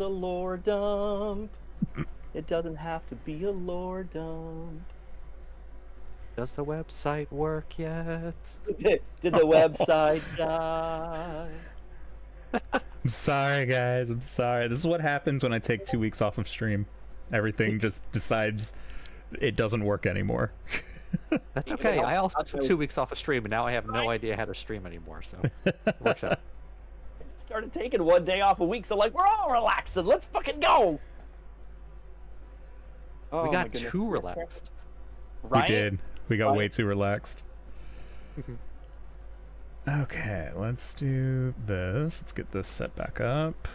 a lore dump. It doesn't have to be a lore dump. Does the website work yet? Did the website die? I'm sorry, guys. I'm sorry. This is what happens when I take 2 weeks off of stream. Everything just decides it doesn't work anymore. That's okay. I also took 2 weeks off of stream, and now I have no idea how to stream anymore, so it works out. Started taking 1 day off a week, so like we're all relaxing. Let's fucking go. We got too relaxed. Right? We did. We got way too relaxed. Okay, let's do this. Let's get this set back up.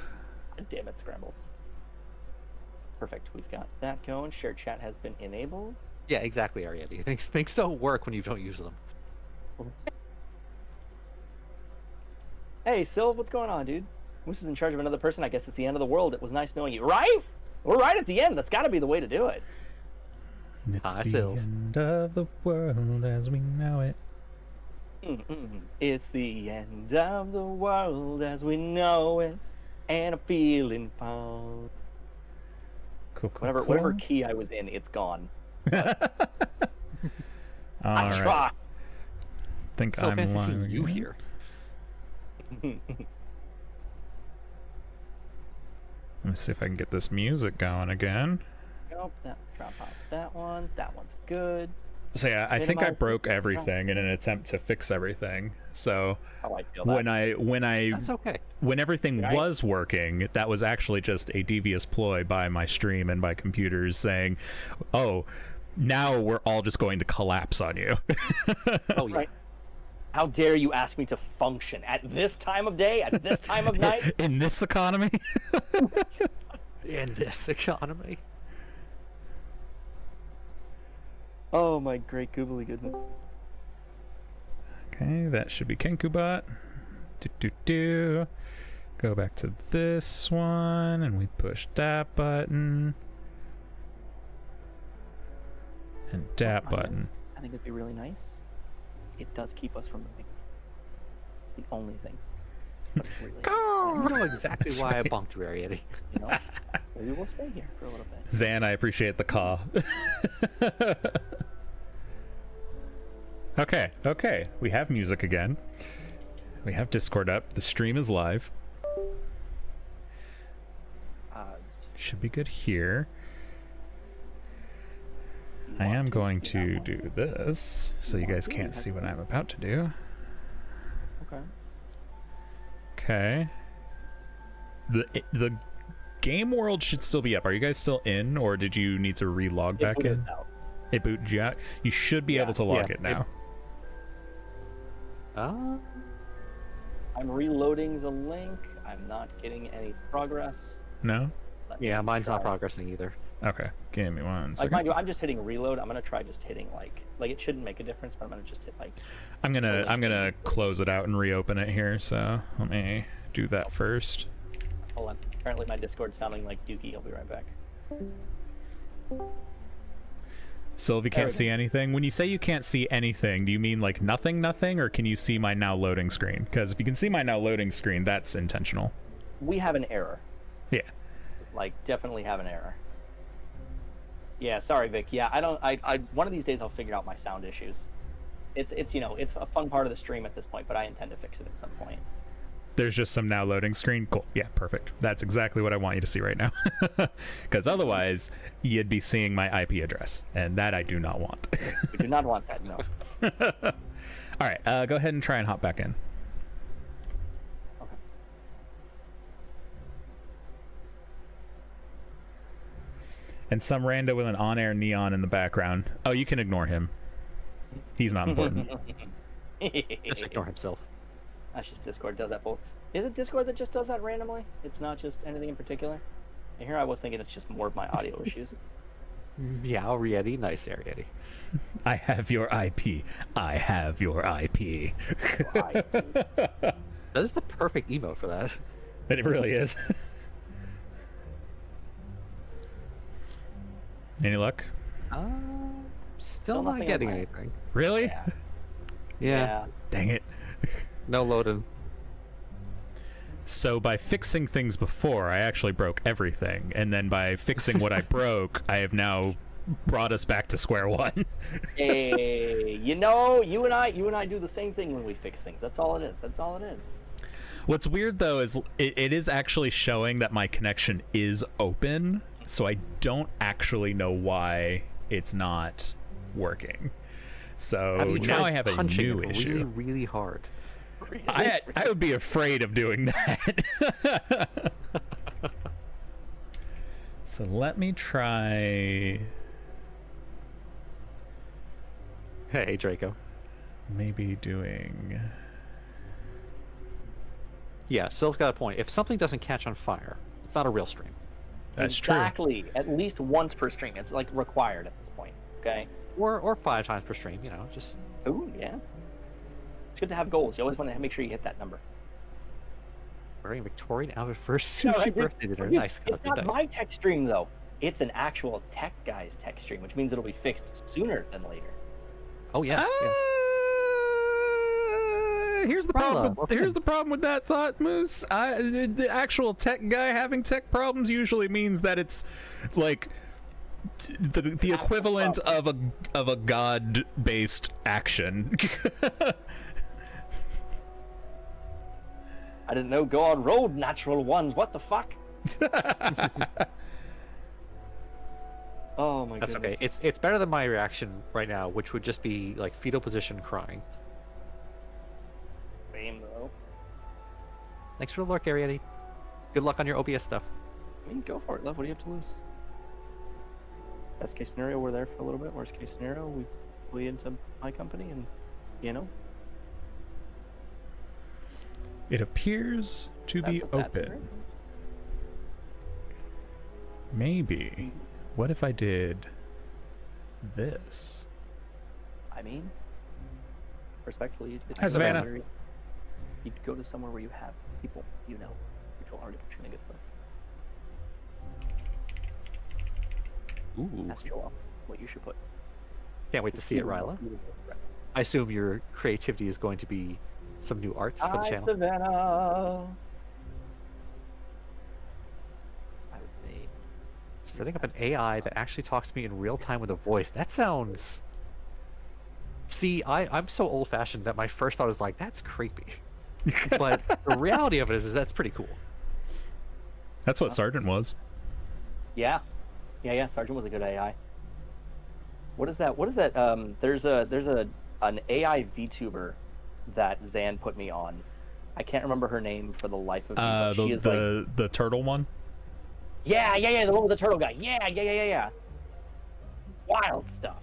Damn it, Scrambles. Perfect. We've got that going. Share chat has been enabled. Yeah, exactly, Ariadne. Things don't work when you don't use them. Hey, Sylv, what's going on, dude? Moose is in charge of another person. I guess it's the end of the world. It was nice knowing you. Right? We're right at the end. That's got to be the way to do it. It's the Sylv. end of the world as we know it. It's the end of the world as we know it, and I'm feeling fine. Cool, Whatever key I was in, it's gone. I Alright. try. Think So I'm fancy live seeing you again. here. Let me see if I can get this music going again. Nope, drop out that one. That one's good. So yeah, I think I Minimize broke the everything in an attempt to fix everything. So How I feel that. That's okay. when everything Right. was working, that was actually just a devious ploy by my stream and by computers saying, "Oh, now we're all just going to collapse on you." Oh, yeah. Right. How dare you ask me to function at this time of day, at this time of night? In this economy. In this economy. Oh my great googly goodness. Okay, that should be Kenkubot. Go back to this one, and we push that button. And that button. I think it'd be really nice. It does keep us from moving. It's the only thing. That's really You know exactly That's why I right. bunked you, Ariadne. you know, maybe we'll stay here for a little bit. Zan, I appreciate the call. Okay. We have music again. We have Discord up. The stream is live. Should be good here. I am going to do this so you guys can't see what I'm about to do. Okay. Okay. The game world should still be up. Are you guys still in, or did you need to relog back in? It booted you out. You should be able to log it now. I'm reloading the link. I'm not getting any progress. No? Yeah, mine's not progressing either. Okay. Give me one Like second. mind you, I'm just hitting reload. I'm gonna try just hitting like it shouldn't make a difference, but I'm gonna just hit like. I'm gonna close it out and reopen it here, so let me do that first. Hold on. Apparently my Discord's sounding like Dookie. I'll be right back. Sylvie can't see anything. When you say you can't see anything, do you mean like nothing, or can you see my now loading screen? Because if you can see my now loading screen, that's intentional. We have an error. Yeah. Like definitely have an error. Yeah, sorry, Vic. Yeah, I one of these days I'll figure out my sound issues. It's you know, it's a fun part of the stream at this point, but I intend to fix it at some point. There's just some now loading screen. Cool. Yeah, perfect. That's exactly what I want you to see right now. Because otherwise, you'd be seeing my IP address, and that I do not want. We do not want that, no. All right, go ahead and try and hop back in. Okay. And some rando with an on-air neon in the background. Oh, you can ignore him. He's not important. Just ignore himself. That's just Discord does that. Is it Discord that just does that randomly? It's not just anything in particular? And here I was thinking it's just more of my audio issues. Yeah, Ariadne. Nice, Ariadne. I have your IP. I have your IP. That is the perfect emote for that. It really is. Any luck? Still not nothing getting on my- anything. Really? Yeah. Dang it. No loading. So by fixing things before, I actually broke everything, and then by fixing what I broke, I have now brought us back to square one. Hey, you know, you and I do the same thing when we fix things. That's all it is. That's all it is. What's weird though is it is actually showing that my connection is open, so I don't actually know why it's not working. So now I have a new issue. Really, really hard. I would be afraid of doing that. So let me try. Hey, Draco. Maybe doing. Yeah, Syl's got a point. If something doesn't catch on fire, it's not a real stream. That's true. Exactly. At least once per stream. It's like required at this point. Okay. Or 5 times per stream. You know, just. Ooh, yeah. It's good to have goals. You always want to make sure you hit that number. Wearing Victorian outfit for sushi birthday dinner. Nice. It's not my tech stream though. It's an actual tech guy's tech stream, which means it'll be fixed sooner than later. Oh yes. Yes. Here's the problem. Here's the problem with that thought, Moose. The actual tech guy having tech problems usually means that it's like the equivalent of a god-based action. I didn't know God rode natural ones. What the fuck? Oh my god. That's okay. It's better than my reaction right now, which would just be like fetal position crying. Same though. Thanks for the lurk, Ariety. Good luck on your OBS stuff. I mean, go for it, love. What do you have to lose? Best case scenario, we're there for a little bit. Worst case scenario, we flee into my company and, you know. It appears to be open. Maybe. What if I did this? I mean, respectfully, Hi, Savannah. You'd go to somewhere where you have people you know, which will already put you in a good place. Ooh. Ask Joel what you should put. Can't wait to see it, Ryla. I assume your creativity is going to be some new art for the channel. Savannah. I would say setting up an AI that actually talks to me in real time with a voice. That sounds. See, I'm so old-fashioned that my first thought is like, that's creepy. But the reality of it is that's pretty cool. That's what Sergeant was. Yeah. Sergeant was a good AI. What is that? There's an AI VTuber that Zan put me on. I can't remember her name for the life of me. But she is the turtle one. Yeah, the one with the turtle guy. Yeah. Wild stuff.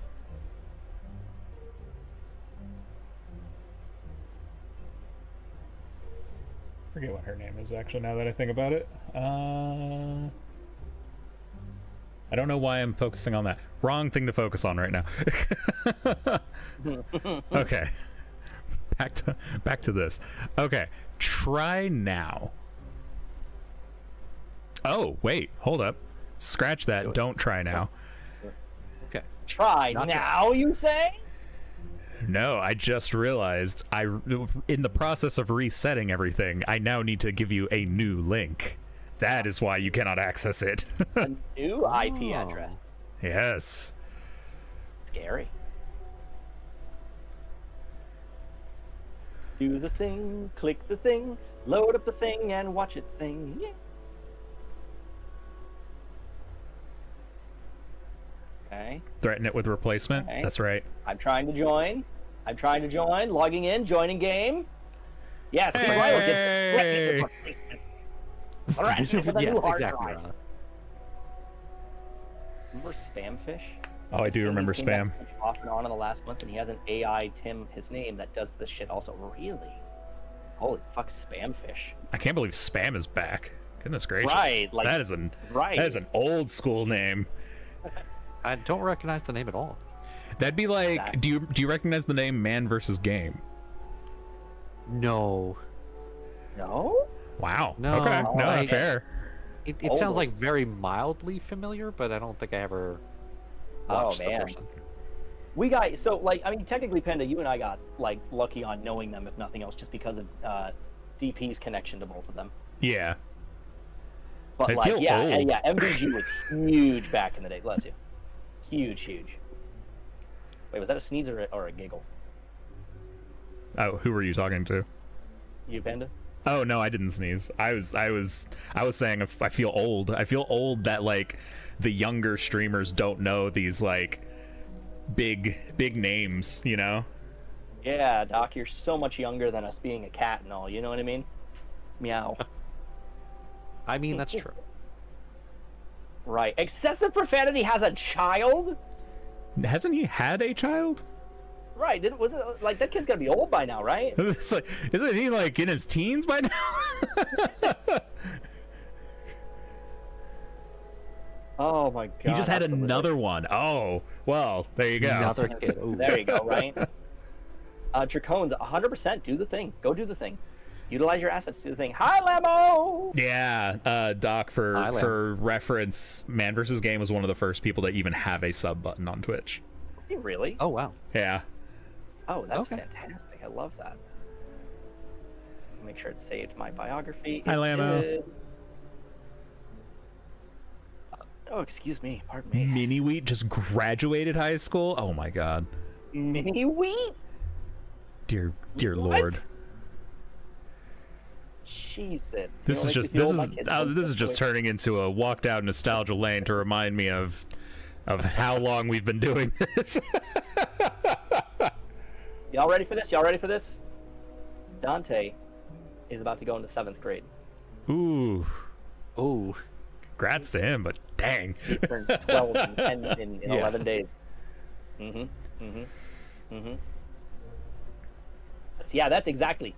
Forget what her name is actually now that I think about it. I don't know why I'm focusing on that. Wrong thing to focus on right now. Okay. Back to this. Okay. Try now. Oh, wait. Hold up. Scratch that. Don't try now. Okay. Try now, you say? No, I just realized in the process of resetting everything, I now need to give you a new link. That is why you cannot access it. A new IP address. Yes. Scary. Do the thing, click the thing, load up the thing, and watch it thing. Yeah. Okay. Threaten it with replacement. Okay. That's right. I'm trying to join. Logging in, joining game. Yes. Hey! Yes, exactly. Remember Spamfish? Oh, I do remember Spam. Off and on in the last month, and he has an AI Tim, his name, that does this shit also. Really? Holy fuck, Spamfish! I can't believe Spam is back. Goodness gracious! Right, like that is an old school name. I don't recognize the name at all. That'd be like, do you recognize the name Man vs. Game? No. No? Wow. No. Okay. No, fair. It sounds like very mildly familiar, but I don't think I ever watched the person. We got, so like, I mean, technically, Panda, you and I got like lucky on knowing them, if nothing else, just because of DP's connection to both of them. Yeah. But I like, feel yeah, old. yeah, MVG was huge back in the day. Bless you. Huge. Wait, was that a sneeze or a giggle? Oh, who were you talking to? You, Panda? Oh no, I didn't sneeze. I was saying I feel old. I feel old that like the younger streamers don't know these like big names, you know? Yeah, Doc, you're so much younger than us being a cat and all. You know what I mean? Meow. I mean, that's true. Right. Excessive profanity has a child? Hasn't he had a child? Right. Was it like that kid's gotta be old by now, right? It's like, isn't he like in his teens by now? Oh my god. He just had another one. Oh, well, there you go. Another kid. Ooh. There you go, right? Dracones, 100% do the thing. Go do the thing. Utilize your assets, do the thing. Hi, Lemo! Yeah, Doc, for reference, Man vs. Game was one of the first people to even have a sub button on Twitch. Really? Oh, wow. Yeah. Oh, that's Okay. fantastic. I love that. Make sure it's saved my biography. Hi, Lamo. Did. Oh, excuse me. Pardon me. Mini Wheat just graduated high school? Oh my god. Mini Wheat? Dear What? Lord. Jesus. This You know, is just this is just turning into a walk down nostalgia lane to remind me of how long we've been doing this. Y'all ready for this? Y'all ready for this? Dante is about to go into 7th grade. Ooh. Ooh. Congrats to him, but dang. He turned 12 in 11 days. Yeah, that's exactly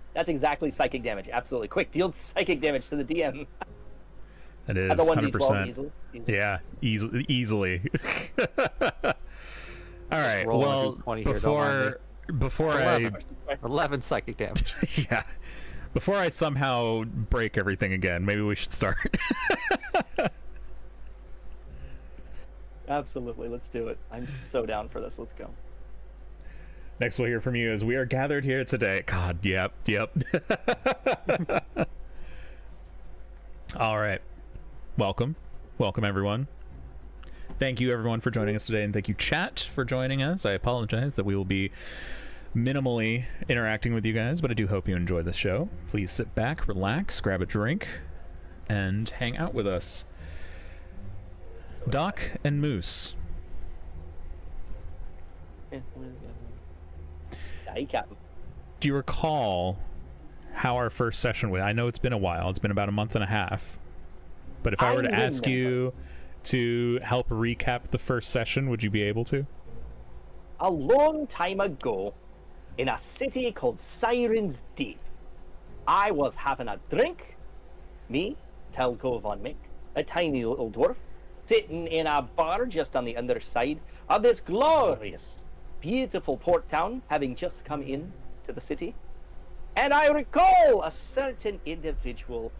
psychic damage. Absolutely. Quick, deal psychic damage to the DM. It is At the 1d12 100%. easily. Yeah, easily. All right. roll a Well, D20 here, don't mind before 11 psychic damage. yeah, before I somehow break everything again, maybe we should start. Absolutely, let's do it. I'm so down for this. Let's go. Next we'll hear from you as we are gathered here today. God, yep. All right. Welcome everyone. Thank you everyone for joining us today, and thank you chat for joining us. I apologize that we will be minimally interacting with you guys, but I do hope you enjoy the show. Please sit back, relax, grab a drink, and hang out with us. Doc and Moose. Do you recall how our first session went? I know it's been a while. It's been about a month and a half. But if I were to ask you to help recap the first session, would you be able to? A long time ago, in a city called Siren's Deep, I was having a drink. Me, Telko von Mick, a tiny little dwarf, sitting in a bar just on the other side of this glorious, beautiful port town, having just come in to the city. And I recall a certain individual.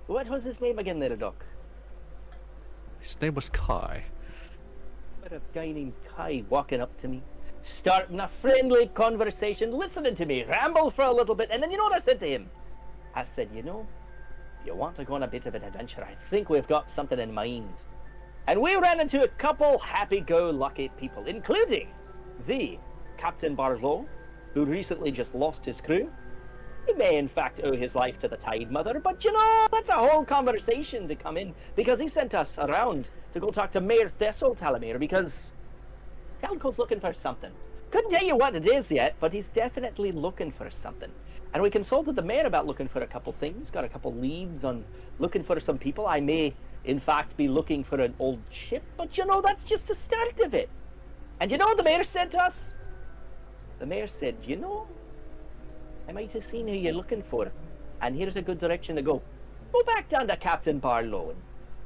What was his name again there, Doc? His name was Kai. What a guy named Kai walking up to me, starting a friendly conversation, listening to me ramble for a little bit, and then you know what I said to him? I said, you know, you want to go on a bit of an adventure? I think we've got something in mind. And we ran into a couple happy-go-lucky people, including the Captain Barlow, who recently just lost his crew. He may in fact owe his life to the Tide Mother, but you know, that's a whole conversation to come in, because he sent us around to go talk to Mayor Thessel Talamere, because Telko's looking for something. Couldn't tell you what it is yet, but he's definitely looking for something. And we consulted the mayor about looking for a couple things, got a couple leads on looking for some people. I may in fact be looking for an old ship, but you know, that's just the start of it. And you know what the mayor said to us? The mayor said, you know, I might have seen who you're looking for, and here's a good direction to go. Go back down to Captain Barlow and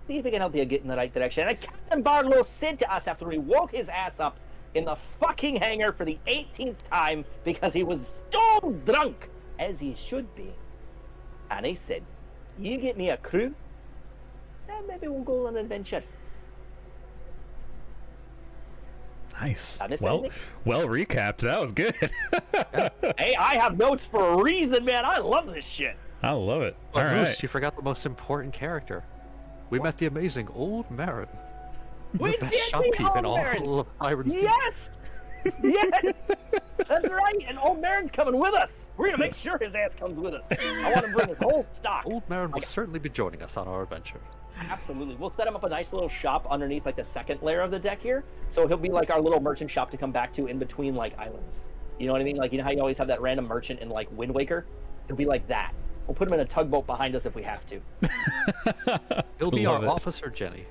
see if he can help you get in the right direction. And Captain Barlow said to us after he woke his ass up in the fucking hangar for the 18th time because he was stone drunk, as he should be. And he said, you get me a crew, and maybe we'll go on an adventure. Nice. Well recapped. That was good. Hey, I have notes for a reason, man. I love this shit. I love it. But All Moose, right. you forgot the most important character. We met the amazing Old Marin. We The best did meet shopkeep in Old all Marin. of Iron's Deep. Yes! Yes! That's right, and Old Marin's coming with us. We're gonna make sure his ass comes with us. I want to bring his whole stock. Old Marin will certainly be joining us on our adventure. Absolutely. We'll set him up a nice little shop underneath like the second layer of the deck here. So he'll be like our little merchant shop to come back to in between like islands. You know what I mean? Like, you know how you always have that random merchant in like Wind Waker? He'll be like that. We'll put him in a tugboat behind us if we have to. He'll be Love our it. officer, Jenny.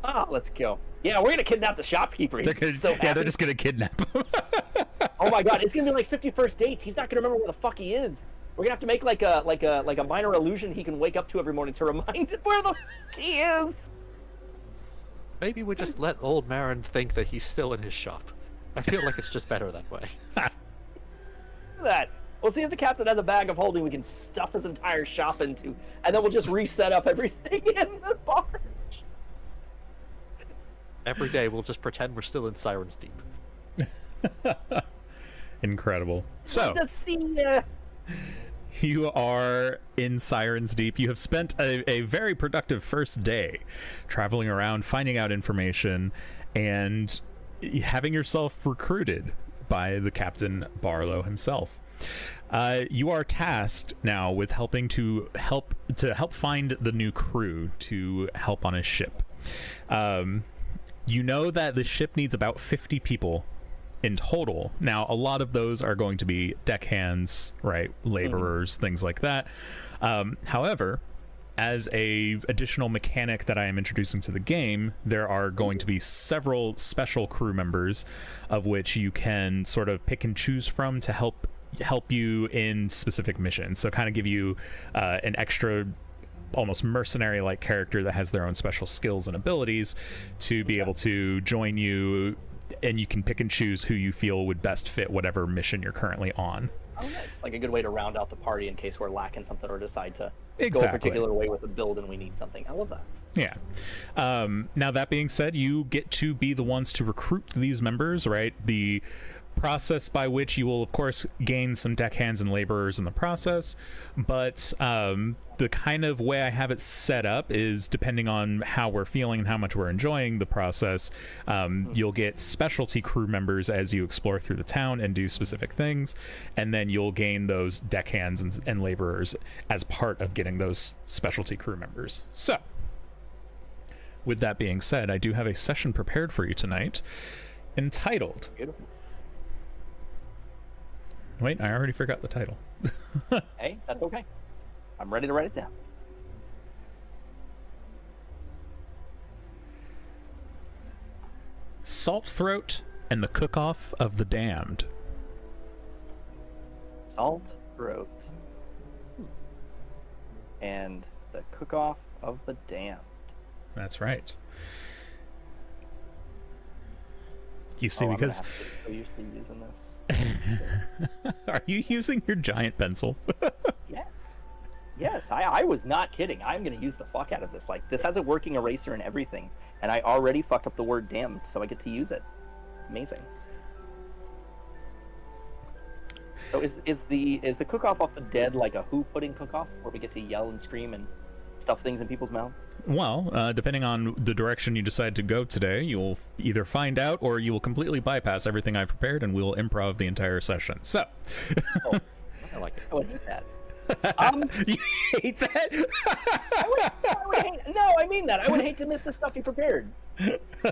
Oh, let's go. Yeah, we're gonna kidnap the shopkeeper. He's They're so happy. they're just gonna kidnap him. Oh my god, it's gonna be like 51st dates. He's not gonna remember where the fuck he is. We're gonna have to make like a minor illusion he can wake up to every morning to remind him where the fuck he is. Maybe we just let Old Marin think that he's still in his shop. I feel like it's just better that way. Look at that. We'll see if the captain has a bag of holding we can stuff his entire shop into, and then we'll just reset up everything in the barge. Every day we'll just pretend we're still in Siren's Deep. Incredible. So Good to see ya. you are in Siren's Deep. You have spent a very productive first day traveling around, finding out information, and having yourself recruited by the Captain Barlow himself. You are tasked now with helping to help find the new crew to help on his ship. You know that the ship needs about 50 people in total. Now, a lot of those are going to be deckhands, right? Laborers, things like that. However, as a additional mechanic that I am introducing to the game, there are going to be several special crew members of which you can sort of pick and choose from to help you in specific missions. So kind of give you an extra almost mercenary-like character that has their own special skills and abilities to be able to join you, and you can pick and choose who you feel would best fit whatever mission you're currently on. Oh, nice. Like a good way to round out the party in case we're lacking something or decide to go a Exactly. particular way with the build and we need something. I love that. Yeah. Now, that being said, you get to be the ones to recruit these members, right? The process by which you will, of course, gain some deckhands and laborers in the process, but the kind of way I have it set up is depending on how we're feeling and how much we're enjoying the process. You'll get specialty crew members as you explore through the town and do specific things, and then you'll gain those deckhands and laborers as part of getting those specialty crew members. So, with that being said, I do have a session prepared for you tonight entitled... Beautiful. Wait, I already forgot the title. Hey, that's okay. I'm ready to write it down. Saltthroat and the Cook-Off of the Damned. Saltthroat. And the cook-off of the damned. That's right. You see, I'm gonna because... have to get so used to using this. Are you using your giant pencil? Yes. Yes, I was not kidding. I'm going to use the fuck out of this. Like, this has a working eraser and everything. And I already fucked up the word damned, so I get to use it. Amazing. So is the cook-off of the dead like a Who pudding cook-off, where we get to yell and scream and stuff things in people's mouths? Well, depending on the direction you decide to go today, you'll either find out or you will completely bypass everything I've prepared and we'll improv the entire session. So... Oh, I like it. I would hate that. You hate that? I would hate, no, I mean that. I would hate to miss the stuff you prepared.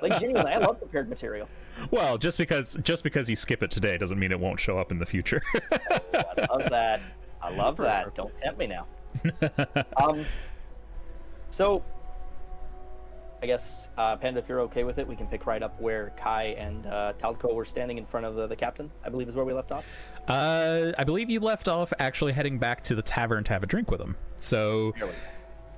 Like, genuinely, I love prepared material. Well, just because you skip it today doesn't mean it won't show up in the future. Oh, I love that. I love that. Don't tempt me now. So, I guess, Panda, if you're okay with it, we can pick right up where Kai and Talco were standing in front of the captain, I believe is where we left off. I believe you left off actually heading back to the tavern to have a drink with him. So,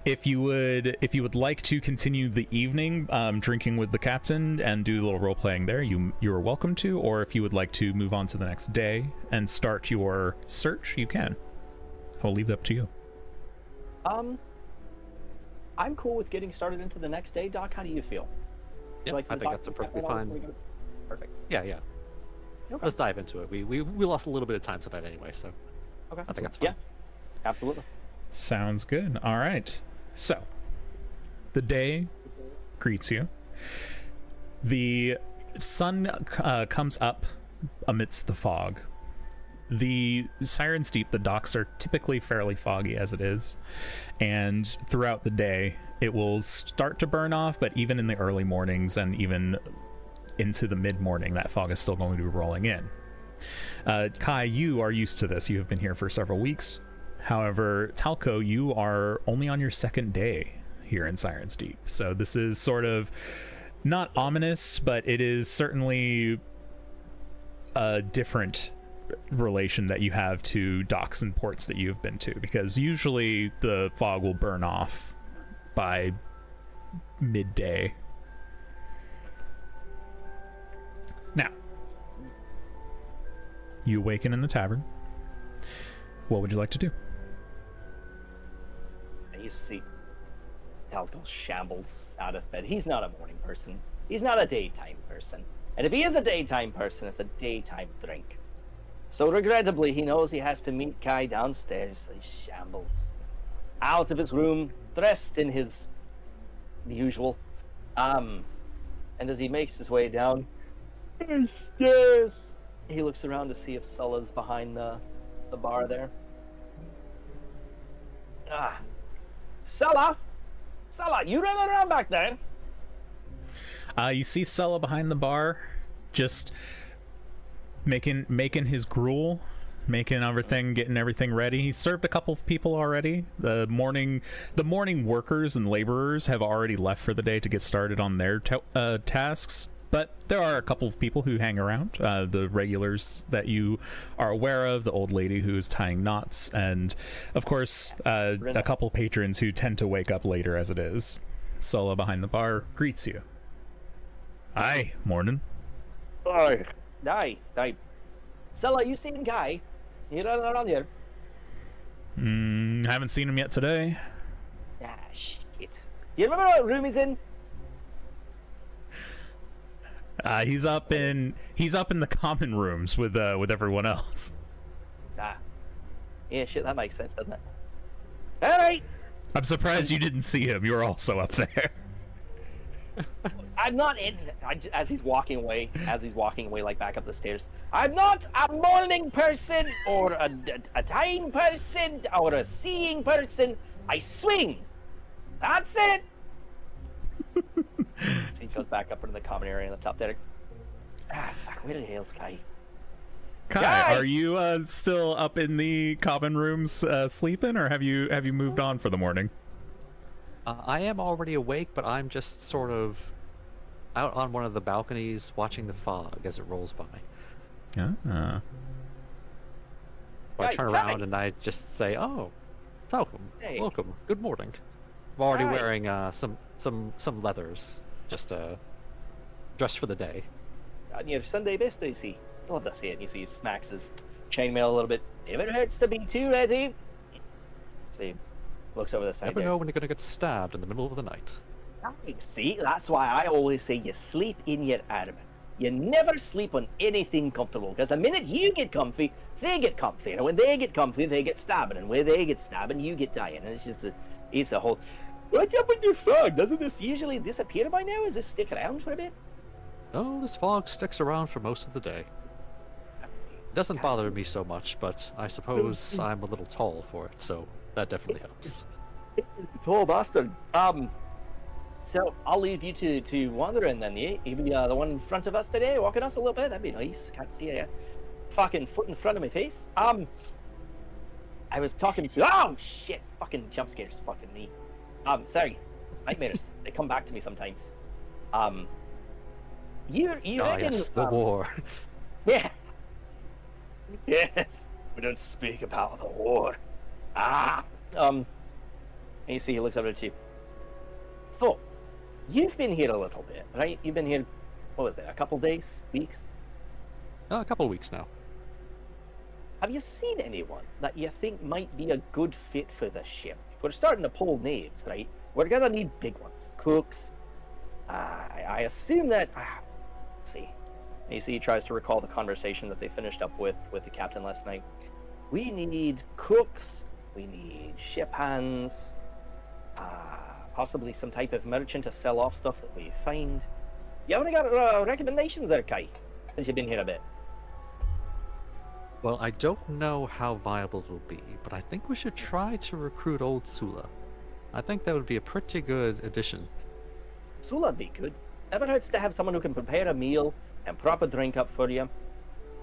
if you would like to continue the evening drinking with the captain and do a little role playing there, you are welcome to. Or if you would like to move on to the next day and start your search, you can. I'll leave it up to you. I'm cool with getting started into the next day. Doc, how do you feel? Yeah, I think that's a perfectly fine. Perfect. Yeah, yeah. Okay. Let's dive into it. We lost a little bit of time tonight anyway, so Okay. I think that's fine. Yeah, absolutely. Sounds good. All right. So, the day greets you. The sun comes up amidst the fog. The Siren's Deep, the docks are typically fairly foggy as it is, and throughout the day it will start to burn off, but even in the early mornings and even into the mid-morning, that fog is still going to be rolling in. Kai, you are used to this. You have been here for several weeks. However, Talco, you are only on your second day here in Siren's Deep, so this is sort of not ominous, but it is certainly a different relation that you have to docks and ports that you have been to, because usually the fog will burn off by midday. Now, you awaken in the tavern. What would you like to do? You see Talco shambles out of bed. He's not a morning person. He's not a daytime person. And if he is a daytime person, it's a daytime drink. So regrettably, he knows he has to meet Kai downstairs. He shambles out of his room, dressed in his usual. And as he makes his way down the stairs, he looks around to see if Sulla's behind the bar there. Sulla, you running around back there? You see Sulla behind the bar, just making his gruel, making everything, getting everything ready. He served a couple of people already. The morning workers and laborers have already left for the day to get started on their tasks. But there are a couple of people who hang around, the regulars that you are aware of, the old lady who is tying knots, and of course a couple patrons who tend to wake up later as it is. Sulla behind the bar greets you. Aye, morning. Aye. Sulla, you seen Guy? He running around here? Haven't seen him yet today. Shit. Do you remember what room he's in? He's up in the common rooms with everyone else. Yeah, shit, that makes sense, doesn't it? Alright! I'm surprised you didn't see him. You're also up there. I'm not in. As he's walking away, like back up the stairs. I'm not a morning person, or a time person, or a seeing person. I swing. That's it. So he goes back up into the common area on the top there. Fuck, where the hell's Kai? Kai, are you still up in the common rooms sleeping, or have you moved on for the morning? I am already awake, but I'm just sort of out on one of the balconies watching the fog as it rolls by. Ah. I turn around and I just say, "Oh, welcome, welcome, good morning." I'm already wearing some leathers, just dressed for the day. On your Sunday best, I see. Love to see it. You see, he smacks his chainmail a little bit. Never hurts to be too ready. See, looks over the side. Never know when you're gonna get stabbed in the middle of the night. See, that's why I always say you sleep in your armor. You never sleep on anything comfortable, because the minute you get comfy, they get comfy. And when they get comfy, they get stabbing. And when they get stabbing, you get dying. And it's a whole... What's up with your fog? Doesn't this usually disappear by now? Does this stick around for a bit? Oh, this fog sticks around for most of the day. It doesn't bother me so much, but I suppose I'm a little tall for it, so that definitely helps. Tall bastard. So I'll leave you to wander in then, yeah? You be the one in front of us today, walking us a little bit. That'd be nice. Can't see a fucking foot in front of my face. I was talking to... Oh, shit. Fucking jump scares. Fucking me. Sorry. Nightmares. They come back to me sometimes. You reckon... Yes, the war. Yeah. Yes. We don't speak about the war. And you see he looks over at you. So, you've been here a little bit, right? You've been here, what was it, a couple days? Weeks? A couple of weeks now. Have you seen anyone that you think might be a good fit for the ship? If we're starting to pull names, right? We're gonna need big ones. Cooks. I assume that... let's see. And you see he tries to recall the conversation that they finished up with the captain last night. We need cooks, we need ship hands, possibly some type of merchant to sell off stuff that we find. You haven't got recommendations there, Kai, since you've been here a bit? Well, I don't know how viable it'll be, but I think we should try to recruit old Sula. I think that would be a pretty good addition. Sula'd be good. Never hurts to have someone who can prepare a meal and prop a drink up for you.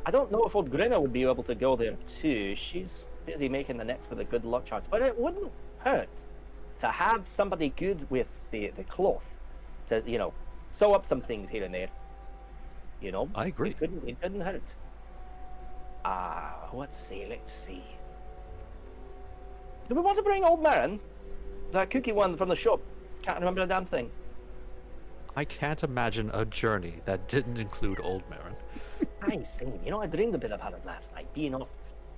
I don't know if old Grinna would be able to go there too. She's busy making the nets for the good luck charms, but it wouldn't hurt to have somebody good with the cloth to, you know, sew up some things here and there. You know? I agree. It couldn't hurt. Let's see. Do we want to bring old Marin? That cookie one from the shop. Can't remember a damn thing. I can't imagine a journey that didn't include old Marin. I see. You know, I dreamed a bit about it last night, being off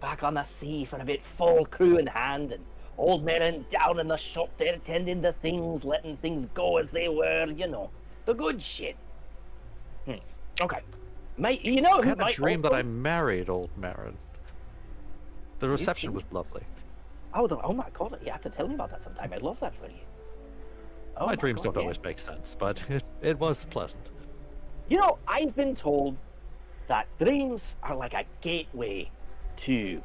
back on the sea for a bit, full crew in hand, and old Marin down in the shop there, tending to things, letting things go as they were, you know. The good shit. Okay. You know who I had a dream that I married old Marin. The reception was lovely. Oh my god, you have to tell me about that sometime. I'd love that for you. My dreams don't always make sense, but it was pleasant. You know, I've been told that dreams are like a gateway to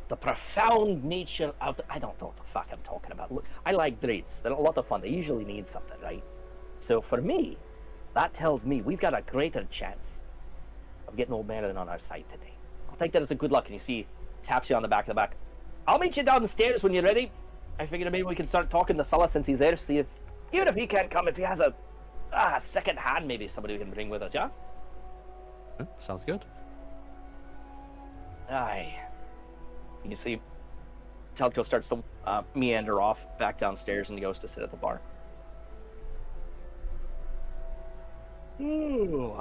the profound nature of I don't know what the fuck I'm talking about. Look, I like dreams. They're a lot of fun. They usually mean something, right? So for me, that tells me we've got a greater chance of getting old Marin on our side today. I'll take that as a good luck. And you see, taps you on the back of the back. I'll meet you downstairs when you're ready. I figured maybe we can start talking to Sulla since he's there. See if, even if he can't come, if he has a second hand, maybe somebody we can bring with us, yeah? Sounds good. Aye. You see, Telko starts to meander off back downstairs and he goes to sit at the bar. Ooh.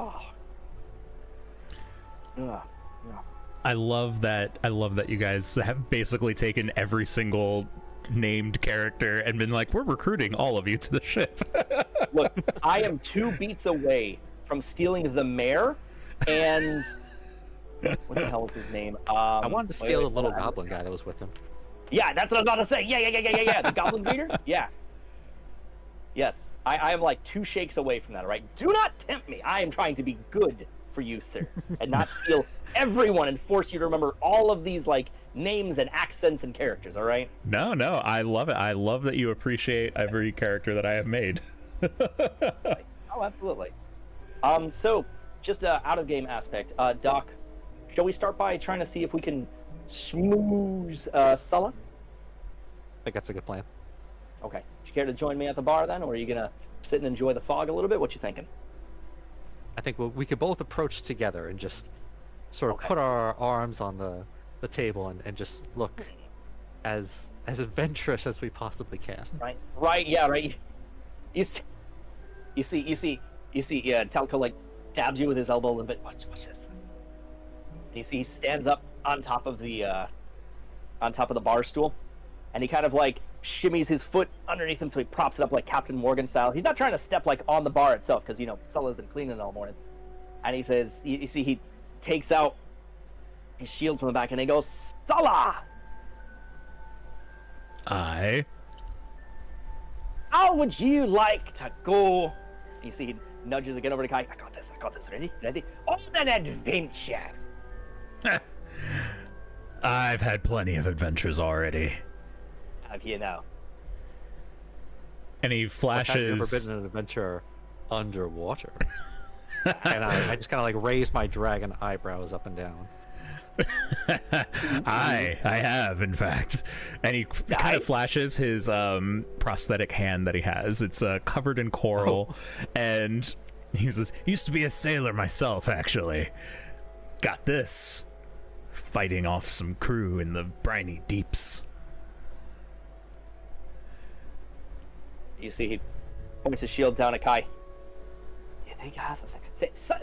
I love that you guys have basically taken every single named character and been like, we're recruiting all of you to the ship. Look, I am 2 beats away from stealing the mayor and what the hell is his name? I wanted to steal the little goblin guy that was with him. Yeah, that's what I was about to say. Yeah. The goblin greeter? Yeah. Yes. I am like 2 shakes away from that, all right? Do not tempt me. I am trying to be good for you, sir, and not steal everyone and force you to remember all of these like names and accents and characters, all right? No, I love it. I love that you appreciate every character that I have made. Oh, absolutely. So just out of game aspect, Doc, shall we start by trying to see if we can schmooze Sulla? I think that's a good plan. Okay. Do you care to join me at the bar then, or are you gonna sit and enjoy the fog a little bit? What you thinking? I think we could both approach together and just sort of put our arms on the table and just look as adventurous as we possibly can. Right, yeah, right. You see, Telko like dabs you with his elbow a little bit. Watch this. You see, he stands up on top of the bar stool, and he kind of like shimmies his foot underneath him, so he props it up like Captain Morgan style. He's not trying to step like on the bar itself, because you know Sulla's been cleaning all morning. And he says, you see, he takes out his shield from the back, and he goes, "Sulla! Aye. How would you like to go?" You see, he nudges again over to Kai. I got this. Ready? On an adventure. I've had plenty of adventures already. Have you now? And he flashes. Have you ever been on an adventure underwater? And I just kind of like raise my dragon eyebrows up and down. I have, in fact. And he kind of flashes his prosthetic hand that he has. It's covered in coral, and he says, "Used to be a sailor myself, actually. Got this. Fighting off some crew in the briny deeps." You see, he points his shield down at Kai. Do you think he has a second?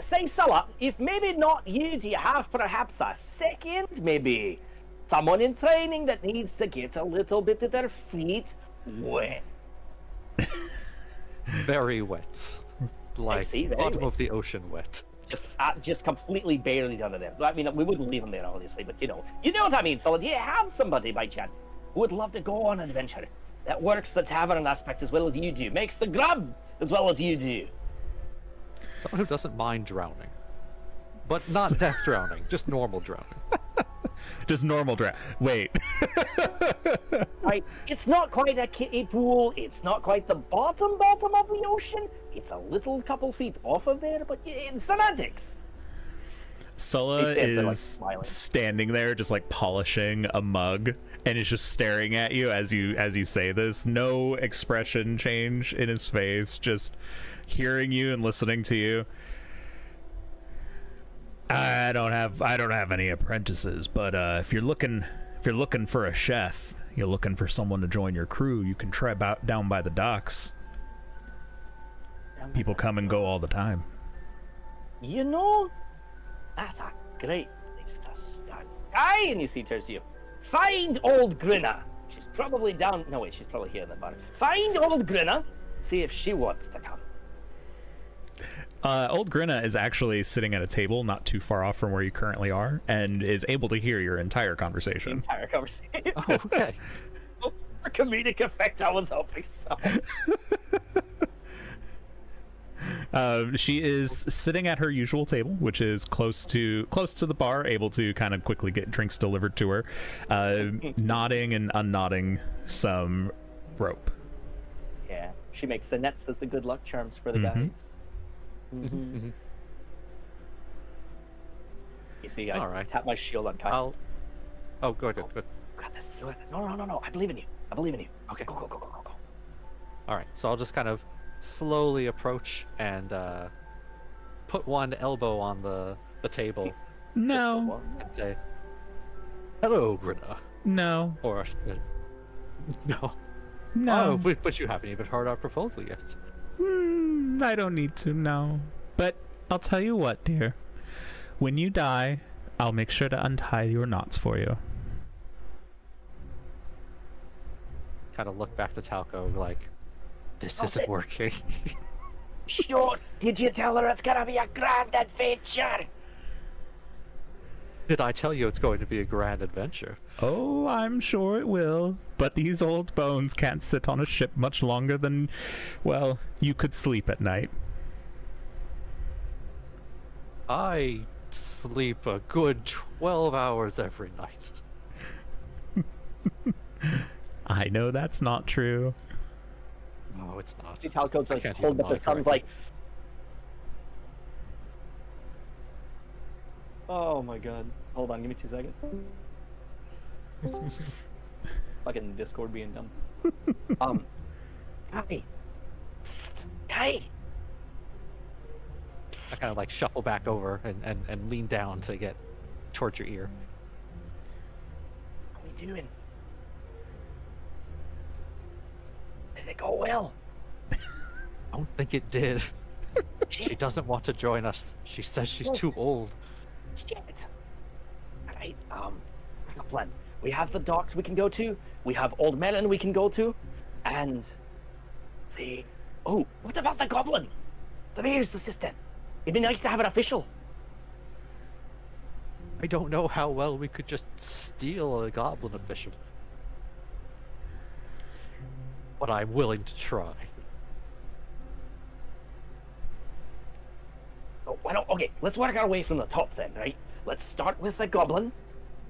Say, Sulla, if maybe not you, do you have perhaps a second? Maybe someone in training that needs to get a little bit of their feet wet. Very wet. Like bottom of the ocean wet. just completely buried under there. I mean, we wouldn't leave him there, obviously, but you know what I mean. So, do you have somebody by chance who would love to go on an adventure that works the tavern aspect as well as you do, makes the grub as well as you do? Someone who doesn't mind drowning, but not death drowning, just normal drowning. Just normal drown. Wait. Right, it's not quite a kiddie pool. It's not quite the bottom of the ocean. It's a little couple feet off of there, but in semantics. Sulla there, like, is smiling. standing there, just like polishing a mug, and is just staring at you as you say this. No expression change in his face, just hearing you and listening to you. I don't have any apprentices, but if you're looking for a chef, you're looking for someone to join your crew, you can try down by the docks. People come and go all the time. You know, that's a great place to start. Aye, and you see turns to you. Find old Grinner. She's probably down. No, wait, she's probably here in the bar. Find old Grinner. See if she wants to come. Old Grinna is actually sitting at a table not too far off from where you currently are, and is able to hear your entire conversation. Entire conversation. Oh, okay. For comedic effect, I was hoping so. She is sitting at her usual table, which is close to the bar, able to kind of quickly get drinks delivered to her, knotting and unknotting some rope. Yeah, she makes the nets as the good luck charms for the guys. Mm-hmm. You see, I tap my shield on Kyle. Oh, good. Got this. Do it. No. I believe in you. Okay. Go. All right, so I'll just kind of slowly approach and put one elbow on the table No. and say, "Hello, Grinna." No. Or no. No. Oh, but you haven't even heard our proposal yet. I don't need to know. But I'll tell you what, dear. When you die, I'll make sure to untie your knots for you. Kind of look back to Talco like, this isn't working. Sure. Did you tell her it's gonna be a grand adventure? Did I tell you it's going to be a grand adventure? Oh, I'm sure it will. But these old bones can't sit on a ship much longer than, well, you could sleep at night. I sleep a good 12 hours every night. I know that's not true. No, it's not. See, Talco's I like can't holding even up lie his thumbs correctly. like, oh my god. Hold on, give me 2 seconds. Fucking Discord being dumb. Hey. Psst. Hey. I kind of like shuffle back over and lean down to get towards your ear. What are we doing? Did it go well? I don't think it did. She doesn't want to join us. She says she's too old. Shit. Alright, make a plan. We have the docks we can go to, we have Old Melon we can go to, and the... Oh, what about the goblin? The mayor's assistant. It'd be nice to have an official. I don't know how well we could just steal a goblin official. But I'm willing to try. Oh, why don't... Okay, let's work our way from the top then, right? Let's start with the goblin,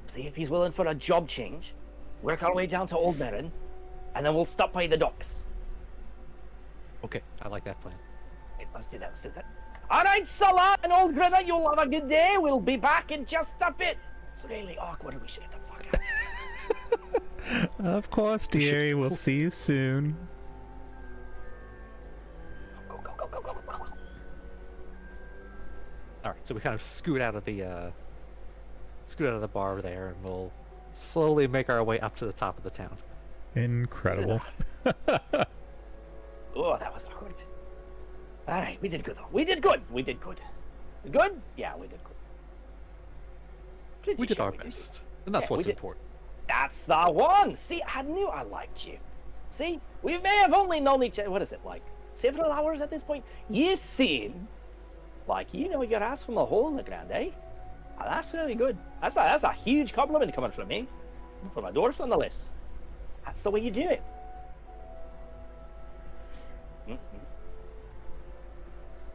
see if he's willing for a job change, work our way down to Old Melon, and then we'll stop by the docks. Okay, I like that plan. Okay, let's do that. All right, Salah and Old Grinner, you'll have a good day. We'll be back in just a bit. It's really awkward. We should get the fuck out. Of course, dearie. We'll see you soon. Go. All right, so we kind of scoot out of the bar there, and we'll slowly make our way up to the top of the town. Incredible. Oh, that was awkward. All right, we did good though. We did good. Good? Yeah, we did good. Pretty We did sure our we did best, and that's Yeah, we what's did. important. That's the one. See, I knew I liked you. See, we may have only known each other. What is it like? Several hours at this point. You seem Like, you know your ass from a hole in the ground, eh? Oh, that's really good. That's a huge compliment coming from me. From a dwarf on the list. That's the way you do it.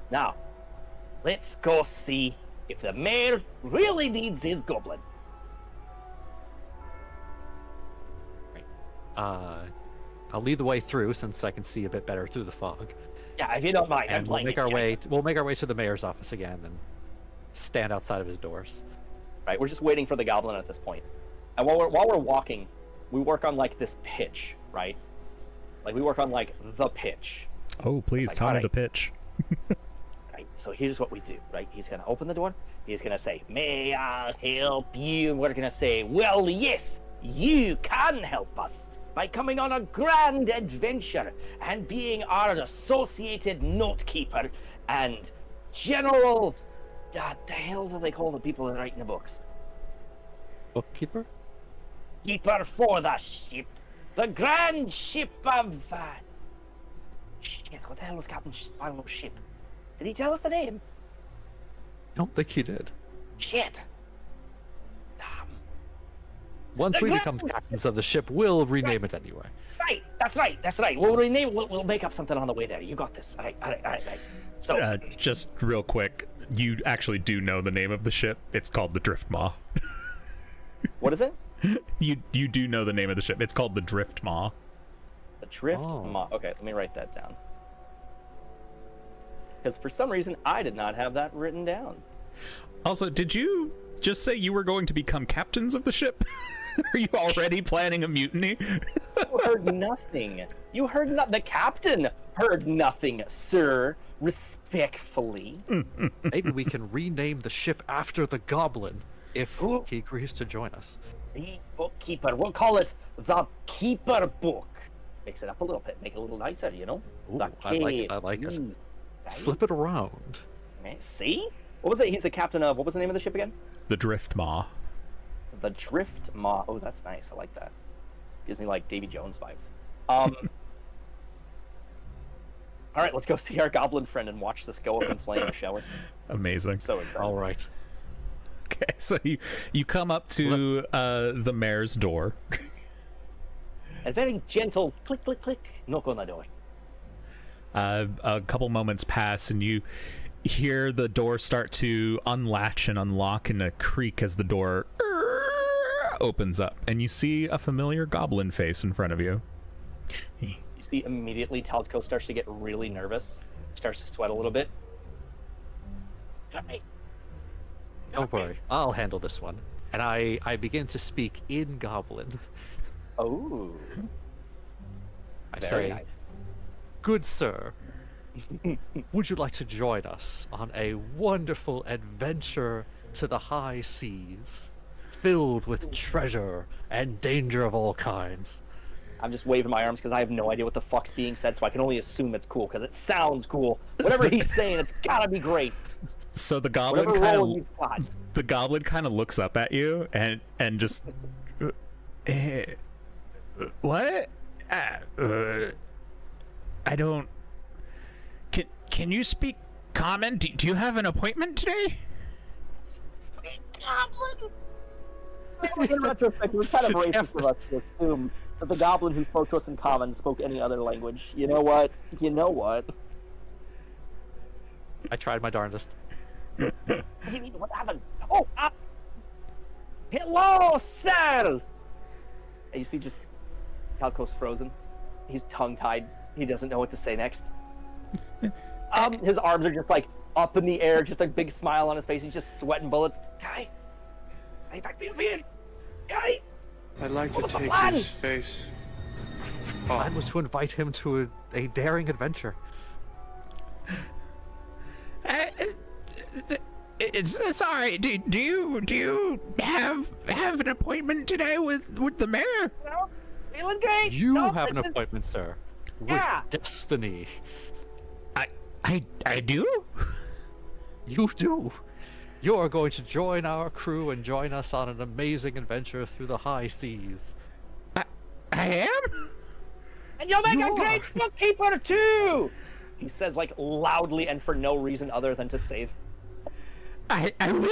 Now, let's go see if the mayor really needs his goblin. I'll lead the way through since I can see a bit better through the fog. Yeah, if you don't mind, And we'll make our way to the mayor's office again and stand outside of his doors. Right, we're just waiting for the goblin at this point. And while we're walking, we work on like this pitch, right? Like we work on like the pitch. Oh, please tell me the pitch. Right, so here's what we do, right? He's gonna open the door. He's gonna say, "May I help you?" And we're gonna say, "Well, yes, you can help us by coming on a grand adventure and being our associated notekeeper and general." What the hell do they call the people that write in the books? Bookkeeper? Keeper for the ship, the grand ship of. Shit, what the hell was Captain Sparrow's ship? Did he tell us the name? I don't think he did. Shit. Damn. Once we become captains of the ship, we'll rename it anyway. Right, that's right. We'll rename. We'll make up something on the way there. You got this. All right. So, Just real quick, you actually do know the name of the ship. It's called the Driftmaw. what is it? You do know the name of the ship. It's called the Driftmaw. The Drift Maw. Okay, let me write that down. Because for some reason, I did not have that written down. Also, did you just say you were going to become captains of the ship? Are you already planning a mutiny? You heard nothing. You heard not. The captain heard nothing, sir. Respectfully. Maybe we can rename the ship after the goblin if he agrees to join us. The bookkeeper. We'll call it the Keeper Book. Mix it up a little bit. Make it a little nicer, you know? Ooh, I like it. Right? Flip it around. See? What was it? He's the captain of... What was the name of the ship again? The Driftmaw. The Driftmaw. Oh, that's nice. I like that. Gives me, like, Davy Jones vibes. All right, let's go see our goblin friend and watch this go up in flame, shall we? Amazing. So excited. All right. Okay, so you come up to the mayor's door. A very gentle click, click, click, knock on the door. A couple moments pass, and you hear the door start to unlatch and unlock in a creak as the door opens up, and you see a familiar goblin face in front of you. You see immediately Talco starts to get really nervous, starts to sweat a little bit. Don't worry, I'll handle this one. And I begin to speak in goblin. Oh. I Very say, nice. "Good sir, would you like to join us on a wonderful adventure to the high seas, filled with treasure and danger of all kinds?" I'm just waving my arms because I have no idea what the fuck's being said, so I can only assume it's cool because it sounds cool. Whatever he's saying, it's gotta be great. So the goblin kind of looks up at you and just what? I don't. Can you speak common? Do you have an appointment today? Goblin. In retrospect, it was kind of racist of us to assume that the goblin who spoke to us in common spoke any other language. You know what? I tried my darndest. What do you mean? What happened? Oh! Hello, sir! And you see just Talco's frozen. He's tongue-tied. He doesn't know what to say next. His arms are just like up in the air, just a big smile on his face. He's just sweating bullets. Guy! Hey, back me weird! Guy! I'd like to take his face. Plan was to invite him to a daring adventure. It's all right. Do you have an appointment today with the mayor? No, feeling great. You no, have an appointment, sir, with destiny. I do? You do. You are going to join our crew and join us on an amazing adventure through the high seas. I am? And you'll make a great bookkeeper too. He says, like, loudly and for no reason other than to save. I will.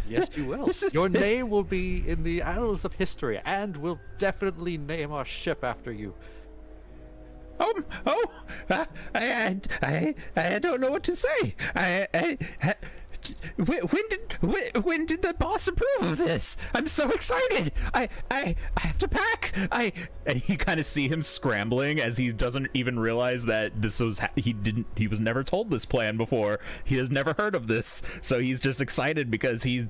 Yes, you will. Your name will be in the annals of history, and we'll definitely name our ship after you. I don't know what to say. When did the boss approve of this? I'm so excited. I have to pack. And you kind of see him scrambling as he doesn't even realize that this was he was never told this plan before. He has never heard of this, so he's just excited because he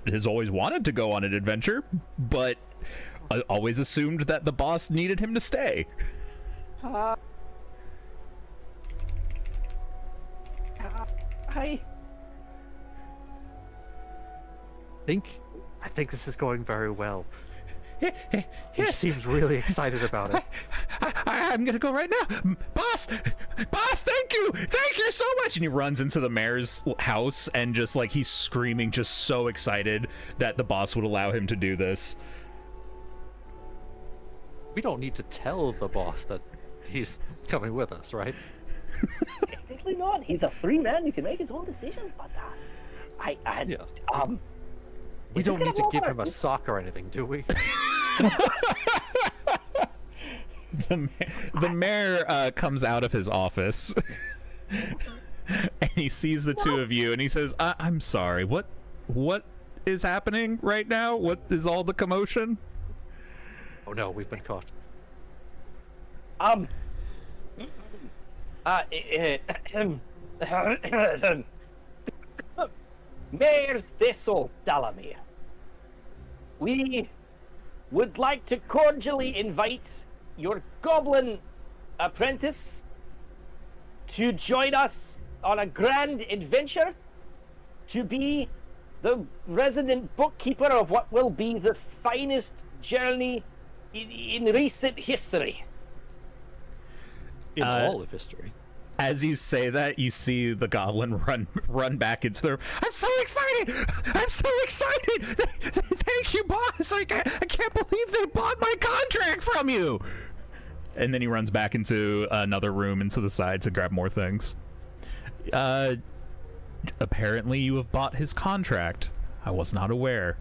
has always wanted to go on an adventure, but always assumed that the boss needed him to stay. Hi. I think this is going very well. He seems really excited about it. I'm gonna go right now. Boss, thank you so much. And he runs into the mayor's house and just like he's screaming, just so excited that the boss would allow him to do this. We don't need to tell the boss that he's coming with us, right? Technically not. He's a free man. You can make his own decisions about that. Yes. We Is this don't gonna need to blow give up him a sock or anything, do we? The mayor comes out of his office and he sees the two of you and he says, I'm sorry, what is happening right now? What is all the commotion? Oh no, we've been caught. Mayor Thistle Dalamir, we would like to cordially invite your goblin apprentice to join us on a grand adventure to be the resident bookkeeper of what will be the finest journey in recent history. In all of history. As you say that, you see the goblin run back into the room. I'm so excited! Thank you, boss! I can't believe they bought my contract from you! And then he runs back into another room into the side to grab more things. Apparently you have bought his contract. I was not aware.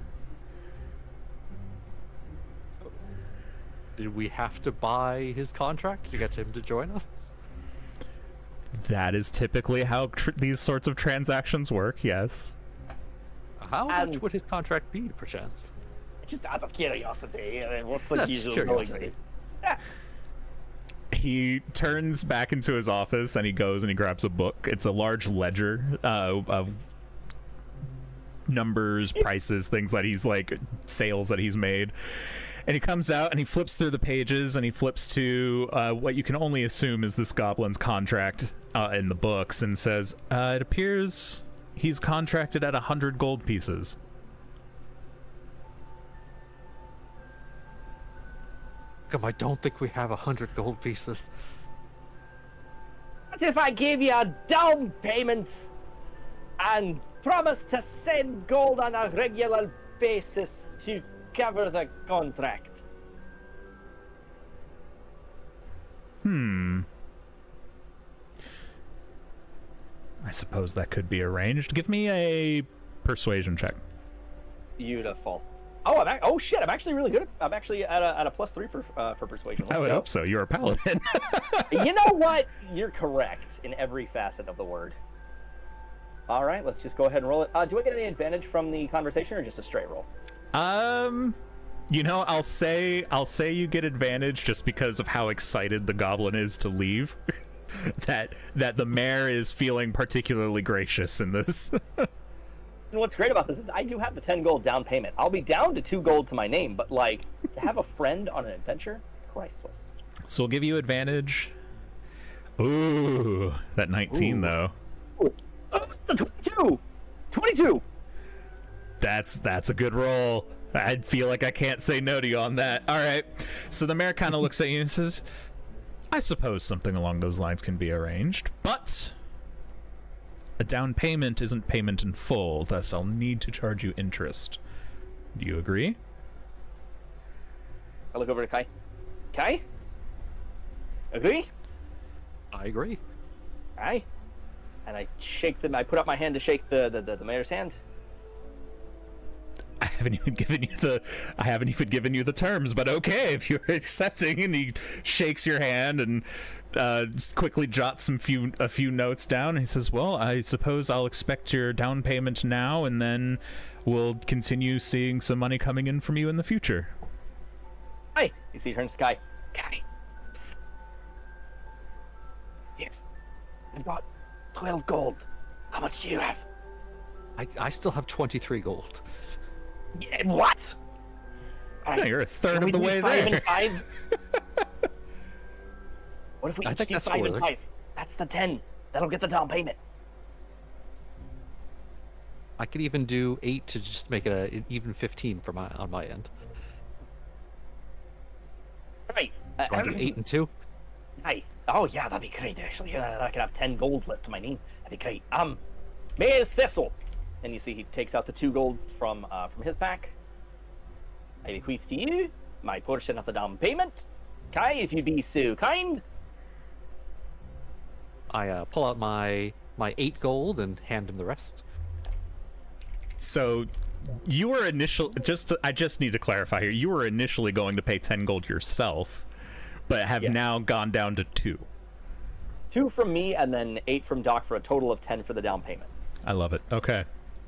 Did we have to buy his contract to get him to join us? That is typically how these sorts of transactions work, yes. How much would his contract be, perchance? Just out of curiosity, what's the That's usual curiosity. going? He turns back into his office and he goes and he grabs a book. It's a large ledger of numbers, prices, things that he's like, sales that he's made. And he comes out and he flips through the pages and he flips to what you can only assume is this goblin's contract in the books and says, it appears he's contracted at 100 gold pieces. Come, I don't think we have 100 gold pieces. What if I gave you a down payment and promised to send gold on a regular basis to cover the contract? I suppose that could be arranged. Give me a persuasion check. Beautiful. Oh, shit! I'm actually really good. I'm actually at a +3 for persuasion. I would hope so. You're a paladin. You know what? You're correct in every facet of the word. All right, let's just go ahead and roll it. Do I get any advantage from the conversation or just a straight roll? You know, I'll say you get advantage just because of how excited the goblin is to leave. that the mayor is feeling particularly gracious in this. And what's great about this is I do have the 10 gold down payment. I'll be down to 2 gold to my name, but like to have a friend on an adventure, priceless. So we'll give you advantage. Ooh, that 19 though. Ooh. 22. That's a good roll. I feel like I can't say no to you on that. All right. So the mayor kind of looks at you and says, I suppose something along those lines can be arranged, but a down payment isn't payment in full, thus I'll need to charge you interest. Do you agree? I look over to Kai. Kai? Agree? I agree. Aye. And I shake them. I put up my hand to shake the mayor's hand. I haven't even given you the terms, but okay, if you're accepting. And he shakes your hand and quickly jots a few notes down. He says, "Well, I suppose I'll expect your down payment now, and then we'll continue seeing some money coming in from you in the future." Hi. You see, he turns to Sky. Guy. Psst. Yes. I've got 12 gold. How much do you have? I still have 23 gold. Yeah, what? No, you're a third Can of we the do way 5 there. and 5? What if we I each think do that's 5 and worth it. 5? That's the 10. That'll get the down payment. I could even do 8 to just make it an even 15 on my end. Right. So I do 8 and 2. Hi. Oh yeah, that'd be great actually. I could have 10 gold left to my name. That'd be great. Mayor Thistle. And you see he takes out the 2 gold from his pack. I bequeath to you my portion of the down payment. Kai, if you be so kind. I pull out my 8 gold and hand him the rest. So you were I just need to clarify here. You were initially going to pay 10 gold yourself, but have now gone down to 2. 2 from me and then 8 from Doc for a total of 10 for the down payment. I love it. Okay.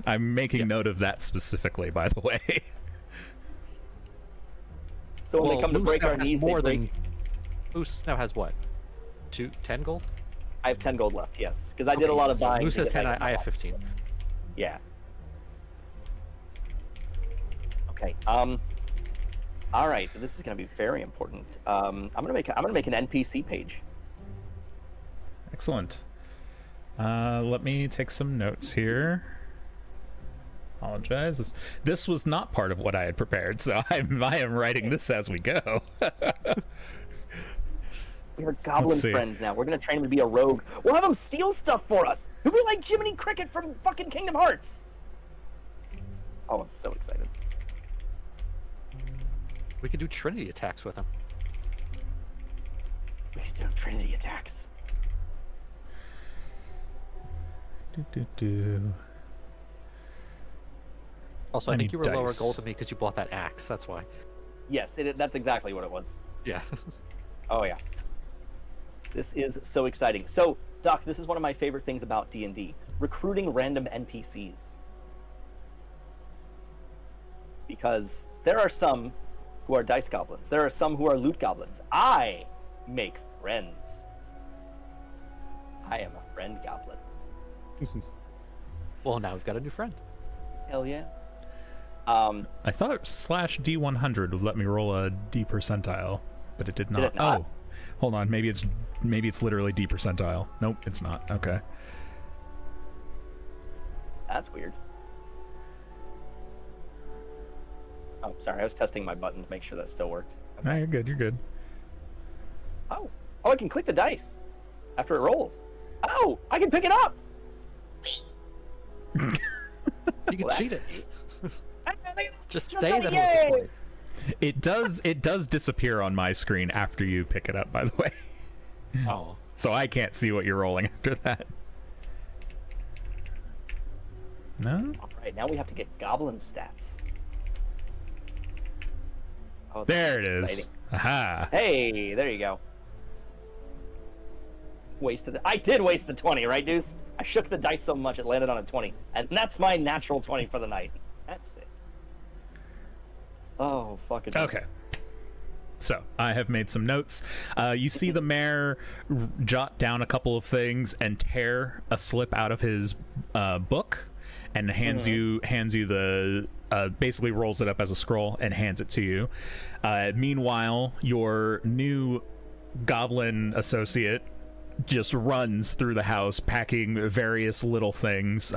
I'm making note of that specifically, by the way. So when they come to Moose break now our has knees, more they break. than Moose now has what? 10 gold? I have 10 gold left, yes. Because I did a lot of so buying. Moose to has get 10, that I have off. 15. Yeah. Okay. All right. This is going to be very important. I'm gonna make an NPC page. Excellent. Let me take some notes here. Apologize. This was not part of what I had prepared, so I am writing this as we go. We have a goblin see. friend now. We're gonna train him to be a rogue. We'll have him steal stuff for us. He'll be like Jiminy Cricket from fucking Kingdom Hearts. Oh, I'm so excited. We could do Trinity attacks with him. We should do Trinity attacks. Also, I I think need you were lower dice. gold than me because you bought that axe. That's why. Yes, that's exactly what it was. Yeah. Oh yeah. This is so exciting. So, Doc, this is one of my favorite things about D&D. Recruiting random NPCs. Because there are some who are dice goblins. There are some who are loot goblins. I make friends. I am a friend goblin. Well, now we've got a new friend. Hell yeah. I thought /D100 would let me roll a D percentile, but it did not. it not? Oh, hold on. Maybe it's literally D percentile. Nope, it's not. Okay. That's weird. Oh, sorry. I was testing my button to make sure that still worked. Okay. No, you're good. You're good. Oh, I can click the dice after it rolls. Oh, I can pick it up. You can Well, cheat it. Just say 20, that it was yay! recorded. It does disappear on my screen after you pick it up, by the way. Oh. So I can't see what you're rolling after that. No? All right, now we have to get goblin stats. Oh, There it that's is. exciting. Aha. Hey, there you go. I did waste the 20, right, Deuce? I shook the dice so much it landed on a 20. And that's my natural 20 for the night. That's it. Oh, fucking. Okay. So, I have made some notes. You see the mayor jot down a couple of things and tear a slip out of his book and hands you the basically rolls it up as a scroll and hands it to you. Meanwhile, your new goblin associate just runs through the house packing various little things,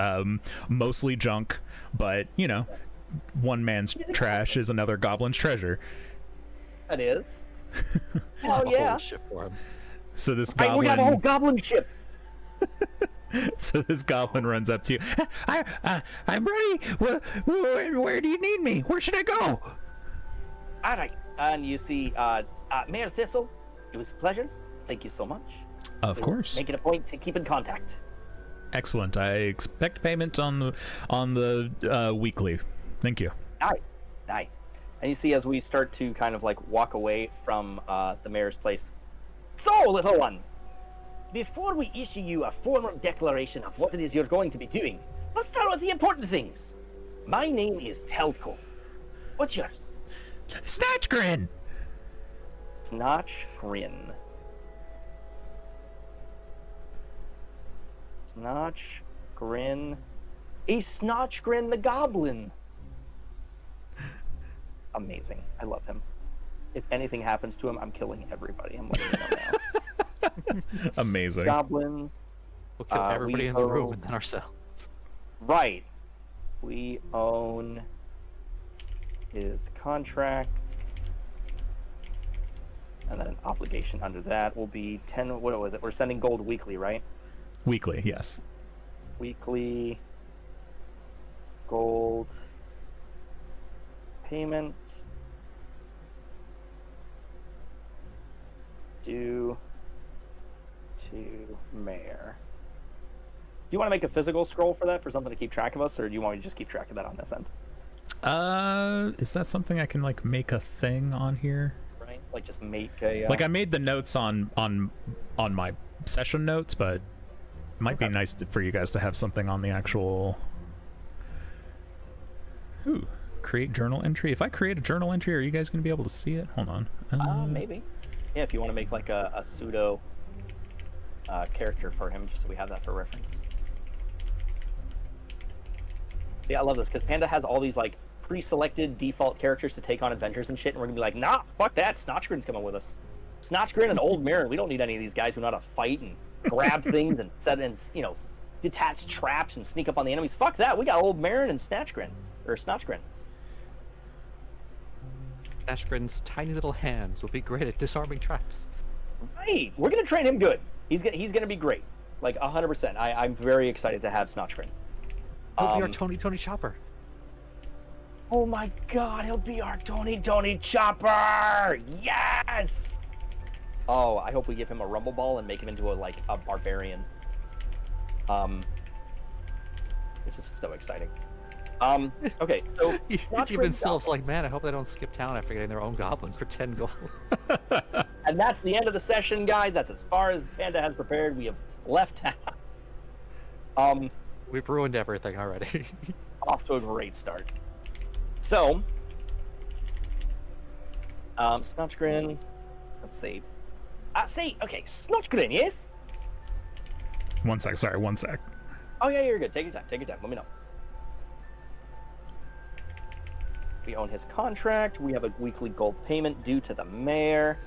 mostly junk, but you know, one man's trash is another goblin's treasure. That is. Hell A whole yeah. ship for him. So this We're gonna have a whole goblin goblin ship. so this goblin runs up to you. I'm ready. Where do you need me? Where should I go? All right. And you see, Mayor Thistle, it was a pleasure. Thank you so much. Of course. Make it a point to keep in contact. Excellent. I expect payment on the weekly. Thank you. Aye. And you see as we start to kind of like walk away from the mayor's place. So, little one, before we issue you a formal declaration of what it is you're going to be doing, let's start with the important things. My name is Telco. What's yours? Snatchgrin! Snatchgrin. Snatchgrin. A Snatchgrin the Goblin. Amazing. I love him. If anything happens to him, I'm killing everybody. I'm letting you know now. Amazing. Goblin. We'll kill everybody in the room and then ourselves. Right. We own his contract. And then an obligation under that will be 10. What was it? We're sending gold weekly, right? Weekly, yes. Weekly gold payments due to mayor. Do you want to make a physical scroll for that, for something to keep track of us, or do you want me to just keep track of that on this end? Is that something I can like make a thing on here? Right, like just make a. Like I made the notes on my session notes, but it might be nice for you guys to have something on the actual. Ooh, create journal entry. If I create a journal entry, are you guys going to be able to see it? Hold on. Maybe. Yeah, if you want to make like a pseudo character for him, just so we have that for reference. See, I love this because Panda has all these like pre-selected default characters to take on adventures and shit, and we're gonna be like, nah, fuck that. Snatchgrin's coming with us. Snatchgrin and Old Mirror. We don't need any of these guys who know how to fight and grab things and set and detach traps and sneak up on the enemies. Fuck that. We got Old Mirror and Snatchgrin or Snatchgrin. Snatchgrin's tiny little hands will be great at disarming traps. Right. We're gonna train him good. He's gonna be great. Like 100%. I'm very excited to have Snatchgrin. He'll be our Tony Chopper. Oh my god, he'll be our Tony Chopper! Yes! Oh, I hope we give him a rumble ball and make him into a barbarian. This is so exciting. Okay, so even Sylph's like, man, I hope they don't skip town after getting their own goblin for 10 gold. And that's the end of the session, guys. That's as far as Panda has prepared. We have left town. We've ruined everything already. Off to a great start. So, Snatchgrin, let's see. Okay, Snatchgrin, yes? One sec, sorry, one sec. Oh yeah, you're good. Take your time, let me know. We own his contract. We have a weekly gold payment due to the mayor.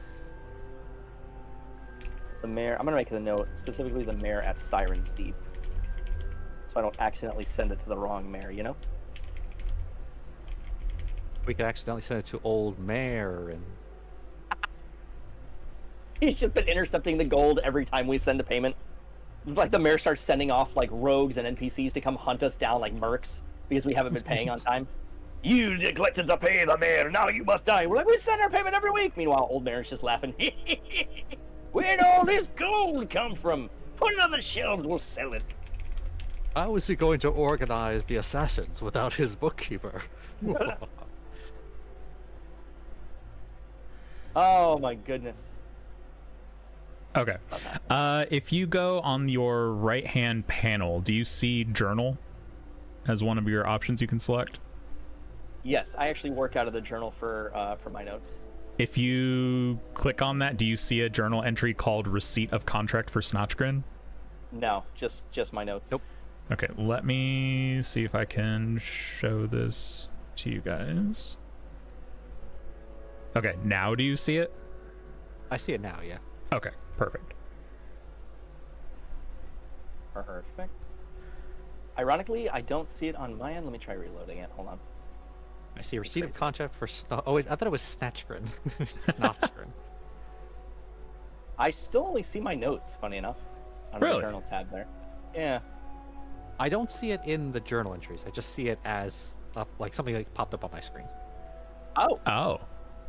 I'm gonna make a note, specifically the mayor at Siren's Deep. So I don't accidentally send it to the wrong mayor, you know? We could accidentally send it to Old Mayor and... He's just been intercepting the gold every time we send a payment. Like the mayor starts sending off like rogues and NPCs to come hunt us down like mercs because we haven't been paying on time. You neglected to pay the mayor, now you must die. We're like, we send our payment every week. Meanwhile, Old Mayor's just laughing. Where'd all this gold come from? Put it on the shelves, we'll sell it. How is he going to organize the assassins without his bookkeeper? Oh my goodness. Okay. If you go on your right-hand panel, do you see journal as one of your options you can select? Yes, I actually work out of the journal for my notes. If you click on that, do you see a journal entry called Receipt of Contract for Snatchgrin? No, just my notes. Nope. Okay, let me see if I can show this to you guys. Okay, now do you see it? I see it now, yeah. Okay, perfect. Perfect. Ironically, I don't see it on my end. Let me try reloading it. Hold on. I see a receipt of contract for... Oh, wait, I thought it was Snatchgrin. Snatchgrin. I still only see my notes, funny enough. On the journal tab there. Yeah. I don't see it in the journal entries. I just see it as like something that popped up on my screen. Oh. Oh.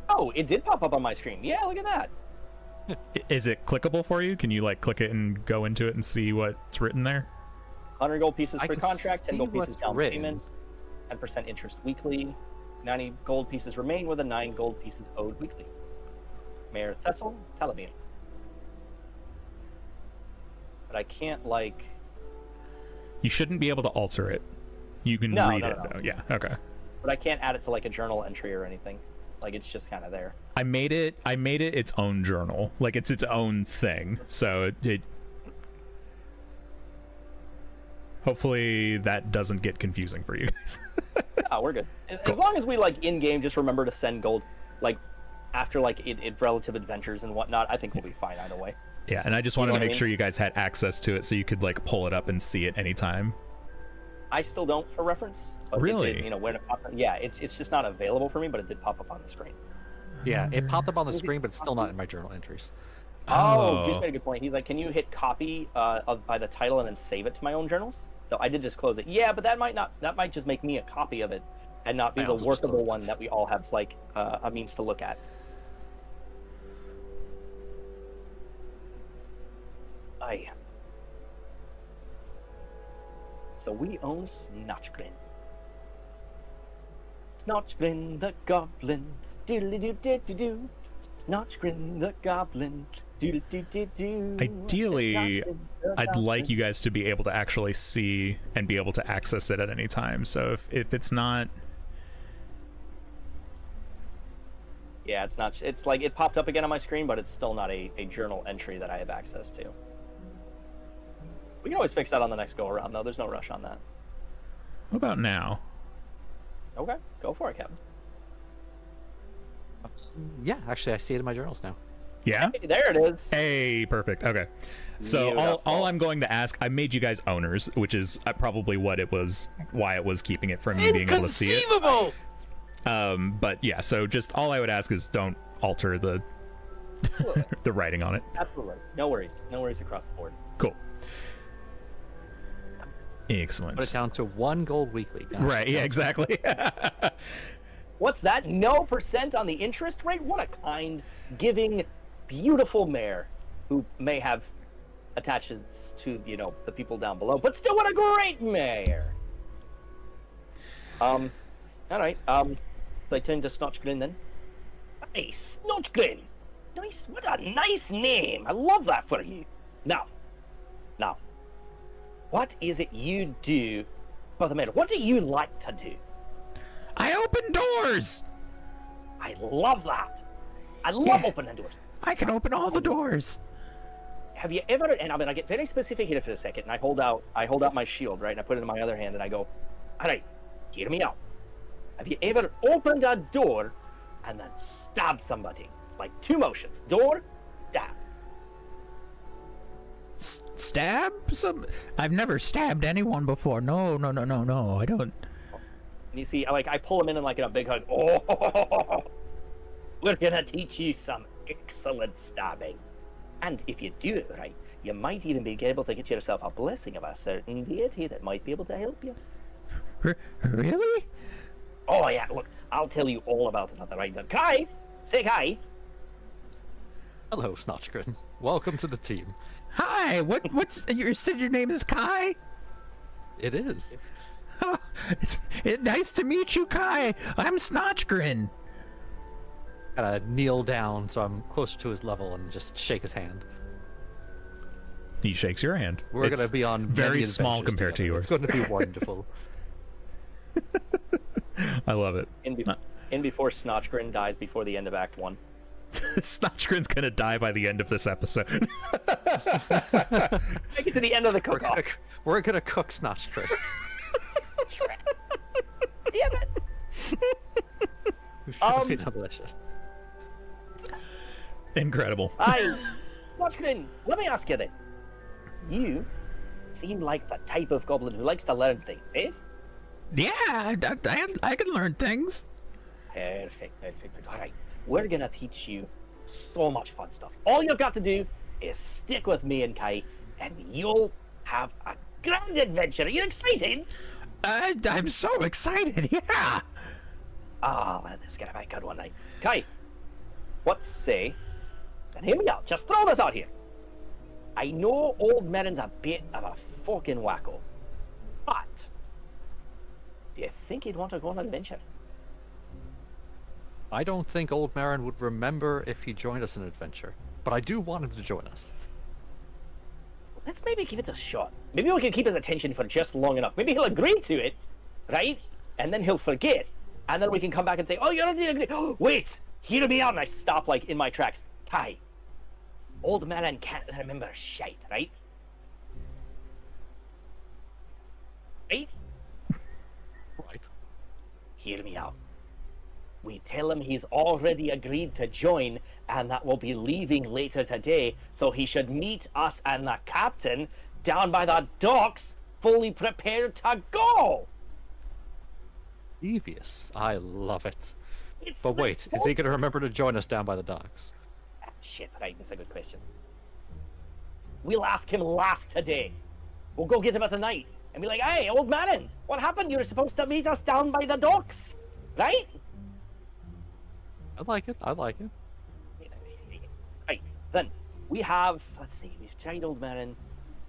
Oh, it did pop up on my screen. Yeah, look at that. Is it clickable for you? Can you like click it and go into it and see what's written there? 100 gold pieces I per can contract, 10 see gold pieces what's down written. payment, 10% interest weekly, 90 gold pieces remain with a 9 gold pieces owed weekly. Mayor Thessel, Talabian. But I can't, like... You shouldn't be able to alter it. You can read it, though. Yeah, okay. But I can't add it to, like, a journal entry or anything. Like, it's just kind of there. I made it its own journal. Like, it's its own thing. So it hopefully that doesn't get confusing for you guys. Oh, we're good. Cool. As long as we, like, in-game just remember to send gold, like, after, like, it relative adventures and whatnot, I think we'll be fine either way. Yeah, and I just wanted know to what I make mean? sure you guys had access to it so you could, like, pull it up and see it anytime. I still don't, for reference. But it Really? did, when it popped up, yeah, it's just not available for me, but it did pop up on the screen. Yeah, it popped up on the screen, but it's still not in my journal entries. Oh, Goose made a good point. He's like, can you hit copy by the title and then save it to my own journals? So I did just close it. Yeah, but that might just make me a copy of it and not be I the also just workable closed it. one that we all have, like, a means to look at. Aye. So we own Snotchgrin. Snotchgrin the goblin, doodly-doo-doo-doo-doo. Snotchgrin the goblin, doodly-doo-doo-doo. Ideally, Snotchgrin the I'd like goblin. you guys to be able to actually see and be able to access it at any time. So if it's not... Yeah, it's not. It's like it popped up again on my screen, but it's still not a journal entry that I have access to. We can always fix that on the next go around, though. There's no rush on that. What about now? Okay, go for it, Captain. Yeah, actually, I see it in my journals now. Yeah? Hey, there it is. Hey, perfect. Okay. So all Beautiful. I'm going to ask, I made you guys owners, which is probably why it was keeping it from you being able to see it. Inconceivable! But yeah, so just all I would ask is don't alter the the writing on it. Absolutely. No worries across the board. Cool. Put it Excellent. down to 1 gold weekly. Got it. Right, yeah, exactly. What's that? No percent on the interest rate? What a kind, giving, beautiful mayor who may have attachments to, the people down below, but still what a great mayor. All right. So I turn to Snotchgrin then. Hey, Snotchgrin! Nice, what a nice name! I love that for you. Now, what is it you do for the mayor? What do you like to do? I open doors. I love that. I love opening doors. I can open all the doors. Have you ever? And I get very specific here for a second. And I hold out my shield, right? And I put it in my other hand, and I go, "All right, hear me out. Have you ever opened a door and then stabbed somebody? Like 2 motions: door, stab." Stab some? I've never stabbed anyone before. No. I don't. And you see, like, I pull him in like in a big hug. Oh, we're gonna teach you some excellent stabbing. And if you do it right, you might even be able to get yourself a blessing of a certain deity that might be able to help you. Really? Oh yeah, look, I'll tell you all about it at the right time. Kai, say hi. Hello, Snotchgrin. Welcome to the team. Hi. What's you said your name is Kai? It is. Oh, nice to meet you, Kai. I'm Snotchgrin. Gotta kneel down so I'm closer to his level and just shake his hand. He shakes your hand. We're It's gonna be on very many small adventures compared to together. yours. It's going to be wonderful. I love it. In before Snotchgrin dies before the end of Act 1. Snotchgrin's gonna die by the end of this episode. Make it to the end of the cook-off. We're gonna cook Snotchgrin. Damn it. It's gonna be delicious. Incredible. Snotchgrin, let me ask you then. You seem like the type of goblin who likes to learn things, eh? Yeah, I can learn things. Perfect. All right, we're gonna teach you so much fun stuff. All you've got to do is stick with me and Kai, and you'll have a grand adventure. Are you excited? I'm so excited. Yeah. This is gonna be a good one, night. Kai, what say And hear me out. Just throw this out here. I know old Merrin's a bit of a fucking wacko, but do you think he'd want to go on an adventure? I don't think old Marin would remember if he joined us in an adventure, but I do want him to join us. Let's maybe give it a shot. Maybe we can keep his attention for just long enough. Maybe he'll agree to it, right? And then he'll forget. And then we can come back and say, oh, you don't agree. Oh, wait, hear me out. And I stop like in my tracks. Kai, old man can't remember shite, right? Right? Right. Hear me out. We tell him he's already agreed to join and that we'll be leaving later today, so he should meet us and the captain down by the docks, fully prepared to go. Devious. I love it. It's But wait, is he going to remember to join us down by the docks? Shit, right, that's a good question. We'll ask him last today. We'll go get him at the night and be like, hey, old man, what happened? You were supposed to meet us down by the docks, right? I like it. I like it. Right, then we have, let's see, we've tried old Marin.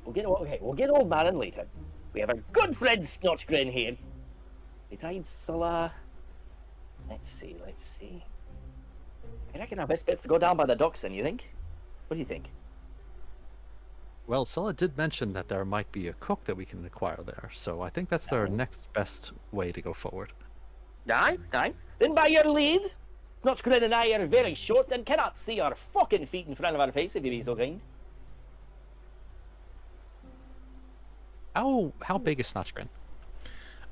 We'll get old Marin later. We have our good friend Snotchgrin here. We tried Sulla. Let's see. I reckon our best bet's to go down by the docks then, you think? What do you think? Well, Sulla did mention that there might be a cook that we can acquire there, so I think that's their next best way to go forward. Aye. Then by your lead, Snotchgrin and I are very short and cannot see our fucking feet in front of our face, if you be so kind. How big is Snotchgrin?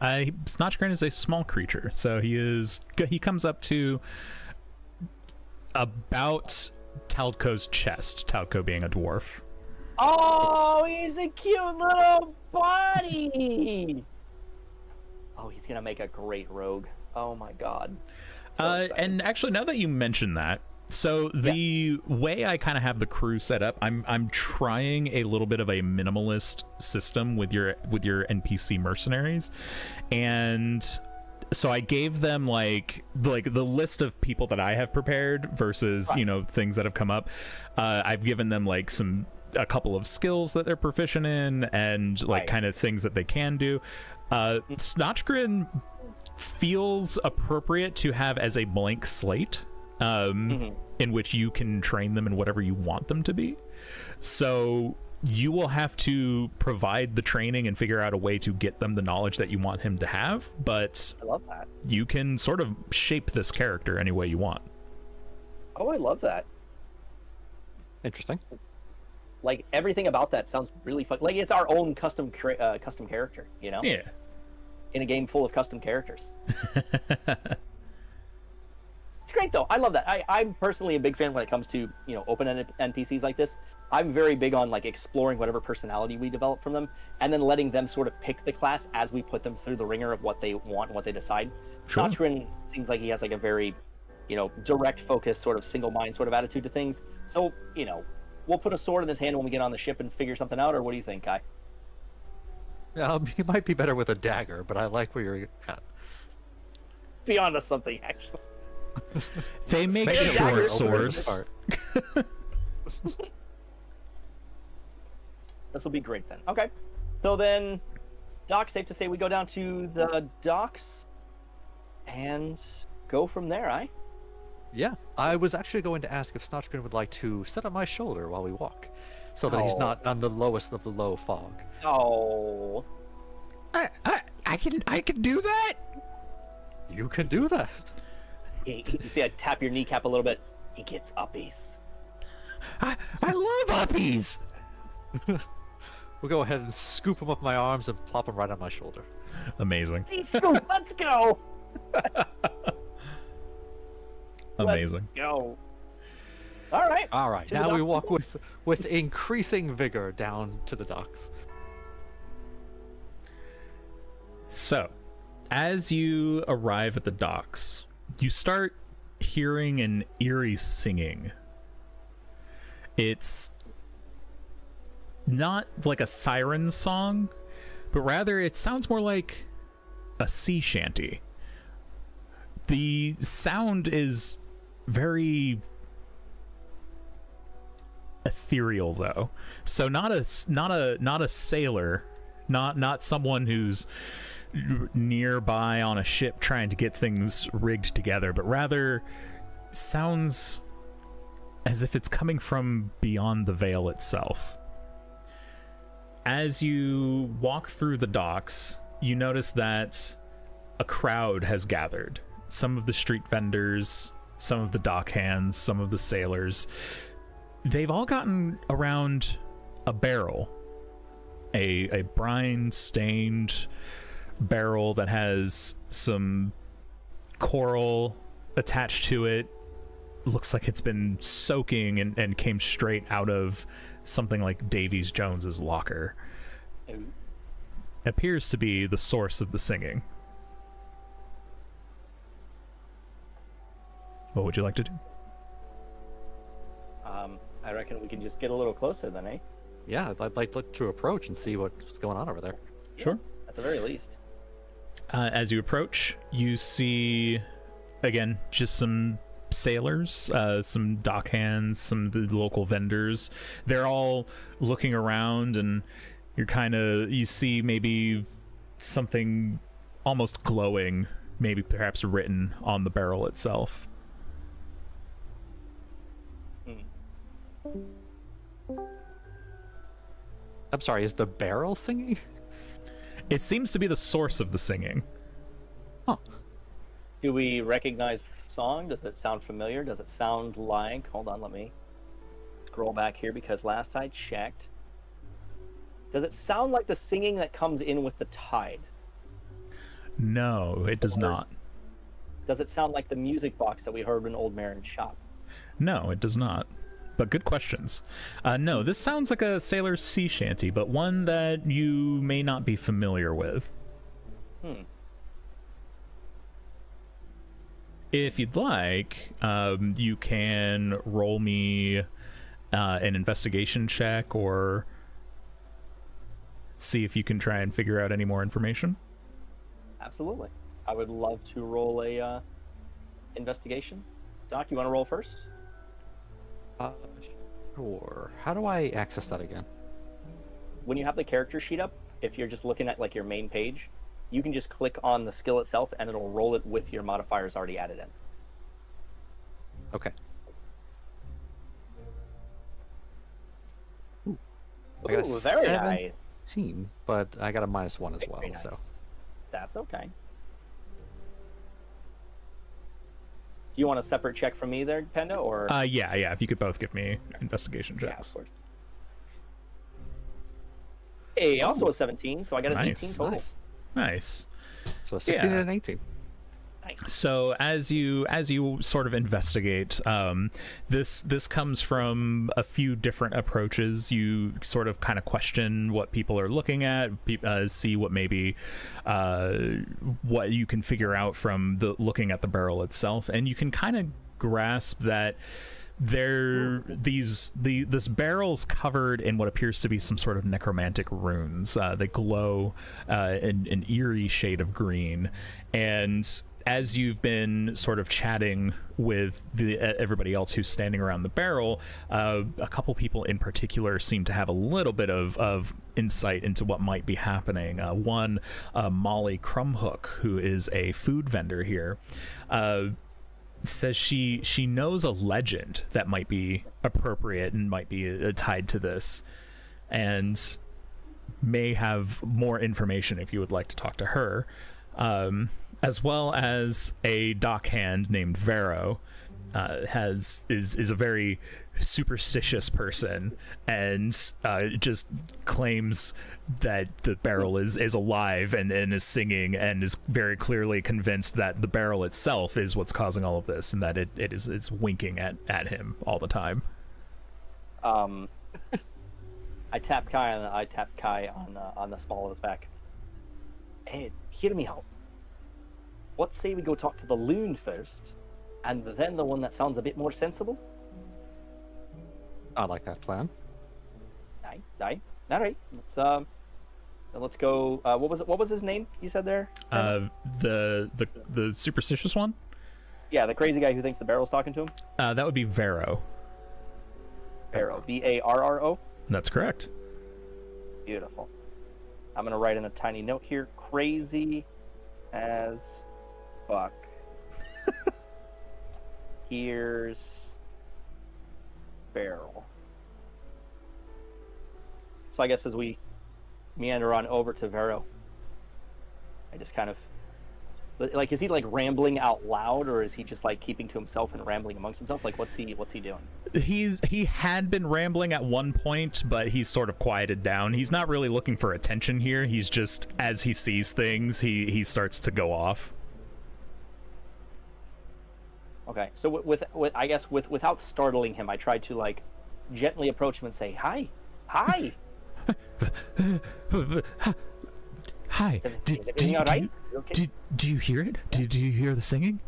Snotchgrin is a small creature, so he comes up to about Talco's chest, Talco being a dwarf. Oh, he's a cute little buddy! Oh, he's gonna make a great rogue. Oh my god. And actually, now that you mention that, so the way I kind of have the crew set up, I'm trying a little bit of a minimalist system with your NPC mercenaries, and so I gave them like the list of people that I have prepared versus things that have come up. I've given them like a couple of skills that they're proficient in and like kind of things that they can do. Snotchgrin feels appropriate to have as a blank slate in which you can train them in whatever you want them to be. So you will have to provide the training and figure out a way to get them the knowledge that you want him to have, but I love that. You can sort of shape this character any way you want. Oh, I love that. Interesting. Like, everything about that sounds really fun. Like, it's our own custom character, you know? Yeah. In a game full of custom characters. It's great, though. I love that. I'm personally a big fan when it comes to, open-ended NPCs like this. I'm very big on, like, exploring whatever personality we develop from them, and then letting them sort of pick the class as we put them through the ringer of what they want and what they decide. Sure. Snotchgrin seems like he has, like, a very, direct focus, sort of single-mind sort of attitude to things. So, we'll put a sword in his hand when we get on the ship and figure something out, or what do you think, Kai? He might be better with a dagger, but I like where you're at. Be on to something, actually. They make Maybe short swords. This will be great then. Okay. So then, Doc, safe to say we go down to the docks and go from there, eh? Yeah, I was actually going to ask if Snotchgrin would like to sit on my shoulder while we walk, so that he's not on the lowest of the low fog. Oh. I can do that. You can do that. You see, I tap your kneecap a little bit. He gets uppies. I love uppies. We'll go ahead and scoop him up my arms and plop him right on my shoulder. Amazing. See, Scoop, let's go. Amazing. Let's go. All right. All right. To the Now we docks. walk with increasing vigor down to the docks. So, as you arrive at the docks, you start hearing an eerie singing. It's not like a siren song, but rather it sounds more like a sea shanty. The sound is very ethereal though. So not a sailor, not someone who's nearby on a ship trying to get things rigged together, but rather sounds as if it's coming from beyond the veil itself. As you walk through the docks, you notice that a crowd has gathered. Some of the street vendors, some of the dock hands, some of the sailors. They've all gotten around a barrel, a brine-stained barrel that has some coral attached to it. Looks like it's been soaking and came straight out of something like Davies Jones's locker. Appears to be the source of the singing. What would you like to do? I reckon we can just get a little closer then, eh? Yeah, I'd like to approach and see what's going on over there. Sure. At the very least. As you approach, you see, again, just some sailors, some dock hands, some of the local vendors. They're all looking around, and you see maybe something almost glowing, maybe perhaps written on the barrel itself. I'm sorry, is the barrel singing? It seems to be the source of the singing. Huh. Do we recognize the song? Does it sound familiar? Does it sound like... Hold on, let me scroll back here, because last I checked... Does it sound like the singing that comes in with the tide? No, it does not. Does it sound like the music box that we heard in Old Marin's shop? No, it does not. But good questions. No, this sounds like a sailor's sea shanty, but one that you may not be familiar with. If you'd like, you can roll me an investigation check, or see if you can try and figure out any more information. Absolutely. I would love to roll a investigation. Doc, you want to roll first? Sure. How do I access that again? When you have the character sheet up, if you're just looking at like your main page, you can just click on the skill itself and it'll roll it with your modifiers already added in. Okay. I got a very nice. 17, but I got a -1 as well, Very nice. so. That's okay. Do you want a separate check from me there, Penda, or? Yeah, if you could both give me investigation Yeah, checks. of course. Hey, also a 17, so I got an Nice. 18 total. Nice. So a 16 Yeah. and an 18. Nice. So as you sort of investigate, this comes from a few different approaches. You sort of kind of question what people are looking at, see what maybe what you can figure out from looking at the barrel itself, and you can kind of grasp that this barrel's covered in what appears to be some sort of necromantic runes. They glow in an eerie shade of green, and as you've been sort of chatting with everybody else who's standing around the barrel, a couple people in particular seem to have a little bit of insight into what might be happening. One, Molly Crumhook, who is a food vendor here, says she knows a legend that might be appropriate and might be tied to this, and may have more information if you would like to talk to her. As well as a dockhand named Vero, is a very superstitious person, and just claims that the barrel is alive and is singing, and is very clearly convinced that the barrel itself is what's causing all of this, and that it's winking at him all the time. I tap Kai on the small of his back. Hey, hear me out. What say we go talk to the loon first, and then the one that sounds a bit more sensible? I like that plan. Aye. All right. Let's go. What was his name? You said there. The superstitious one. Yeah, the crazy guy who thinks the barrel's talking to him. That would be Vero. Barrow. Barro. That's correct. Beautiful. I'm gonna write in a tiny note here. Crazy as fuck. Here's Barrel. So I guess as we meander on over to Vero, I just kind of like, is he like rambling out loud, or is he just like keeping to himself and rambling amongst himself? Like, what's he doing? He had been rambling at one point, but he's sort of quieted down. He's not really looking for attention here. He's just, as he sees things, he starts to go off. Okay, so with I guess without startling him, I tried to like gently approach him and say, "Hi." Hi. Is everything all right? Okay? Do you hear it? Do you hear the singing?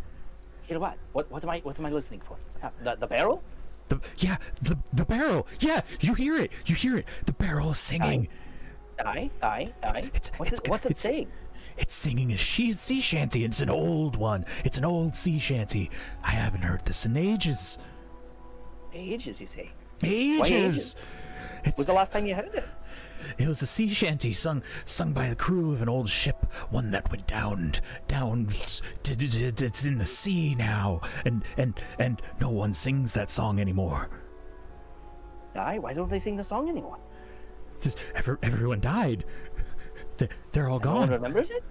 Hear what? What am I listening for? The barrel? The barrel. Yeah, you hear it. You hear it. The barrel is singing. Aye. What's it saying? It's singing a sea shanty. It's an old one. It's an old sea shanty. I haven't heard this in ages. Ages, you say? Ages. Why ages? When's the last time you heard it? It was a sea shanty sung by the crew of an old ship, one that went down. It's in the sea now, and no one sings that song anymore. Aye, why don't they sing the song anymore? Everyone died. They're all gone. No one remembers it?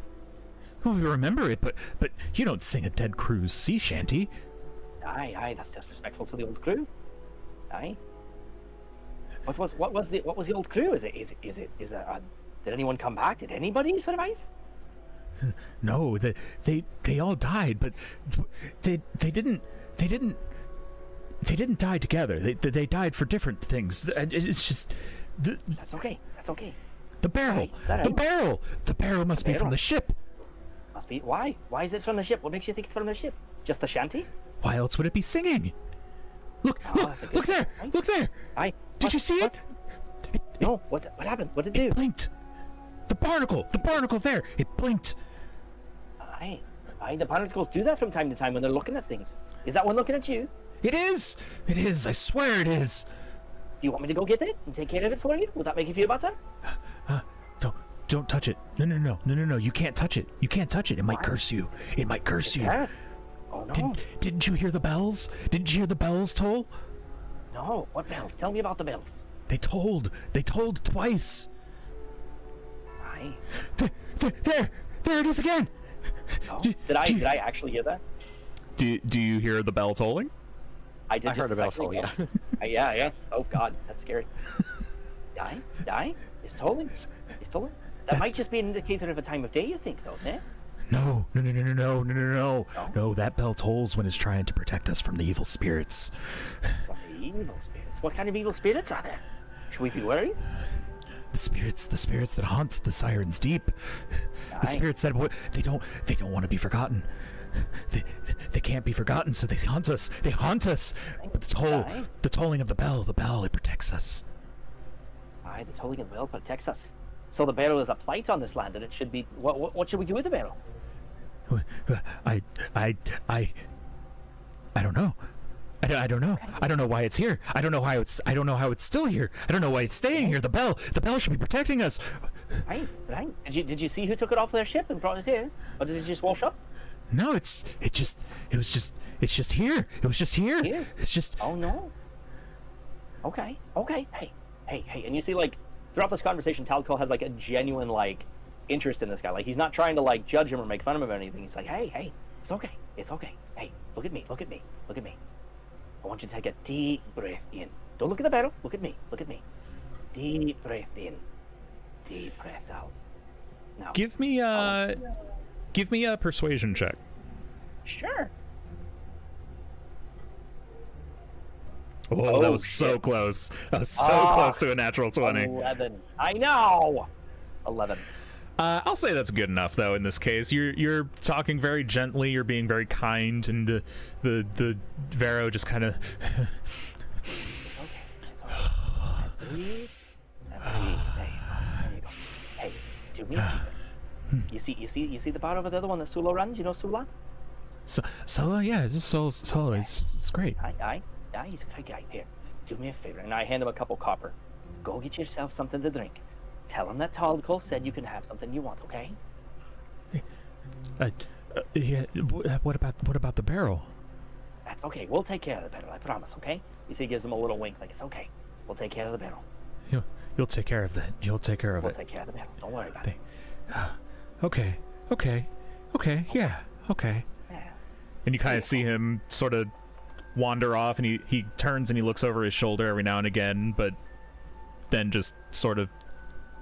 Well, we remember it, but you don't sing a dead crew's sea shanty. Aye, that's disrespectful to the old crew. Aye. What was the old crew? Did anyone come back? Did anybody survive? No, they all died, but they didn't die together. They died for different things. It's just That's okay. The barrel. The barrel must be from the ship. Must be. Why? Why is it from the ship? What makes you think it's from the ship? Just the shanty? Why else would it be singing? Look there! Aye. Look there! Aye. Did you see it? No. What happened? What did it do? It blinked. The barnacle there. It blinked. Aye. The barnacles do that from time to time when they're looking at things. Is that one looking at you? It is. I swear it is. Do you want me to go get it and take care of it for you? Would that make you feel better? Don't touch it. No. You can't touch it. It might curse you. Yeah. Oh no. Didn't you hear the bells? Didn't you hear the bells toll? No. What bells? Tell me about the bells. They tolled twice. Aye. There it is again. Oh. Did I actually hear that? Do you hear the bell tolling? I did. I heard a bell toll, yeah. Yeah. Oh God, that's scary. Die? It's tolling. That might just be an indicator of a time of day, you think, though, eh? No. No, that bell tolls when it's trying to protect us from the evil spirits. From the evil spirits? What kind of evil spirits are there? Should we be worried? The spirits that haunt the Sirens Deep. The spirits that they don't want to be forgotten. They can't be forgotten, so they haunt us. But the tolling of the bell, it protects us. Aye, the tolling of the bell protects us. So the barrel is a plight on this land, and it should be. What should we do with the barrel? I don't know. I don't know. I don't know why it's here. I don't know how it's still here. I don't know why it's staying here. The bell should be protecting us. Right. Did you see who took it off their ship and brought it here, or did it just wash up? No, it's just here. It was just here. Here? It's just. Oh no. Okay. Hey, and you see, like, throughout this conversation, Caul has like a genuine like interest in this guy. Like, he's not trying to like judge him or make fun of him or anything. He's like, hey, it's okay. Hey, look at me. I want you to take a deep breath in. Don't look at the barrel. Look at me. Deep breath in. Deep breath out. Now, Give me a persuasion check. Sure. Oh, that was shit. so close. That was so close to a natural 20. 11. I know. 11. I'll say that's good enough, though. In this case, you're talking very gently. You're being very kind, and the Vero just kind of. It's okay. Breathe. Hey, there you go. Hey, do me. You see the bar over there, the one that Sula runs. You know Sula? Solo, yeah, this is Solo. It's great. Aye. He's a great guy. Here, do me a favor, and I hand him a couple copper. Go get yourself something to drink. Tell him that Caul said you can have something you want, okay? Yeah. What about the barrel? That's okay. We'll take care of the barrel, I promise, okay? You see, he gives him a little wink, like, it's okay. We'll take care of the barrel. You'll take care of that. You'll take care of We'll it. take care of the barrel. Don't worry about it. Okay. Yeah. Okay. Yeah. And you kind of see him sort of wander off, and he turns and he looks over his shoulder every now and again, but then just sort of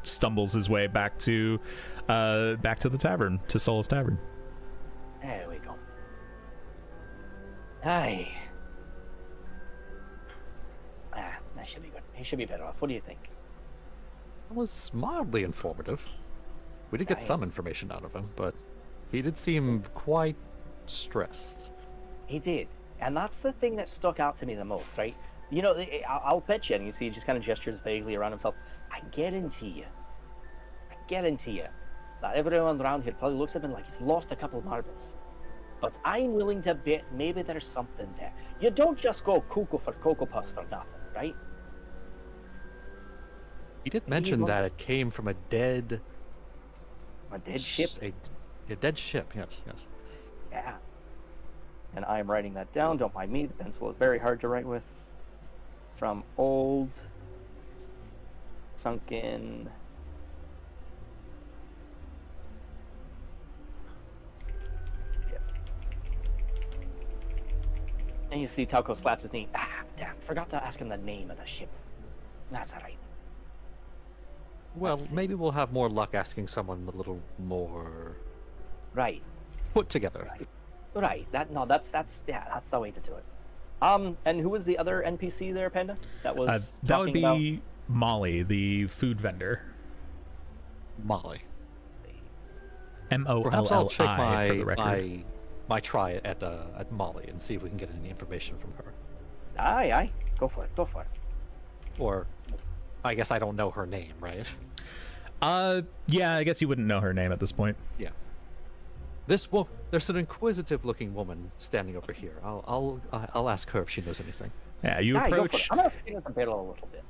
stumbles his way back to the tavern, to Sol's Tavern. There we go. Aye. That should be good. He should be better off. What do you think? It was mildly informative. We did get some information out of him, but he did seem quite stressed. He did. And that's the thing that stuck out to me the most, right? You know, I'll bet you, and you see he just kind of gestures vaguely around himself. I guarantee you that everyone around here probably looks at him like he's lost a couple marbles. But I'm willing to bet maybe there's something there. You don't just go cuckoo for Cocoa Puffs for nothing, right? He did mention that it came from a dead... A dead ship? A dead ship, yes. Yeah. And I'm writing that down. Don't mind me. The pencil is very hard to write with. From old, sunken... ship. And you see Talco slaps his knee. Damn, forgot to ask him the name of the ship. That's all right. Well, maybe we'll have more luck asking someone a little more... Right. put together. Right. That's the way to do it. And who was the other NPC there, Panda? That was that would be about... Molly, the food vendor. Molly. Molli Perhaps I'll check for the record. my try at Molly and see if we can get any information from her. Aye. Go for it. Or, I guess I don't know her name, right? Yeah, I guess you wouldn't know her name at this point. Yeah. There's an inquisitive-looking woman standing over here. I'll ask her if she knows anything. Yeah, you approach. I'm gonna stay with the barrel a little bit.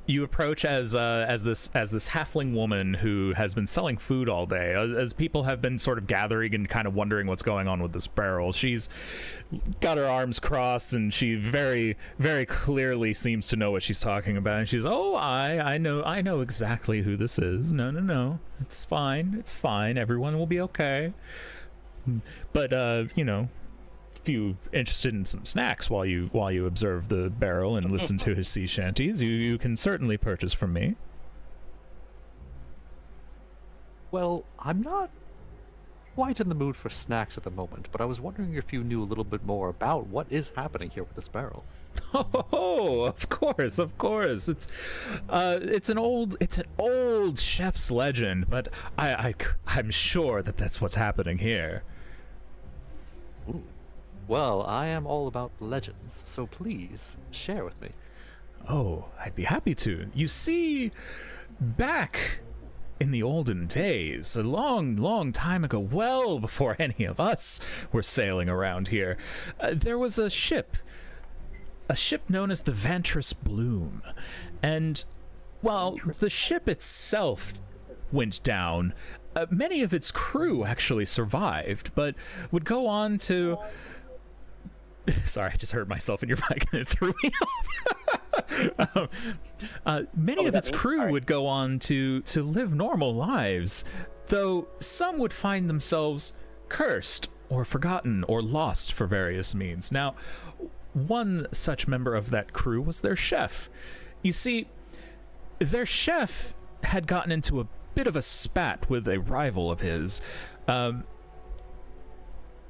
You approach as this halfling woman who has been selling food all day. As people have been sort of gathering and kind of wondering what's going on with this barrel, she's got her arms crossed and she very, very clearly seems to know what she's talking about. And she's, I know exactly who this is. No, it's fine, everyone will be okay. But if you're interested in some snacks while you observe the barrel and listen to his sea shanties, you can certainly purchase from me. Well, I'm not quite in the mood for snacks at the moment, but I was wondering if you knew a little bit more about what is happening here with this barrel. Oh, of course. It's an old chef's legend, but I'm sure that's what's happening here. Ooh. Well, I am all about legends, so please share with me. Oh, I'd be happy to. You see, back in the olden days, a long time ago, well before any of us were sailing around here, there was a ship known as the Vantress Bloom. And, well, the ship itself went down. Many of its crew actually survived, but would go on to... Sorry, I just heard myself in your mic and it threw me off. Many of its crew would go on to live normal lives, though some would find themselves cursed or forgotten or lost for various means. Now, one such member of that crew was their chef. You see, their chef had gotten into a bit of a spat with a rival of his,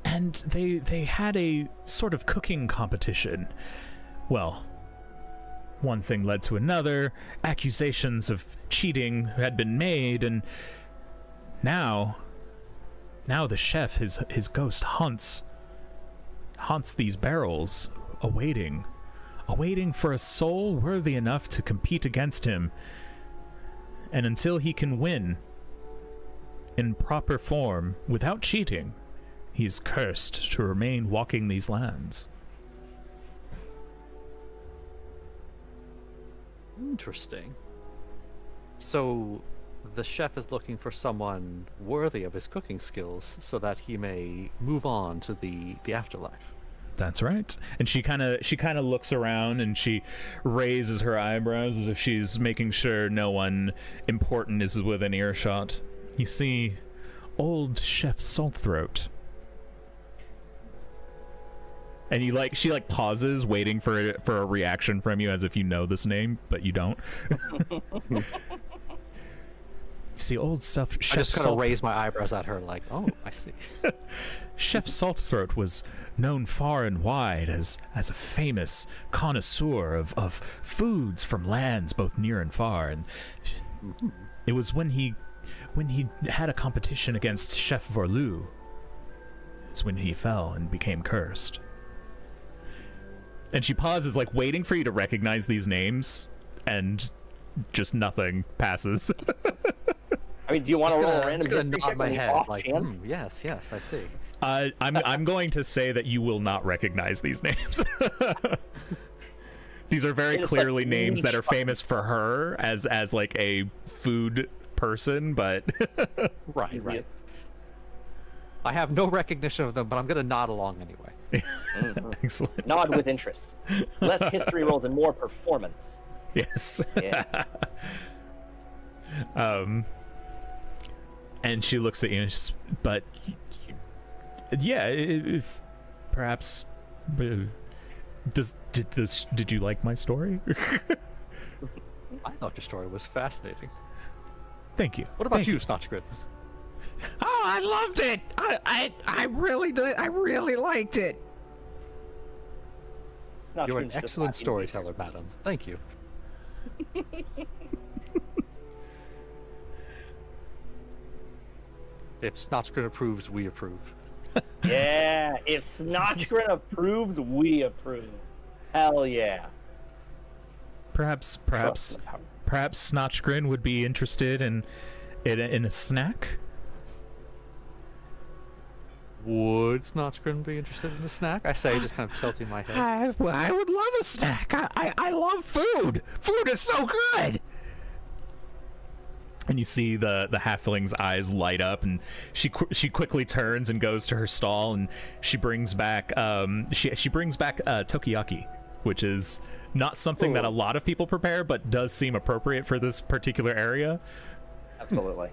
and they had a sort of cooking competition. Well, one thing led to another, accusations of cheating had been made, and now the chef, his ghost haunts these barrels, awaiting for a soul worthy enough to compete against him. And until he can win in proper form without cheating, he is cursed to remain walking these lands. Interesting. So, the chef is looking for someone worthy of his cooking skills so that he may move on to the afterlife. That's right. And she kind of looks around and she raises her eyebrows as if she's making sure no one important is within earshot. You see, old Chef Saltthroat. And she pauses, waiting for a reaction from you, as if you know this name, but you don't. You see, old Chef. I just kind of raise my eyebrows at her, like, "Oh, I see." Chef Saltthroat was known far and wide as a famous connoisseur of foods from lands both near and far, and it was when he had a competition against Chef Vorlu. It's when he fell and became cursed. And she pauses, waiting for you to recognize these names, and just nothing passes. I mean, do you want to roll a random history check check? My head, off like, chance? yes, I see. I'm going to say that you will not recognize these names. These are very clearly names that are famous for her as a food person, but right. I have no recognition of them, but I'm gonna nod along anyway. Excellent. Nod with interest. Less history rolls and more performance. Yes. Yeah. And she looks at you, and but yeah, if perhaps did you like my story? I thought your story was fascinating. Thank you. What about you, Snotchgrin? Oh, I loved it. I really did. I really liked it. It's not You're true, an it's just excellent happy. storyteller, madam. Thank you. If Snotchgrin approves, we approve. Yeah, if Snotchgrin approves, we approve. Hell yeah. Perhaps Snotchgrin would be interested in a snack. Would Snotchgrin be interested in a snack? I say, just kind of tilting my head. I would love a snack. I love food. Food is so good. And you see the halfling's eyes light up, and she quickly turns and goes to her stall, and she brings back tokiyaki, which is not something that a lot of people prepare, but does seem appropriate for this particular area. Absolutely.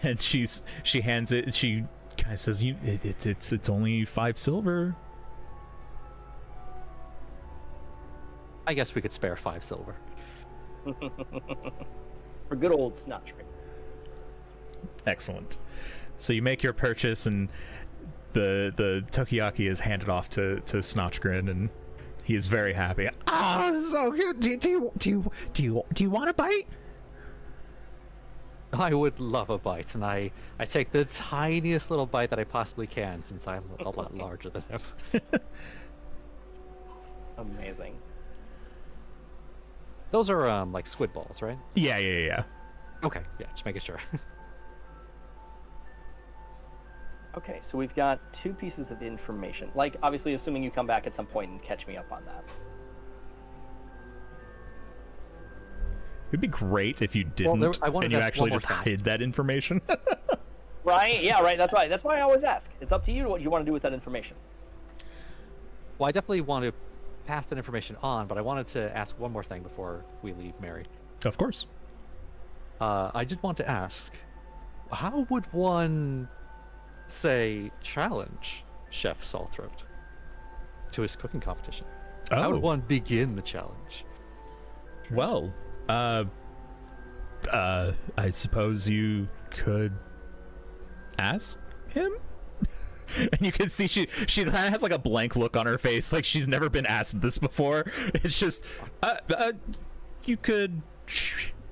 And she hands it. She kind of says, "It's only 5 silver." I guess we could spare 5 silver. For good old Snotchgrin. Excellent. So you make your purchase, and the tokiyaki is handed off to Snotchgrin, and he is very happy. Oh, so good. Do you want a bite? I would love a bite, and I take the tiniest little bite that I possibly can, since I'm a lot larger than him. Amazing. Those are like squid balls, right? Yeah. Okay, yeah, just making sure. Okay, so we've got 2 pieces of information. Obviously, assuming you come back at some point and catch me up on that. It'd be great if you didn't, and you actually just hid that information. Right? Yeah, right. That's right. That's why I always ask. It's up to you what you want to do with that information. Well, I definitely want to pass that information on, but I wanted to ask one more thing before we leave Mary. Of course. I did want to ask, how would one, say, challenge Chef Saltthroat to his cooking competition? How would one begin the challenge? Well, I suppose you could ask him? And you can see she kind of has a blank look on her face, like she's never been asked this before. It's just, you could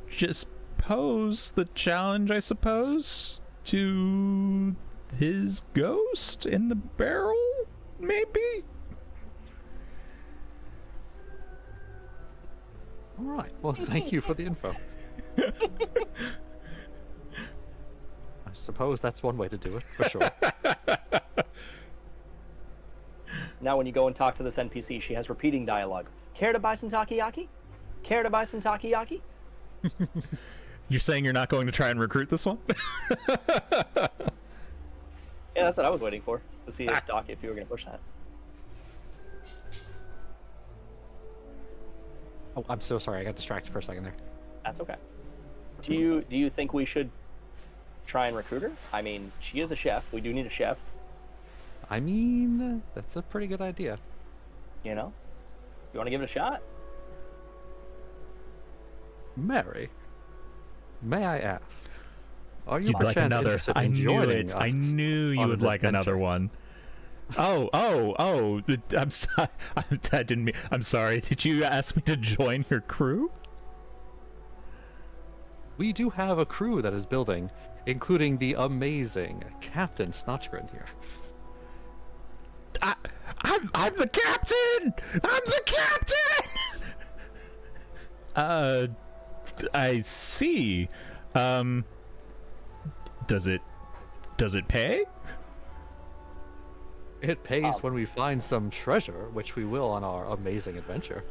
just pose the challenge, I suppose, to his ghost in the barrel, maybe? All right. Well, thank you for the info. I suppose that's one way to do it, for sure. Now when you go and talk to this NPC, she has repeating dialogue. Care to buy some takoyaki? Care to buy some takoyaki? You're saying you're not going to try and recruit this one? Yeah, that's what I was waiting for. To see if Doc, if you were going to push that. Oh, I'm so sorry. I got distracted for a second there. That's okay. Do you think we should try and recruit her? I mean, she is a chef. We do need a chef. I mean, that's a pretty good idea. You know? You want to give it a shot? Mary, may I ask, are you You'd like perchance another? interested I in knew joining it. us I knew you on would an like another adventure? one. Oh! I'm sorry. I didn't mean. I'm sorry. Did you ask me to join your crew? We do have a crew that is building, including the amazing Captain Snotchgrin here. I'm the captain. I'm the captain. I see. Does it pay? It pays when we find some treasure, which we will on our amazing adventure.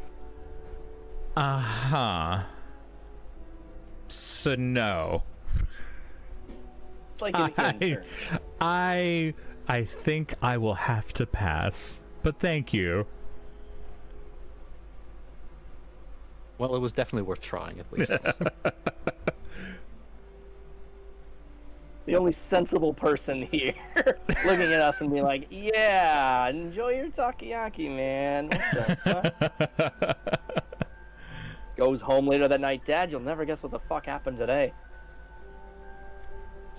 Uh-huh. So no. It's like an intern. I think I will have to pass. But thank you. Well, it was definitely worth trying, at least. The only sensible person here looking at us and being like, yeah, enjoy your takoyaki, man. What the fuck? Goes home later that night, Dad, you'll never guess what the fuck happened today.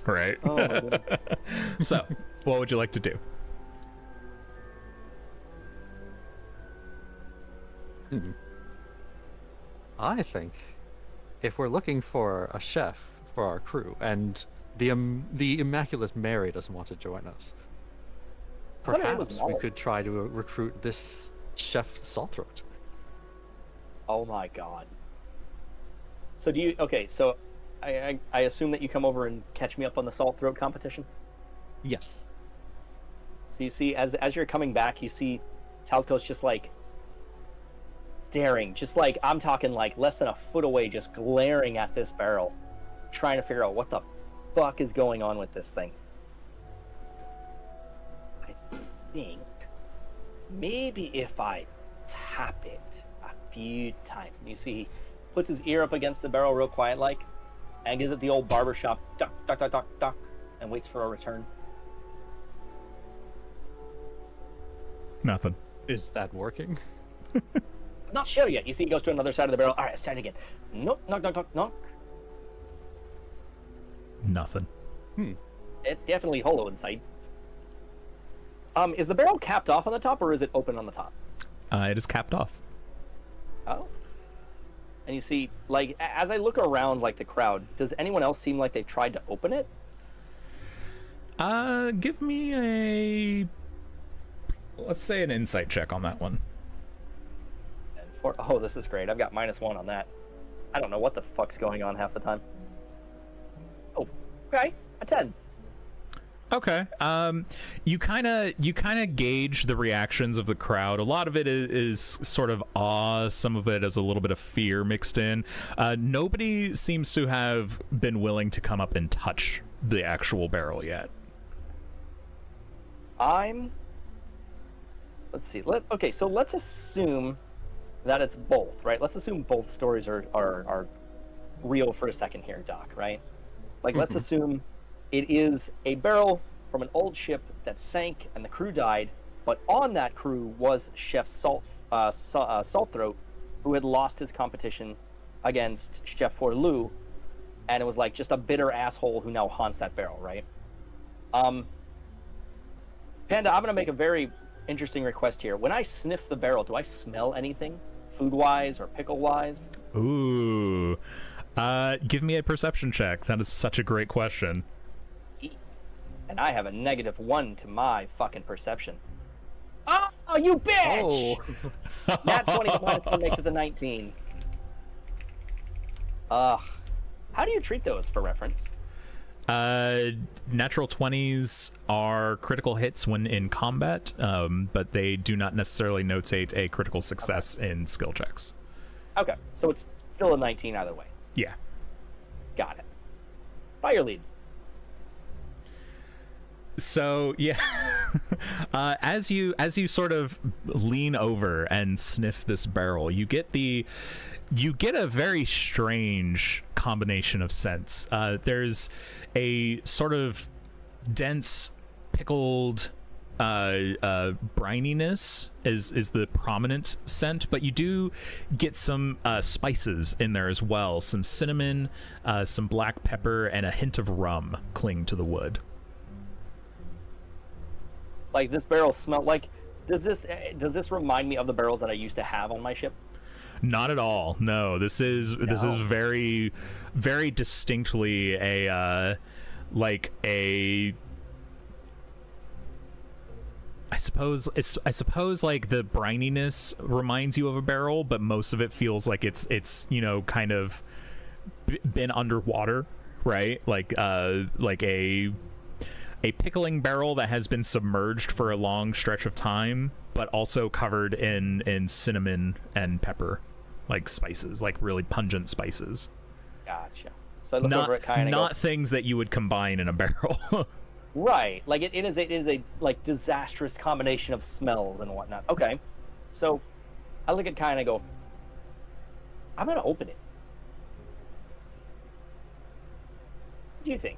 Right. Oh, my goodness. So, what would you like to do? I think if we're looking for a chef for our crew, and the immaculate Mary doesn't want to join us, thought her name was perhaps we Molly. could try to recruit this chef Saltthroat. Oh my god. So do you, okay, so I assume that you come over and catch me up on the Saltthroat competition? Yes. So you see, as you're coming back, you see Talco's just like staring, just like, I'm talking like less than a foot away, just glaring at this barrel, trying to figure out what the fuck is going on with this thing. I think maybe if I tap it a few times, and you see he puts his ear up against the barrel real quiet like, and gives it the old barbershop duck, duck, duck, duck, duck, and waits for a return. Nothing. Is that working? Not sure yet. You see he goes to another side of the barrel. All right, let's try it again. Nope, knock, knock, knock, knock. Nothing. It's definitely hollow inside. Is the barrel capped off on the top, or is it open on the top? It is capped off. Oh. And you see, like, as I look around, like, the crowd, does anyone else seem like they've tried to open it? Give me a... Let's say an insight check on that one. Oh, this is great. I've got -1 on that. I don't know what the fuck's going on half the time. Oh, okay. A 10. Okay. You kind of gauge the reactions of the crowd. A lot of it is sort of awe. Some of it is a little bit of fear mixed in. Nobody seems to have been willing to come up and touch the actual barrel yet. Let's see. Okay, so let's assume that it's both, right? Let's assume both stories are real for a second here, Doc, right? Like, let's assume it is a barrel from an old ship that sank and the crew died, but on that crew was Chef Saltthroat, who had lost his competition against Chef Forlou, and it was like just a bitter asshole who now haunts that barrel, right? Panda, I'm gonna make a very interesting request here. When I sniff the barrel, do I smell anything, food-wise or pickle-wise? Ooh. Give me a perception check. That is such a great question. And I have a -1 to my fucking perception. Oh, you bitch! Oh. Nat 20 minus makes it the 19. How do you treat those for reference? Natural 20s are critical hits when in combat, but they do not necessarily notate a critical success in skill checks. Okay, so it's still a 19 either way. Yeah. Got it. Fire lead. So yeah, as you sort of lean over and sniff this barrel, you get a very strange combination of scents. There's a sort of dense pickled brininess is the prominent scent, but you do get some spices in there as well. Some cinnamon, some black pepper, and a hint of rum cling to the wood. Like, this barrel smell like, does this remind me of the barrels that I used to have on my ship? Not at all. No, this is very, very distinctly a I suppose like the brininess reminds you of a barrel, but most of it feels like it's kind of been underwater, right? Like a pickling barrel that has been submerged for a long stretch of time, but also covered in cinnamon and pepper, like spices, like really pungent spices. Gotcha. So I look over it, kind of not things that you would combine in a barrel. Right. Like it is a like disastrous combination of smells and whatnot. Okay. So I look at Kai and I go, I'm gonna open it. What do you think?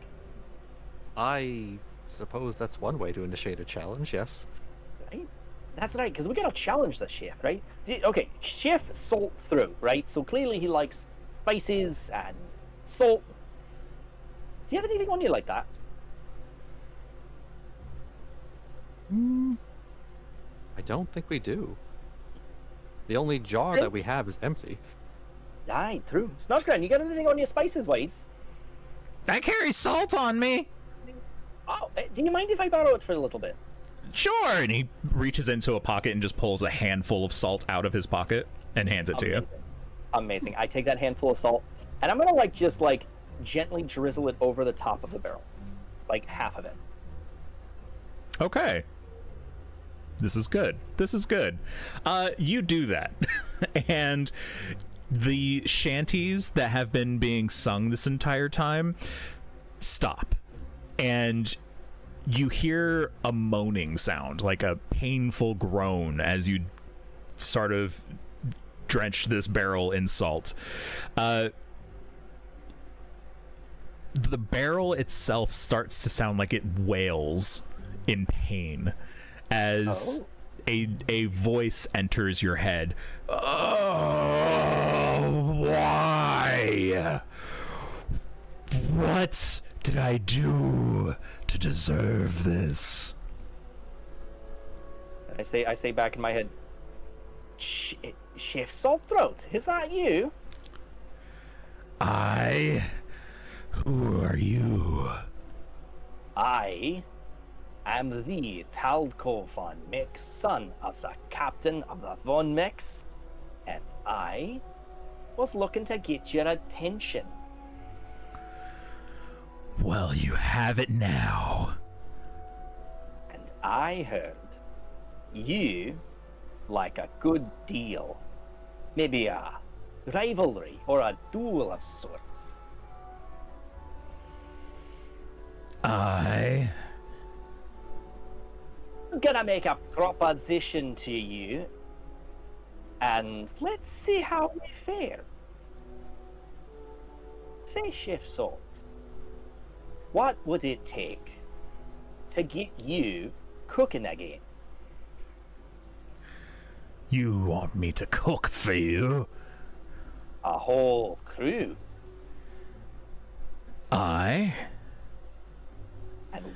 I suppose that's one way to initiate a challenge, yes. Right? That's right, because we gotta challenge the chef, right? Okay, Chef Saltthroat, right? So clearly he likes spices and salt. Do you have anything on you like that? I don't think we do. The only jar that we have is empty. Aye, true. Snodgren, you got anything on your spices wise? I carry salt on me. Oh, do you mind if I borrow it for a little bit? Sure. And he reaches into a pocket and just pulls a handful of salt out of his pocket and hands it to you. Amazing. I take that handful of salt and I'm gonna just gently drizzle it over the top of the barrel, like half of it. Okay. This is good. You do that. And the shanties that have been being sung this entire time stop. And you hear a moaning sound, like a painful groan, as you sort of drench this barrel in salt. The barrel itself starts to sound like it wails in pain as a voice enters your head. Oh, why? What did I do to deserve this? I say back in my head, Chef Saltthroat, is that you? Who are you? I am the Talco von Mix, son of the captain of the Von Mix, and I was looking to get your attention. Well, you have it now. And I heard you like a good deal. Maybe a rivalry or a duel of sorts. I'm gonna make a proposition to you, and let's see how we fare. Say, Chef Salt, what would it take to get you cooking again? You want me to cook for you? A whole crew. And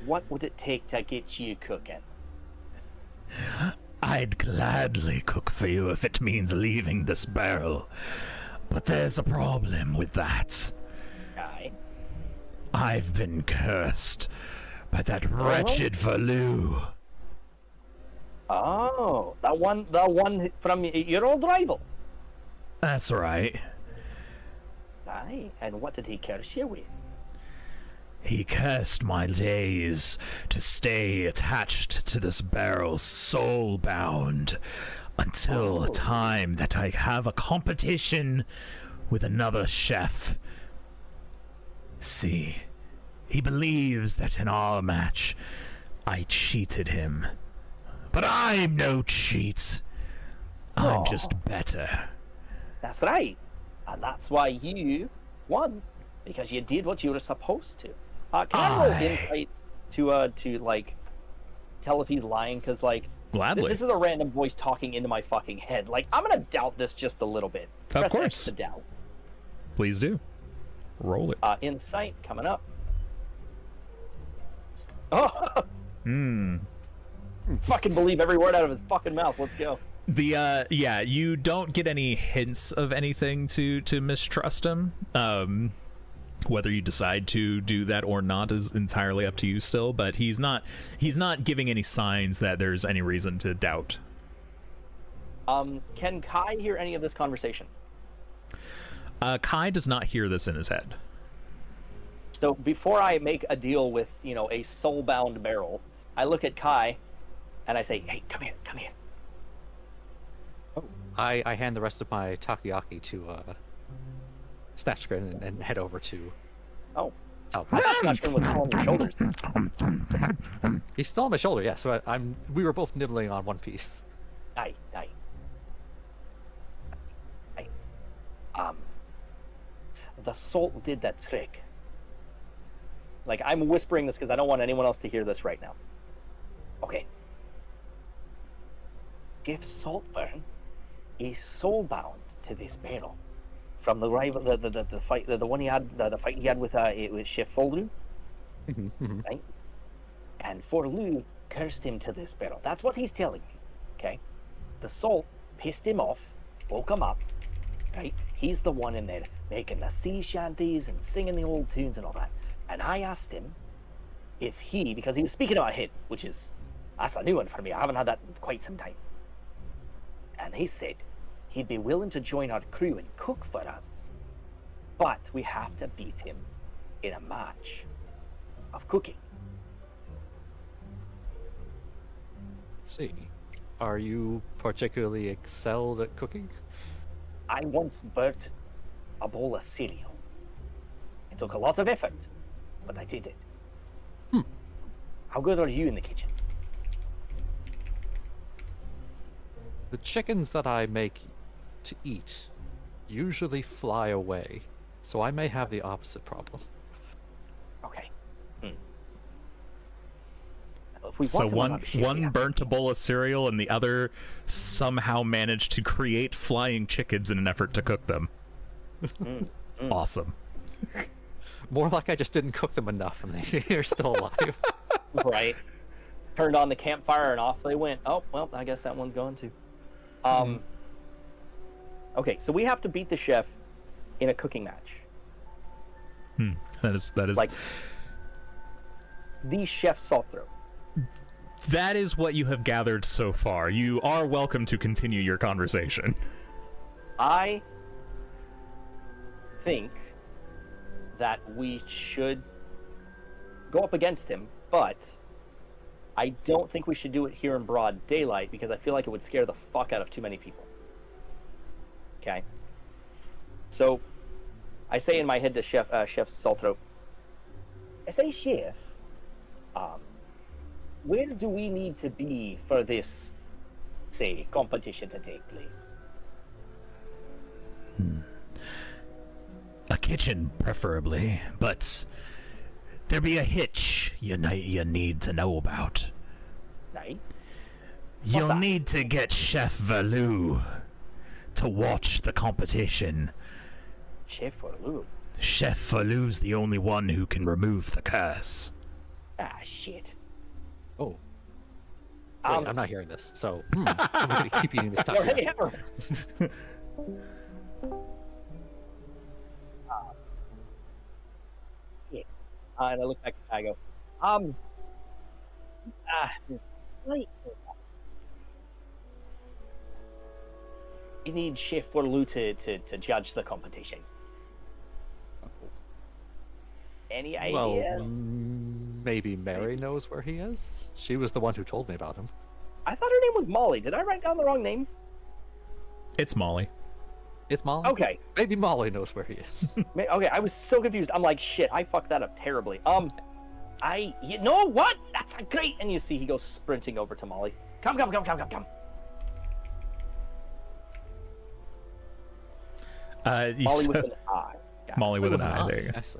what would it take to get you cooking? I'd gladly cook for you if it means leaving this barrel. But there's a problem with that. Aye. I've been cursed by that wretched Valoo. Oh, the one from your old rival. That's right. Aye, and what did he curse you with? He cursed my days to stay attached to this barrel, soul-bound, until a time that I have a competition with another chef. See, he believes that in our match, I cheated him. But I'm no cheat. I'm just better. That's right. And that's why you won. Because you did what you were supposed to. Can I roll insight to like tell if he's lying? Because like Gladly. this is a random voice talking into my fucking head. Like I'm gonna doubt this just a little bit. Of Press course. X to doubt. Please do. Roll it. Insight coming up. Oh. Fucking believe every word out of his fucking mouth. Let's go. Yeah, you don't get any hints of anything to mistrust him. Whether you decide to do that or not is entirely up to you still, but he's not giving any signs that there's any reason to doubt. Can Kai hear any of this conversation? Kai does not hear this in his head. So before I make a deal with, a soul-bound barrel, I look at Kai and I say, "Hey, come here, come here." Oh, I hand the rest of my takoyaki to Snatchgrin and head over to. Oh, I thought Snatchgrin was on your shoulders. He's still on my shoulder, yes. Yeah, so we were both nibbling on one piece. Aye. The salt did that trick. Like, I'm whispering this because I don't want anyone else to hear this right now. Okay. Chef Saltburn is soul-bound to this barrel. From the rival, the fight, the one he had, the fight he had with Chef Foldru, right? And for Lou cursed him to this barrel. That's what he's telling me. Okay, the salt pissed him off, woke him up. Right, he's the one in there making the sea shanties and singing the old tunes and all that. And I asked him if because he was speaking about hit, that's a new one for me. I haven't had that in quite some time. And he said he'd be willing to join our crew and cook for us, but we have to beat him in a match of cooking. Let's see. Are you particularly excelled at cooking? I once burnt a bowl of cereal. It took a lot of effort, but I did it. How good are you in the kitchen? The chickens that I make to eat usually fly away, so I may have the opposite problem. Okay. If we So want one burnt a bowl of cereal and the other somehow managed to create flying chickens in an effort to cook them. Awesome. More like I just didn't cook them enough and they're still alive. Right. Turned on the campfire and off they went. Oh, well, I guess that one's going too. Okay, so we have to beat the chef in a cooking match. That is like the chef Saltthroat. That is what you have gathered so far. You are welcome to continue your conversation. I think that we should go up against him, but I don't think we should do it here in broad daylight because I feel like it would scare the fuck out of too many people. Okay. So I say in my head to Chef Saltthroat, I say, Chef, where do we need to be for this, say, competition to take place? A kitchen, preferably, but there be a hitch you need to know about. Right? You'll need to get Chef Valou to watch the competition. Chef Valou? Chef Valou's the only one who can remove the curse. Ah, shit. Oh. Wait, I'm not hearing this, so I'm going to keep eating this taco. Yeah. And I look back and I go, we need Chef Valou to judge the competition. Any ideas? Well, maybe Mary knows where he is. She was the one who told me about him. I thought her name was Molly. Did I write down the wrong name? It's Molly. It's Molly? Okay. Maybe Molly knows where he is. Okay, I was so confused. I'm like, shit, I fucked that up terribly. You know what? That's great. And you see he goes sprinting over to Molly. Come. You Molly with an eye. Yeah. Molly with an eye. There you go. I see.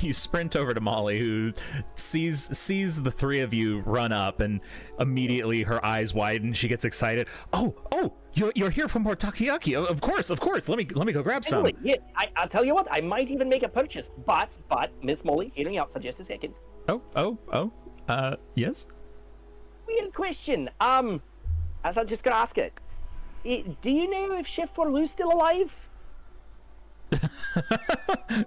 You sprint over to Molly, who sees the three of you run up, and immediately her eyes widen. She gets excited. Oh, you're here for more takoyaki. Of course. Let me go grab some. Yeah, I'll tell you what. I might even make a purchase. But Miss Molly, hear me out for just a second. Yes. Weird question. As I'm just gonna ask it. Do you know if Chef Forlou's still alive?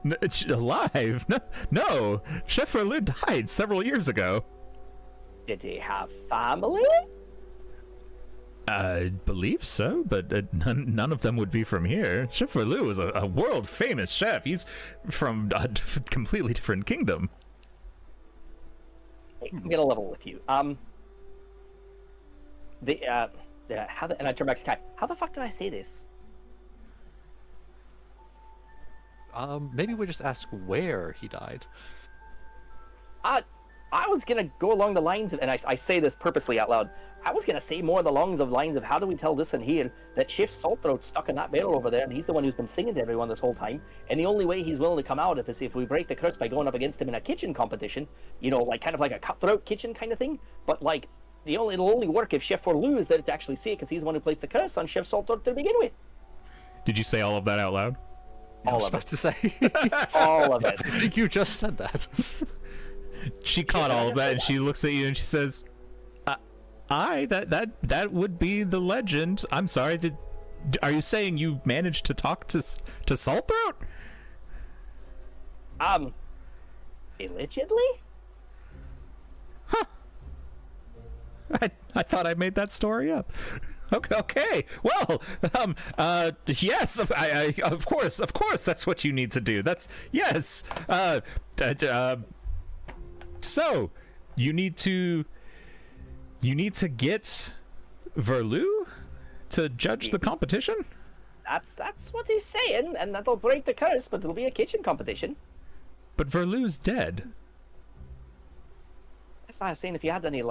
It's alive? No. Chef Forlou died several years ago. Did he have family? I believe so, but none of them would be from here. Chef Forlou is a world famous chef. He's from a completely different kingdom. Hey, I'm gonna level with you. And I turn back to Kai. How the fuck did I say this? Maybe we just ask where he died. I was gonna go along the lines of, and I say this purposely out loud. I was gonna say more along the lines of how do we tell this and here that Chef Saltthroat's stuck in that barrel over there, and he's the one who's been singing to everyone this whole time. And the only way he's willing to come out is if we break the curse by going up against him in a kitchen competition. You know, like kind of like a cutthroat kitchen kind of thing. But like it'll only work if Chef Forlou is there to actually see it, because he's the one who placed the curse on Chef Saltthroat to begin with. Did you say all of that out loud? All of it. To say. All of it. I think you just said that. She caught all of that, and she looks at you and she says, that would be the legend. I'm sorry, are you saying you managed to talk to Saltthroat? Allegedly? Huh. I thought I made that story up. Okay. Well, yes. Of course. That's what you need to do. Yes. So, you need to get Verlu to judge the competition. That's what he's saying, and that'll break the curse. But it'll be a kitchen competition. But Verlu's dead. That's what I was saying. If you had any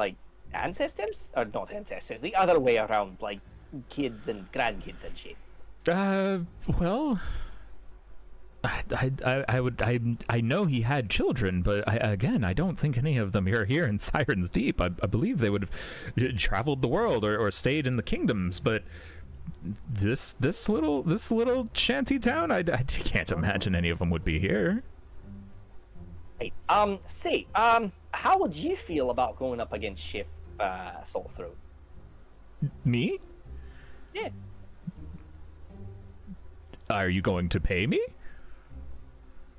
ancestors, or not ancestors, the other way around, like kids and grandkids and shit. Well, I know he had children, but I don't think any of them are here in Siren's Deep. I believe they would have traveled the world or stayed in the kingdoms, but this little shanty town, I can't imagine any of them would be here. Hey, how would you feel about going up against Chef Saltthroat? Me? Yeah. Are you going to pay me?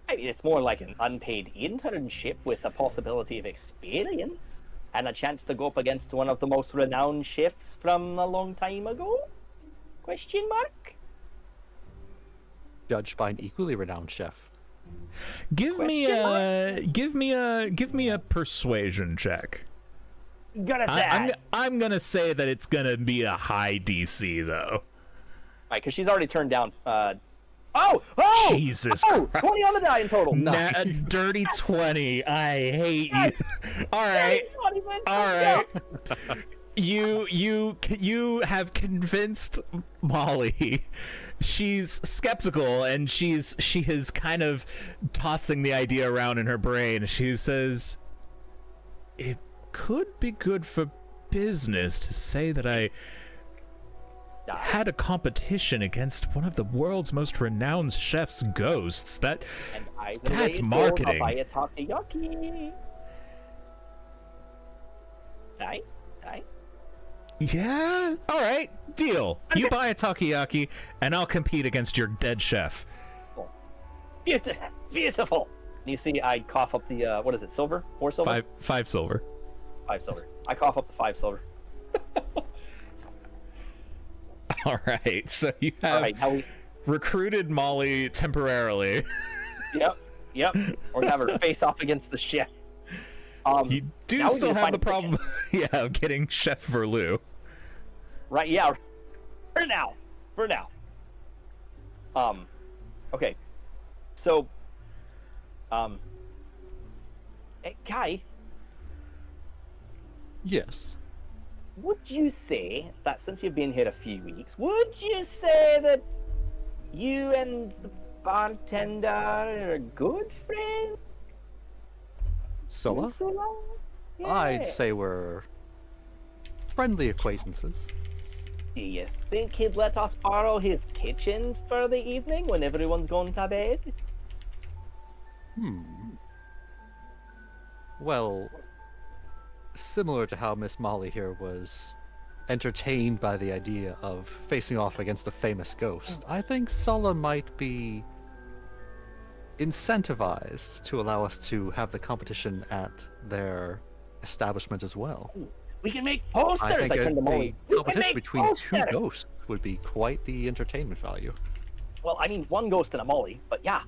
I mean, it's more like an unpaid internship with a possibility of experience and a chance to go up against one of the most renowned chefs from a long time ago? Question mark? Judged by an equally renowned chef. Give me a persuasion check. I'm gonna say that it's gonna be a high DC though. Right, because she's already turned down. Jesus Christ. 20 on the die in total. A dirty 20. I hate you. All right. You have convinced Molly. She's skeptical, and she is kind of tossing the idea around in her brain. She says, it could be good for business to say that I had a competition against one of the world's most renowned chef's ghosts. That's marketing. Buy a takoyaki. Aye. Yeah. All right. Deal. You buy a takoyaki, and I'll compete against your dead chef. Beautiful. You see, I cough up the what is it? Silver? 4 silver? Five silver. 5 silver. I cough up the 5 silver. All right. So you have recruited Molly temporarily. Yep. Or have her face off against the chef. You do still have the problem, of getting Chef Verlu. Right, yeah. For now. For now. Okay. So, hey, Kai, Yes. would you say that since you've been here a few weeks, would you say that you and the bartender are good friends? Sola? So long? I'd Yeah. say we're friendly acquaintances. Do you think he'd let us borrow his kitchen for the evening when everyone's gone to bed? Well, similar to how Miss Molly here was entertained by the idea of facing off against a famous ghost, I think Sulla might be incentivized to allow us to have the competition at their establishment as well. We can make posters. I think turned to Molly. the We can competition make between two posters. ghosts would be quite the entertainment value. Well, I mean, one ghost and a Molly, but yeah.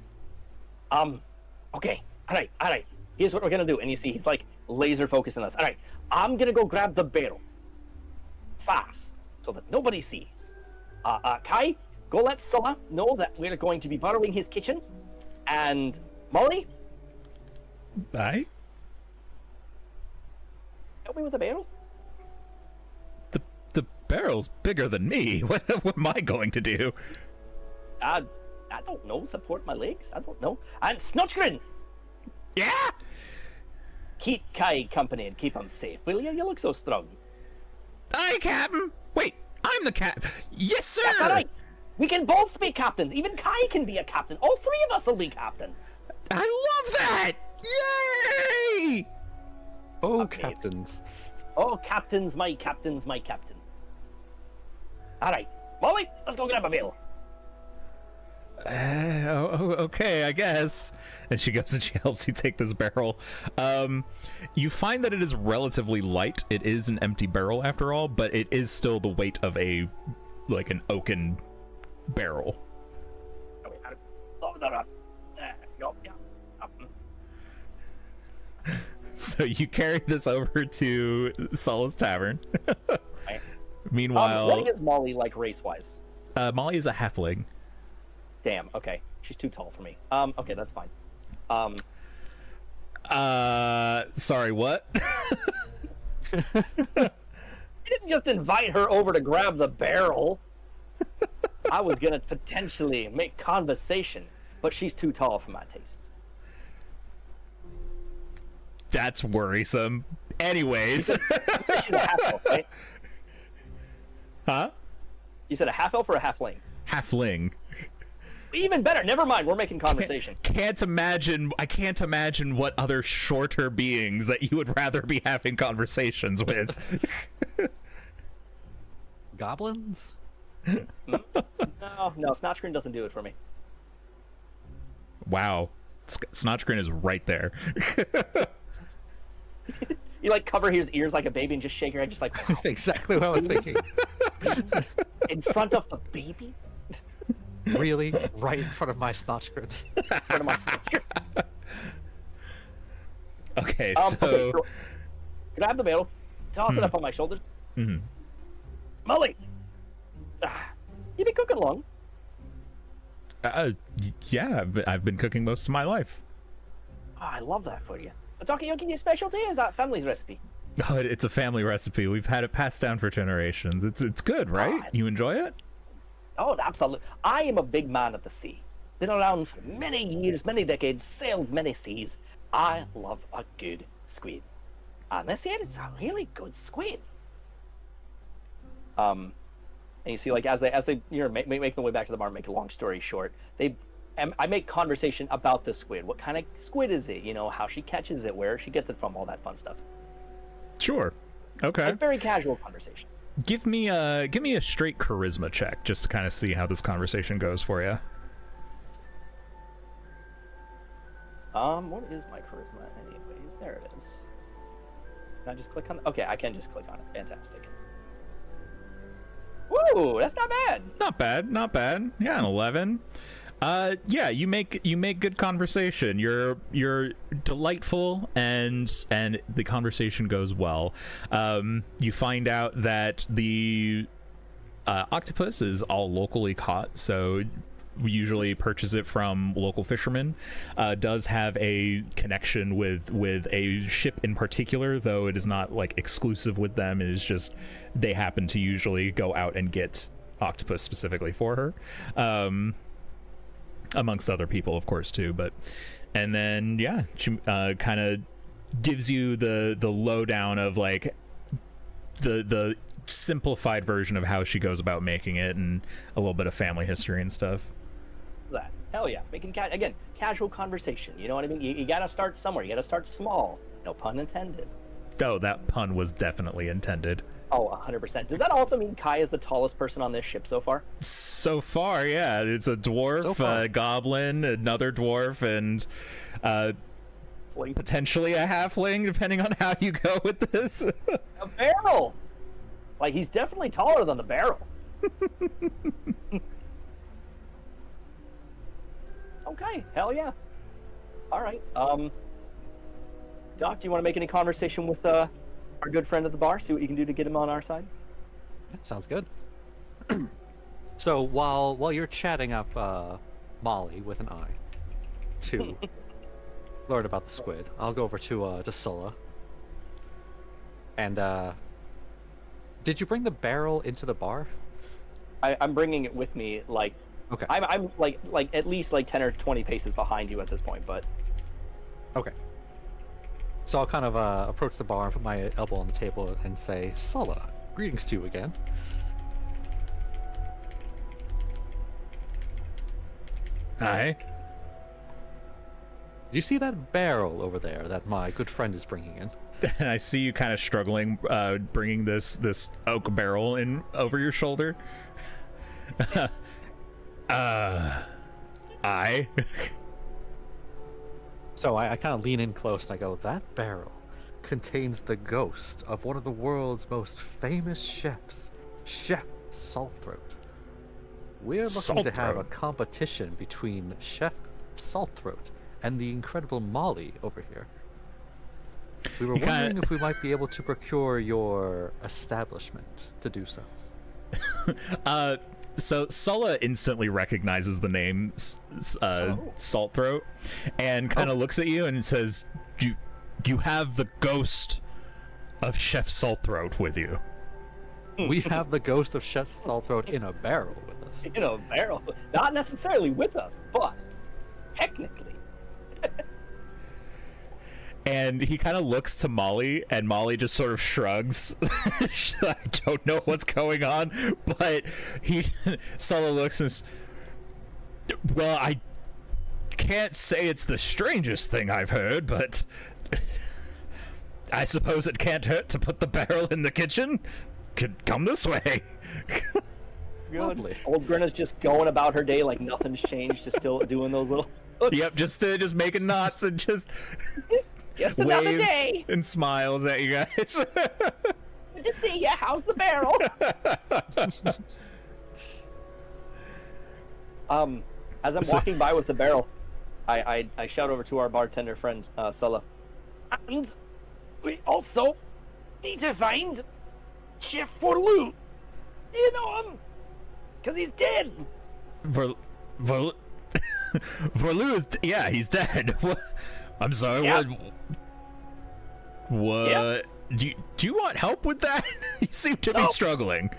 Okay. All right. Here's what we're gonna do. And you see, he's like laser focused on us. All right. I'm gonna go grab the barrel fast so that nobody sees. Kai, go let Sulla know that we're going to be borrowing his kitchen. And Molly, Aye? help me with the barrel. The barrel's bigger than me. What am I going to do? I don't know. Support my legs. I don't know. And Snotchgrin, Yeah! keep Kai company and keep him safe, will you? You look so strong. Aye, Captain! Wait, I'm the cap. Yes, sir! That's all right. We can both be captains. Even Kai can be a captain. All three of us will be captains. I love that! Yay! Oh, Okay. captains. Oh, captains, my captains, my captain. All right, Molly, let's go grab a meal. Okay, I guess. And she goes and she helps you take this barrel. You find that it is relatively light. It is an empty barrel after all, but it is still the weight of an oaken barrel. Okay, load that up. Go, yeah. Up. So you carry this over to Solace Tavern. Right. Meanwhile, What is Molly like race-wise? Molly is a halfling. Damn. Okay, she's too tall for me. Okay, that's fine. Sorry, what? You didn't just invite her over to grab the barrel. I was gonna potentially make conversation, but she's too tall for my tastes. That's worrisome. Anyways. She's a half elf, right? Huh? You said a half elf or a halfling? Halfling. Even better. Never mind. We're making conversation. I can't imagine what other shorter beings that you would rather be having conversations with. Goblins? No, Snotchgrin doesn't do it for me. Wow. Snotchgrin is right there. You like cover his ears like a baby and just shake your head, just like That's exactly what I was thinking. in front of the baby. Really? Right in front of my Snotchgrin. In front of my Snotchgrin. Okay, Okay, so grab the barrel, toss it up on my shoulders. Molly, you been cooking long? yeah, I've been cooking most of my life. Oh, I love that for you. A Takoyaki your specialty? Is that family's recipe? Oh, it's a family recipe. We've had it passed down for generations. It's good, right? You enjoy it? Oh, absolutely. I am a big man of the sea. Been around for many years, many decades, sailed many seas. I love a good squid. And this here is a really good squid. And you see, like, as they make their way back to the bar, make a long story short, I make conversation about the squid. What kind of squid is it? You know, how she catches it, where she gets it from, all that fun stuff. Sure. Okay. A very casual conversation. Give me a straight charisma check just to kind of see how this conversation goes for you. What is my charisma anyways? There it is. Can I just click on? Okay, I can just click on it. Fantastic. Woo, that's not bad. Not bad. Yeah, an 11. Yeah, you make good conversation. You're delightful, and the conversation goes well. You find out that the octopus is all locally caught, so we usually purchase it from local fishermen. Does have a connection with a ship in particular, though it is not like exclusive with them. It is just they happen to usually go out and get octopus specifically for her, amongst other people, of course, too. But and then yeah, she kind of gives you the lowdown of like the simplified version of how she goes about making it, and a little bit of family history and stuff. That hell yeah, making again casual conversation. You know what I mean? You gotta start somewhere. You gotta start small. No pun intended. Oh, that pun was definitely intended. Oh, 100%. Does that also mean Kai is the tallest person on this ship so far? So far, yeah. It's a dwarf, a goblin, another dwarf, and potentially a halfling, depending on how you go with this. A barrel. Like, he's definitely taller than the barrel. Okay, hell yeah. All right. Doc, do you want to make any conversation with our good friend at the bar? See what you can do to get him on our side? Yeah, sounds good. So while you're chatting up Molly with an I to learn about the squid, I'll go over to Sulla. And did you bring the barrel into the bar? I'm bringing it with me, like. Okay. I'm like at least like 10 or 20 paces behind you at this point, but. Okay. So I'll kind of approach the bar and put my elbow on the table and say, Sulla, greetings to you again. Hi. Do you see that barrel over there that my good friend is bringing in? And I see you kind of struggling, bringing this oak barrel in over your shoulder. I. So I kind of lean in close and I go, that barrel contains the ghost of one of the world's most famous chefs, Chef Saltthroat. We're looking to have a competition between Chef Saltthroat and the incredible Molly over here. We were wondering if we might be able to procure your establishment to do so. So Sulla instantly recognizes the name Saltthroat and kind of looks at you and says, you have the ghost of Chef Saltthroat with you. We have the ghost of Chef Saltthroat in a barrel with us. In a barrel. Not necessarily with us, but technically. And he kind of looks to Molly, and Molly just sort of shrugs. I don't know what's going on, but Sulla looks and says, well, I can't say it's the strangest thing I've heard, but I suppose it can't hurt to put the barrel in the kitchen. Come this way. Lovely. Old Grinna's just going about her day like nothing's changed, just still doing those little hooks. Yep, just making knots and just another waves day. and smiles at you guys. Good to see ya. How's the barrel? As I'm walking by with the barrel, I shout over to our bartender friend, Sulla. And we also need to find Chef Forlou. Do you know him? Because he's dead. Forlou is he's dead. I'm sorry. Yeah. What? Yeah. Do you want help with that? You seem to be struggling.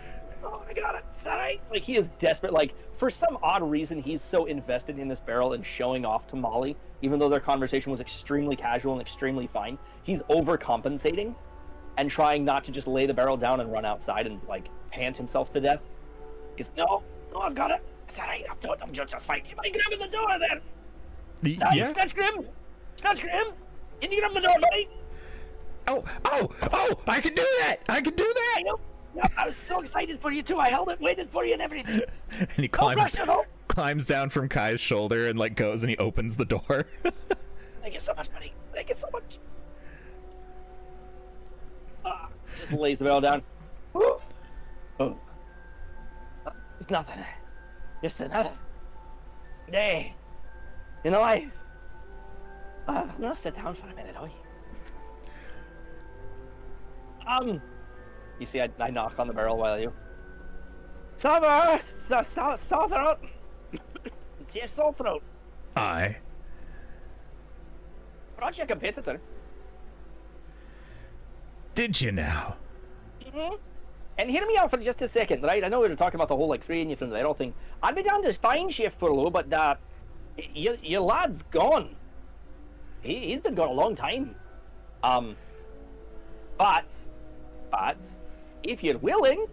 Oh, I got it. It's all right. Like, he is desperate. Like, for some odd reason, he's so invested in this barrel and showing off to Molly, even though their conversation was extremely casual and extremely fine. He's overcompensating and trying not to just lay the barrel down and run outside and, like, pant himself to death. He's, no, I've got it. It's all right. I'm just fine. You might get him in the door then. Yeah. Snatch Grim. Can you get him in the door, buddy? Oh! I can do that. Yep, I was so excited for you too. I held it, waited for you, and everything. And he climbs down from Kai's shoulder and like goes and he opens the door. Thank you so much, buddy. Thank you so much. Just lays the barrel down. Oh. It's nothing. Just another day in the life. I'm gonna sit down for a minute, You see, I knock on the barrel while you. Summer, Saltthroat. It's Chef Saltthroat. Aye. Brought you a competitor. Did you now? Mm-hmm. And hear me out for just a second, right? I know we were talking about the whole, like, freeing you from the idle thing. I'd be down to find Chef Furlough, but, your lad's gone. He's been gone a long time. But, if you're willing,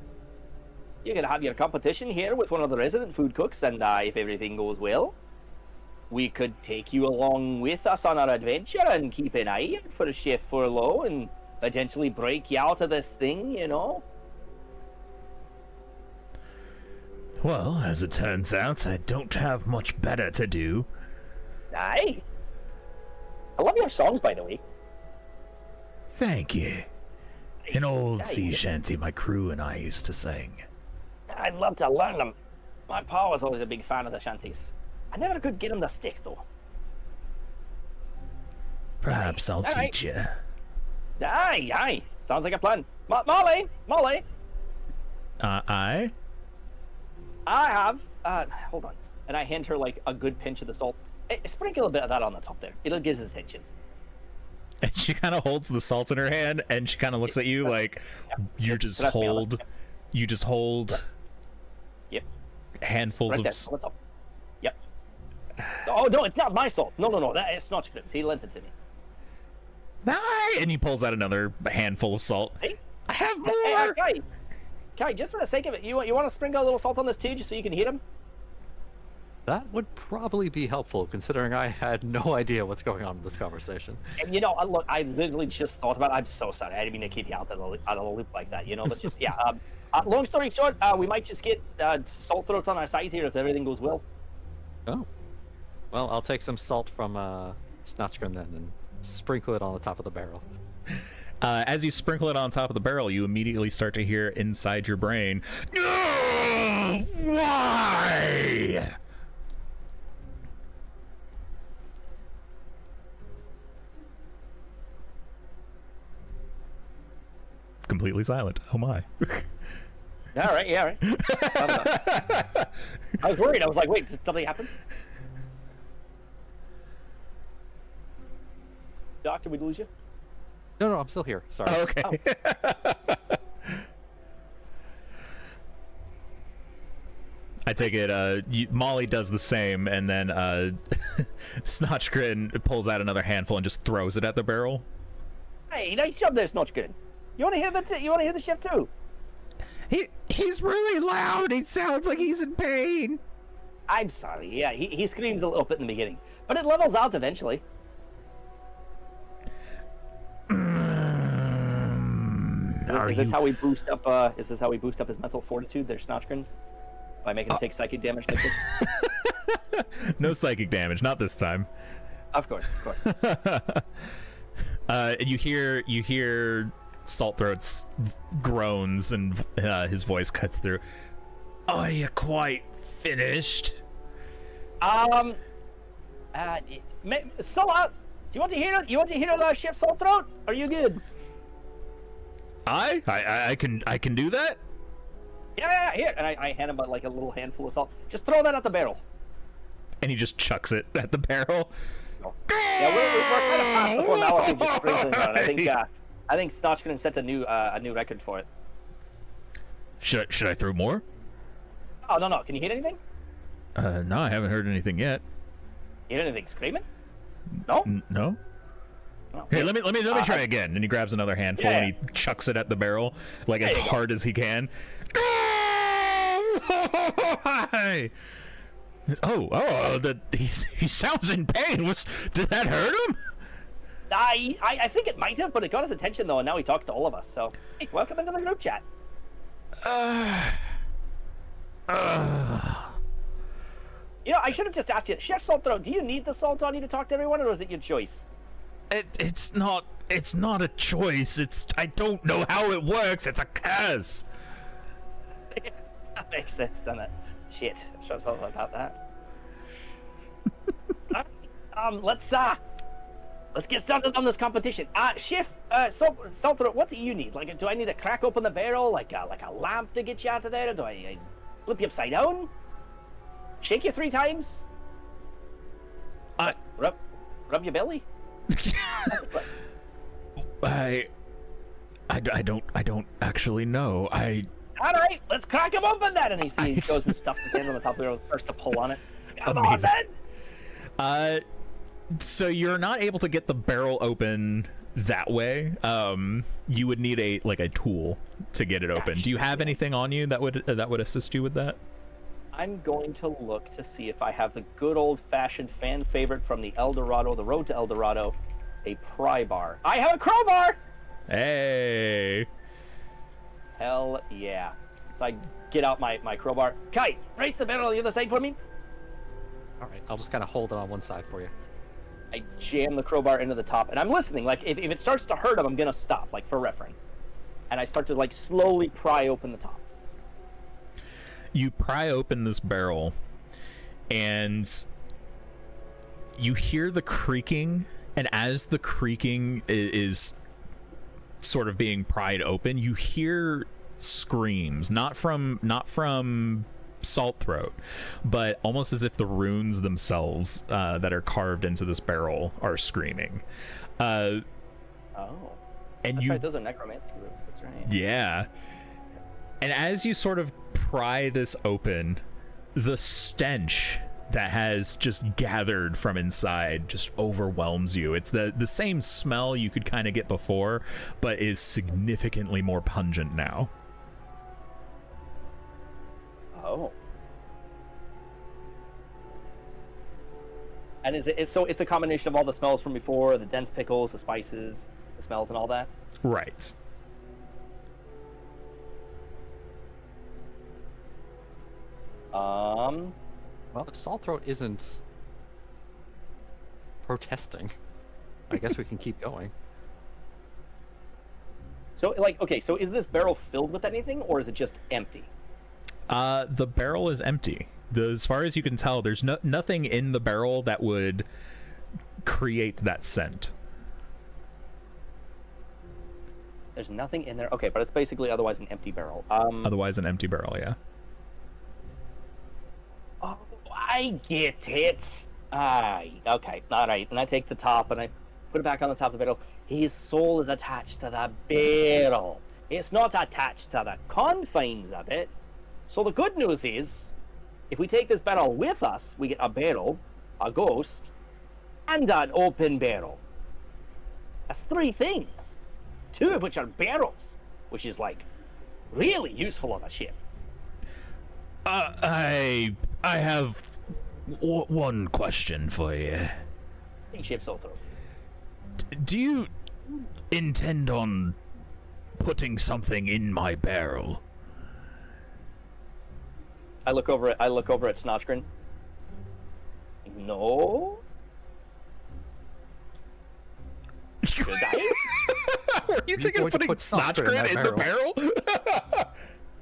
you can have your competition here with one of the resident food cooks, and if everything goes well, we could take you along with us on our adventure and keep an eye out for Chef Furlough and potentially break you out of this thing, you know? Well, as it turns out, I don't have much better to do. Aye. I love your songs, by the way. Thank you. An old sea shanty my crew and I used to sing. I'd love to learn them. My pa was always a big fan of the shanties. I never could get them to stick, though. Perhaps I'll teach you. Aye. Sounds like a plan. Molly! I I have, hold on. And I hand her, like, a good pinch of the salt. Sprinkle a bit of that on the top there. It'll give us attention. And she kind of holds the salt in her hand, and she kind of looks at you like you just hold. You just hold. Yep. Handfuls Right of. there, on the top. Yep. Oh no, it's not my salt. No. It's not Scripps. He lent it to me. And he pulls out another handful of salt. Hey? I have more. Kai, just for the sake of it, you want to sprinkle a little salt on this too, just so you can heat him? That would probably be helpful, considering I had no idea what's going on in this conversation. And look, I literally just thought about it. I'm so sorry. I didn't mean to keep you out of the loop like that, But just, yeah. Long story short, we might just get Saltthroat on our side here if everything goes well. Oh. Well, I'll take some salt from Snotchgrim then and sprinkle it on the top of the barrel. As you sprinkle it on top of the barrel, you immediately start to hear inside your brain, why? Completely silent. Oh my. Yeah, all right. I was worried. I was like, wait, did something happen? Doctor, we lose you? No, I'm still here. Sorry. Oh, okay. Oh. I take it, Molly does the same, and then Snotchgrin pulls out another handful and just throws it at the barrel. Hey, nice job there, Snotchgrin. You want to hear the chef too? He's really loud. He sounds like he's in pain. I'm sorry. Yeah, he screams a little bit in the beginning, but it levels out eventually. Is this how we boost up? Is this how we boost up his mental fortitude? Their Snotchgrins, by making him take psychic damage like this. No psychic damage, not this time. Of course. And you hear Saltthroat's groans, and his voice cuts through. Are you quite finished? So, do you want to hear it? You want to hear the Chef Saltthroat? Are you good? I can do that. Yeah, here. And I hand him like a little handful of salt. Just throw that at the barrel. And he just chucks it at the barrel. Yeah, we're kind of past the formality of just sprinkling on it. I think Snotchgrin sets a new record for it. Should I throw more? Oh no! Can you hear anything? No, I haven't heard anything yet. You hear anything screaming? No. No. Oh, Here, let me try again. And he grabs another handful and he chucks it at the barrel, like as hard as he can. He sounds in pain. Did that hurt him? I think it might have, but it got his attention though, and now he talks to all of us. So, hey, welcome into the group chat. I should have just asked you, Chef Saltthroat, do you need the salt on you to talk to everyone, or is it your choice? It's not a choice. I don't know how it works. It's a curse. That makes sense, doesn't it? Shit, I should have thought about that. Let's get started on this competition. Chef, Saltthroat, what do you need? Like, do I need to crack open the barrel, like a lamp to get you out of there? Or do I flip you upside down, shake you 3 times, rub your belly. I don't actually know. All right, let's crack him open then. And he goes and stuffs his hand on the top of the barrel, starts to pull on it. Come on, then. So you're not able to get the barrel open that way. You would need a tool to get it open. Do you have anything on you that would assist you with that? I'm going to look to see if I have the good old-fashioned fan favorite from the El Dorado, the road to El Dorado, a pry bar. I have a crowbar! Hey! Hell yeah. So I get out my crowbar. Kai, raise the barrel on the other side for me. All right, I'll just kind of hold it on one side for you. I jam the crowbar into the top, and I'm listening. Like, if it starts to hurt him, I'm gonna stop, like, for reference. And I start to, like, slowly pry open the top. You pry open this barrel, and you hear the creaking, and as the creaking is sort of being pried open, you hear screams, not from Saltthroat, but almost as if the runes themselves that are carved into this barrel are screaming. And that's right, those are necromancy runes, that's right. Yeah. And as you sort of pry this open, the stench that has just gathered from inside just overwhelms you. It's the same smell you could kind of get before, but is significantly more pungent now. Oh. And so it's a combination of all the smells from before, the dense pickles, the spices, the smells and all that? Right. Well, if Saltthroat isn't protesting, I guess we can keep going. So, like, okay, so is this barrel filled with anything, or is it just empty? The barrel is empty. As far as you can tell, there's nothing in the barrel that would create that scent. There's nothing in there. Okay, but it's basically otherwise an empty barrel. Otherwise an empty barrel, yeah. Oh, I get it. Aye, okay, all right. And I take the top and I put it back on the top of the barrel. His soul is attached to the barrel. It's not attached to the confines of it. So the good news is, if we take this barrel with us, we get a barrel, a ghost, and an open barrel. That's 3 things. 2 of which are barrels, which is, like, really useful on a ship. I have one question for you. Big ship's all through. Do you intend on putting something in my barrel? I look over at Snotchgrin. No. Should I? Were you thinking of putting Snotchgrin in the barrel?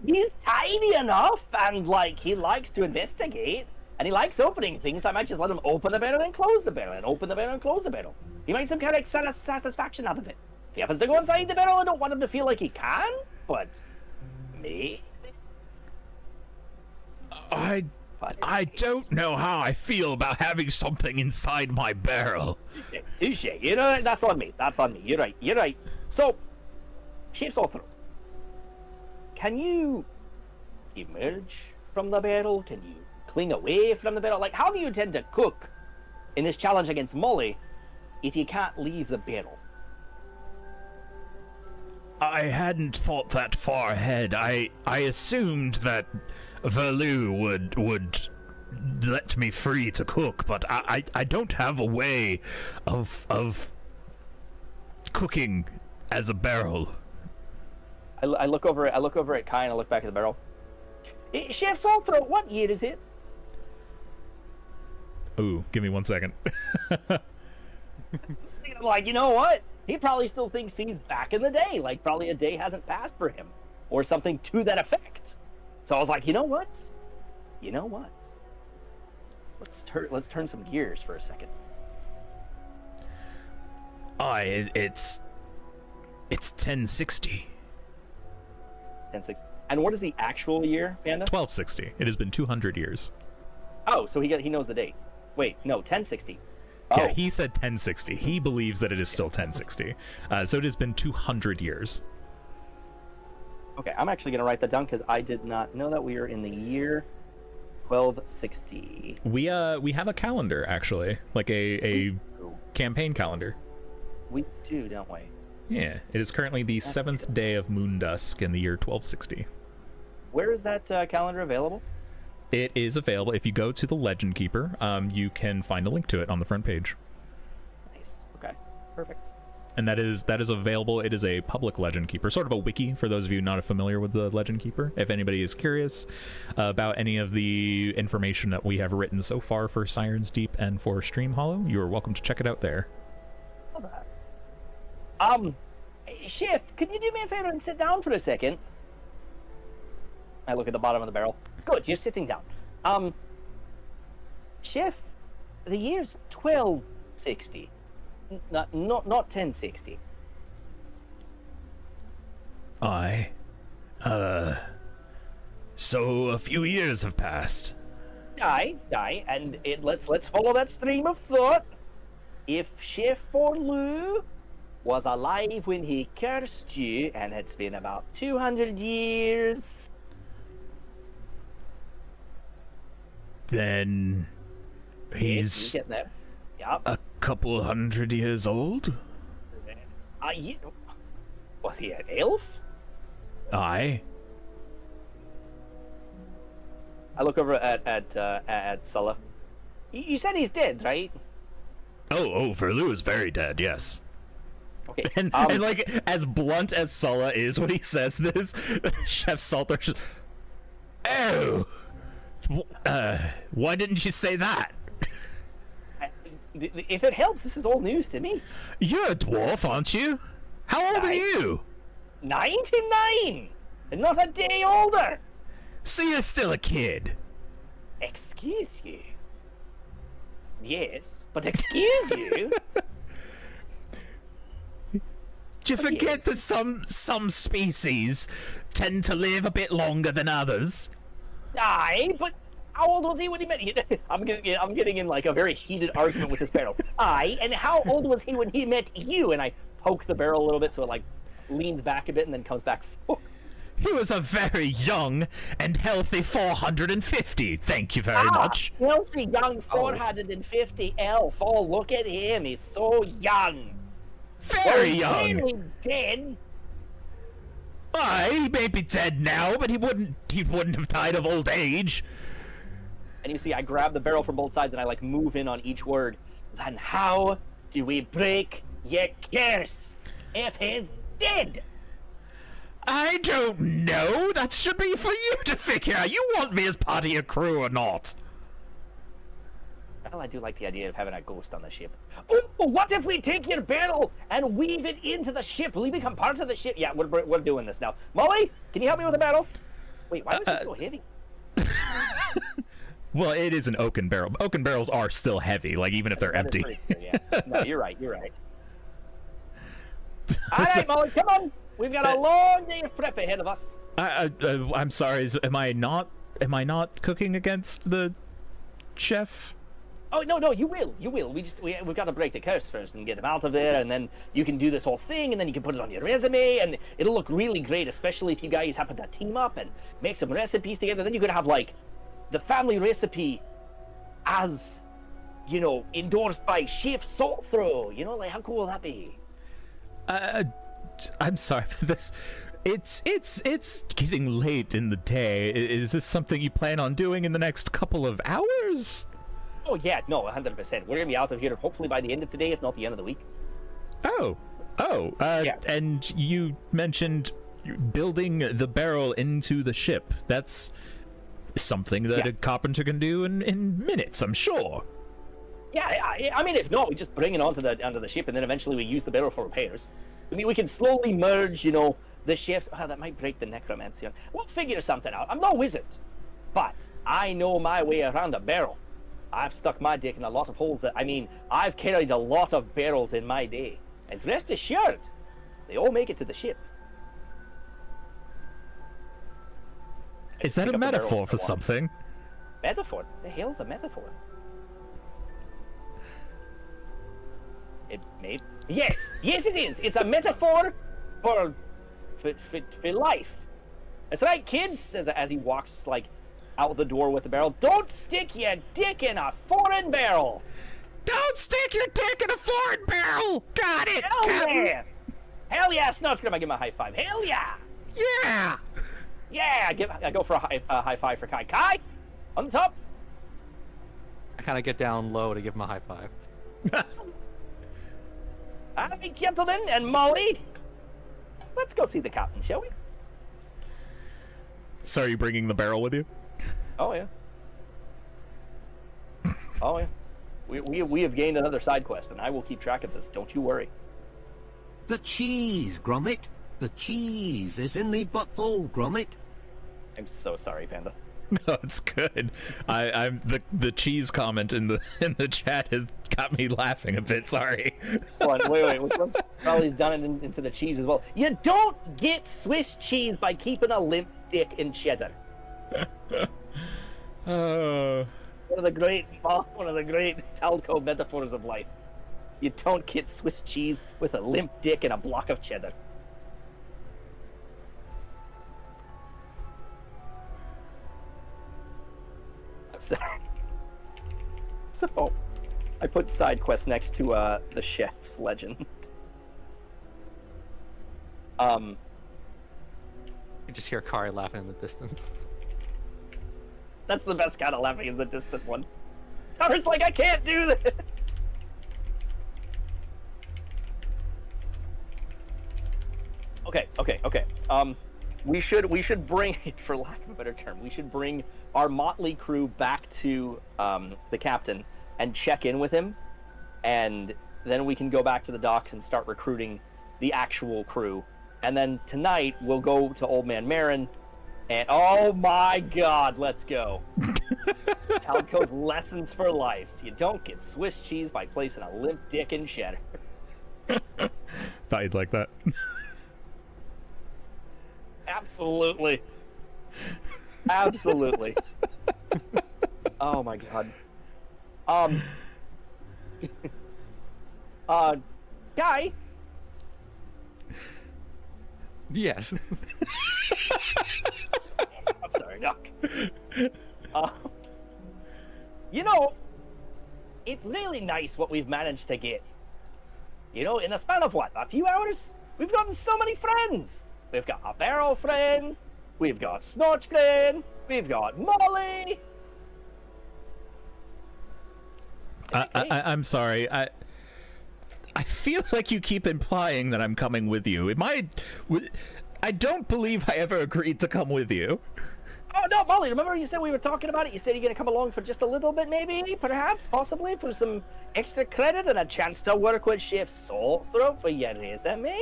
He's tiny enough, and like he likes to investigate, and he likes opening things. So I might just let him open the barrel and close the barrel, and open the barrel and close the barrel. He might some kind of satisfaction out of it. If he happens to go inside the barrel, I don't want him to feel like he can, but maybe. I don't know how I feel about having something inside my barrel. Touche. You know, that's on me. That's on me. You're right. You're right. So, Chief Saltthroat, can you emerge from the barrel? Can you cling away from the barrel? Like, how do you intend to cook in this challenge against Molly if you can't leave the barrel? I hadn't thought that far ahead. I assumed that Verlu would let me free to cook, but I don't have a way of cooking as a barrel. I look over at Kai and I look back at the barrel. Chef Saltthroat, what year is it? Ooh, give me 1 second. I'm like, you know what? He probably still thinks he's back in the day. Like, probably a day hasn't passed for him, or something to that effect. So I was like, you know what? You know what? Let's turn some gears for a second. It's 1060. 10-6. And what is the actual year, Panda? 1260. It has been 200 years. Oh, so he knows the date. Wait, no, 1060. Yeah, Oh. he said 1060. He believes that it is still 1060. So it has been 200 years. Okay, I'm actually going to write that down because I did not know that we are in the year 1260. We have a calendar, actually. Like a campaign calendar. We do, don't we? Yeah, it is currently the 7th day of moon dusk in the year 1260. Where is that calendar available? It is available. If you go to the Legend Keeper, you can find a link to it on the front page. Nice. Okay, perfect. And that is available. It is a public Legend Keeper, sort of a wiki for those of you not familiar with the Legend Keeper. If anybody is curious about any of the information that we have written so far for Sirens Deep and for StreamHollow, you are welcome to check it out there. Love that. Chef, can you do me a favor and sit down for a second? I look at the bottom of the barrel. Good, you're sitting down. Chef, the year's 1260. Not 1060. Aye. So a few years have passed. Aye, and let's follow that stream of thought. If Chef Forloo was alive when he cursed you, and it's been about 200 years, Then yes, he's you're getting there. Yep. a couple hundred years old. Was he an elf? Aye. I look over at Sulla. You said he's dead, right? Oh, Verlu is very dead, yes. Okay. And like, as blunt as Sulla is when he says this, Chef Saltthroat just, Oh! Why didn't you say that? If it helps, this is all news to me. You're a dwarf, aren't you? How old are you? 99, and not a day older. So you're still a kid. Excuse you. Yes, but excuse you. Do you forget that some species tend to live a bit longer than others? Aye, but how old was he when he met you? I'm getting in like a very heated argument with this barrel. Aye, and how old was he when he met you? And I poke the barrel a little bit so it like leans back a bit and then comes back forward. He was a very young and healthy 450. Thank you very much. Healthy young 450 elf. Oh, look at him. He's so young. Very young. Clearly dead. Aye, he may be dead now, but he wouldn't have died of old age. And you see, I grab the barrel from both sides and I like move in on each word. Then how do we break your curse if he's dead? I don't know. That should be for you to figure out. You want me as part of your crew or not? Well, I do like the idea of having a ghost on the ship. Oh, what if we take your barrel and weave it into the ship? Will you become part of the ship? Yeah, we're doing this now. Molly, can you help me with the barrel? Wait, why was it so heavy? well, it is an oaken barrel. Oaken barrels are still heavy, like even if they're That is empty. pretty true, yeah. No, you're right. All right, Molly, come on. We've got a long day of prep ahead of us. I'm sorry. Am I not cooking against the chef? Oh no, you will. We've got to break the curse first and get him out of there, and then you can do this whole thing, and then you can put it on your resume, and it'll look really great, especially if you guys happen to team up and make some recipes together. Then you could have like the family recipe, as you know, endorsed by Chef Saltthroat. You know, like how cool will that be? I'm sorry for this. It's getting late in the day. Is this something you plan on doing in the next couple of hours? Oh yeah, no, 100%. We're gonna be out of here hopefully by the end of today, if not the end of the week. Yeah. And you mentioned building the barrel into the ship. That's something that a carpenter can do in minutes, I'm sure. Yeah, I mean, if not, we just bring it onto the ship, and then eventually we use the barrel for repairs. I mean, we can slowly merge, you know, the chefs. Oh, that might break the necromancy. We'll figure something out. I'm no wizard, but I know my way around a barrel. I've stuck my dick in a lot of holes I've carried a lot of barrels in my day. And rest assured, they all make it to the ship. Is that pick a up the barrel metaphor if I for want. something? Metaphor? The hell's a metaphor? It may. Yes, yes, it is. It's a metaphor for life. That's right, kids. As he walks like out the door with the barrel. Don't stick your dick in a foreign barrel. Don't stick your dick in a foreign barrel. Got it. Hell yeah! Hell yeah! Snot's gonna give him a high five. Hell yeah! Yeah. Yeah! I go for a high five for Kai. Kai, on the top. I kind of get down low to give him a high five. All right, gentlemen and Molly, let's go see the captain, shall we? So are you bringing the barrel with you? Oh yeah. Oh yeah. We have gained another side quest, and I will keep track of this. Don't you worry. The cheese, Gromit. The cheese is in me butthole, Gromit. I'm so sorry, Panda. No, it's good. I'm the cheese comment in the chat has got me laughing a bit. Sorry. Hold on, wait. Which one? Probably done it into the cheese as well. You don't get Swiss cheese by keeping a limp dick in cheddar. One of the great Talco metaphors of life. You don't get Swiss cheese with a limp dick and a block of cheddar. I'm sorry. So, I put side quest next to the chef's legend. You just hear Kari laughing in the distance. That's the best kind of laughing, is the distant one. Tara's like, I can't do this. Okay. We should bring, for lack of a better term, we should bring our motley crew back to the captain and check in with him, and then we can go back to the docks and start recruiting the actual crew. And then tonight we'll go to Old Man Marin, and oh my God, let's go. Talco's lessons for life. You don't get Swiss cheese by placing a limp dick in cheddar. Thought you'd like that. Absolutely. Oh my God. Guy. Yes. I'm sorry, Doc. You know, it's really nice what we've managed to get. You know, in the span of what, a few hours? We've gotten so many friends. We've got a barrel friend. We've got Snotchgren. We've got Molly. I'm sorry. I feel like you keep implying that I'm coming with you. I don't believe I ever agreed to come with you. Oh no, Molly! Remember you said we were talking about it? You said you're gonna come along for just a little bit, maybe, perhaps, possibly, for some extra credit and a chance to work with Chef Saltthroat for your resume.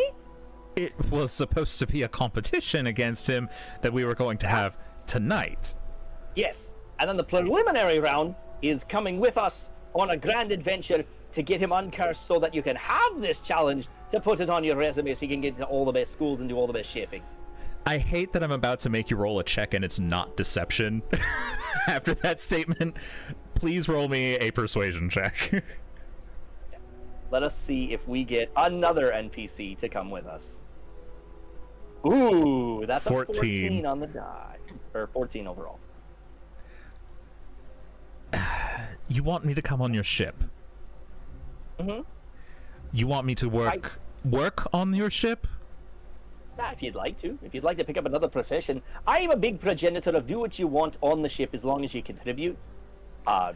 It was supposed to be a competition against him that we were going to have tonight. Yes, and then the preliminary round is coming with us on a grand adventure to get him uncursed so that you can have this challenge to put it on your resume so you can get into all the best schools and do all the best chefing. I hate that I'm about to make you roll a check and it's not deception. After that statement, please roll me a persuasion check. Let us see if we get another NPC to come with us. Ooh, that's 14. a 14 on the die. Or 14 overall. You want me to come on your ship? Mm-hmm. You want me to work on your ship? Yeah, if you'd like to. If you'd like to pick up another profession. I am a big progenitor of do what you want on the ship as long as you contribute.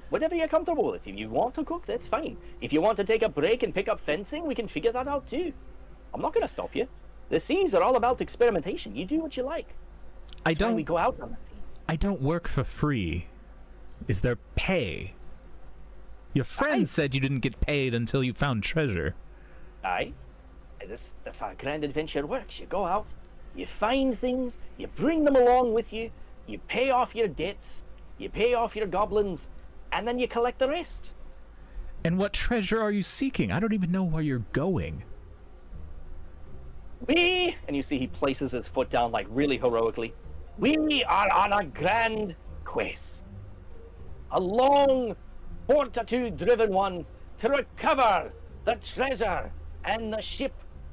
Whatever you're comfortable with. If you want to cook, that's fine. If you want to take a break and pick up fencing, we can figure that out too. I'm not going to stop you. The seas are all about experimentation. You do what you like. That's why we go out on the sea. I don't work for free. Is there pay? Your friend said you didn't get paid until you found treasure. Aye. That's how a grand adventure works. You go out, you find things, you bring them along with you, you pay off your debts, you pay off your goblins, and then you collect the rest. And what treasure are you seeking? I don't even know where you're going. And you see he places his foot down like really heroically. We are on a grand quest. A long, fortitude-driven one to recover the treasure and the ship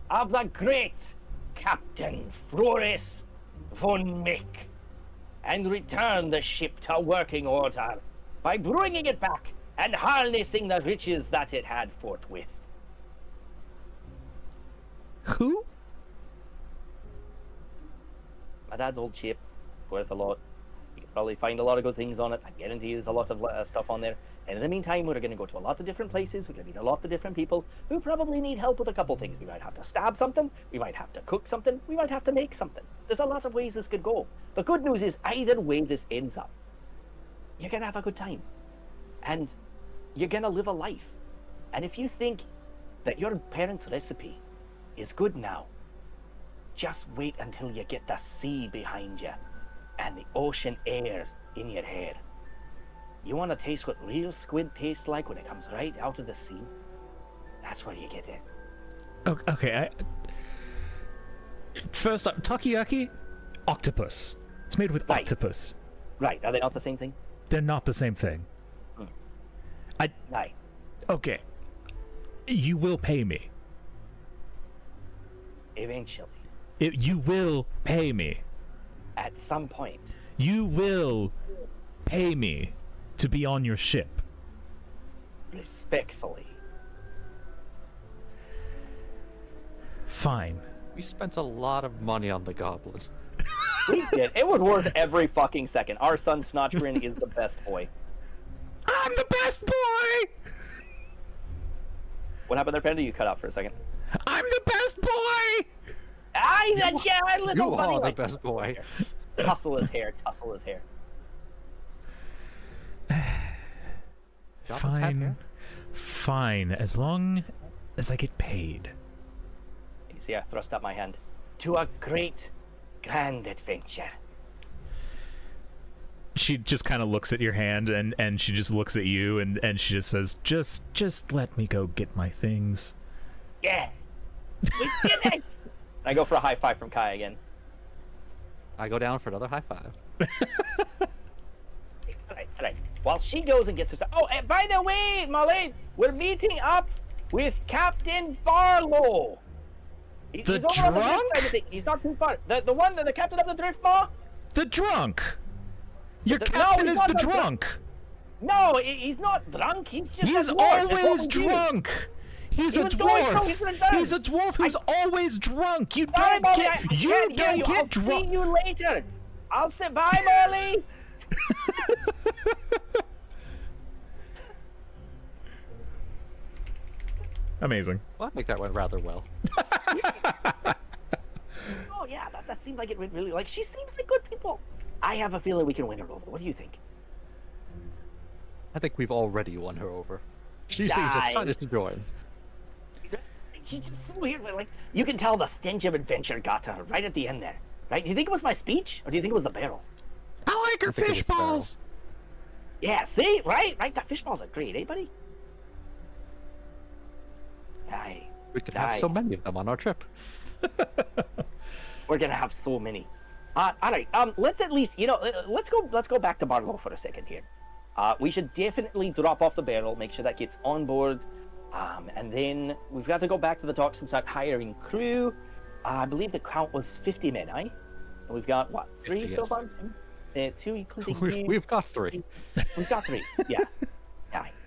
of the great Captain Floris von Mick, and return the ship to working order by bringing it back and harnessing the riches that it had forthwith. Who? My dad's old ship, worth a lot. You can probably find a lot of good things on it. I guarantee you there's a lot of stuff on there. And in the meantime, we're going to go to a lot of different places. We're going to meet a lot of different people who probably need help with a couple things. We might have to stab something. We might have to cook something. We might have to make something. There's a lot of ways this could go. The good news is either way this ends up, you're going to have a good time. And you're going to live a life. And if you think that your parents' recipe is good now, just wait until you get the sea behind you and the ocean air in your hair. You want to taste what real squid tastes like when it comes right out of the sea? That's where you get it. Okay, first up, takoyaki, octopus. It's made with Right. octopus. Right, are they not the same thing? They're not the same thing. Right. Okay. You will pay me. Eventually. You will pay me. At some point. You will pay me to be on your ship. Respectfully. Fine. We spent a lot of money on the goblin. We did. It was worth every fucking second. Our son Snotchgrin is the best boy. I'm the best boy! What happened there, Panda? You cut out for a second. I'm the best boy! Aye, that yeah, little You bunny are the like- best boy. Tussle his hair, tussle his hair. Goblins have hair? Fine. As long as I get paid. You see, I thrust up my hand. To a great, grand adventure. She just kind of looks at your hand and she just looks at you and she just says, just let me go get my things. Yeah. We did it! I go for a high five from Kai again. I go down for another high five. Alright. While she goes and gets her stuff. Oh, and by the way, Molly, we're meeting up with Captain Barlow. He's The over on the drunk? side of the, he's not too far. The one, the captain of the Driftmaw? The drunk! Your No, captain he's is not the the drunk! No, he's not drunk. He's just He's a dwarf. That's what always we do. drunk! He's He a was going through his dwarf! revenge. He's a dwarf who's always drunk! You Sorry, don't Molly, get I can't you hear don't you. get I'll drunk! see you later. I'll say bye, Molly. Amazing. Well, I think that went rather well. Oh yeah, that seemed like it went really. Like she seems like good people. I have a feeling we can win her over. What do you think? I think we've already won her over. She seems Die. excited to join. She's just so weird. But like you can tell the stench of adventure got to her right at the end there. Right? Do you think it was my speech, or do you think it was the barrel? I like her think it fish was Farrell. balls! Yeah. See, right? The fish balls are great, eh, buddy? Aye. We could have Die. so many of them on our trip. We're gonna have so many. All right. Let's at least, let's go back to Barlow for a second here. We should definitely drop off the barrel, make sure that gets on board, and then we've got to go back to the docks and start hiring crew. I believe the count was 50 men, aye? And we've got what, 3 50, so yes. far? Two including me. We've got 3. We've got 3. Yeah.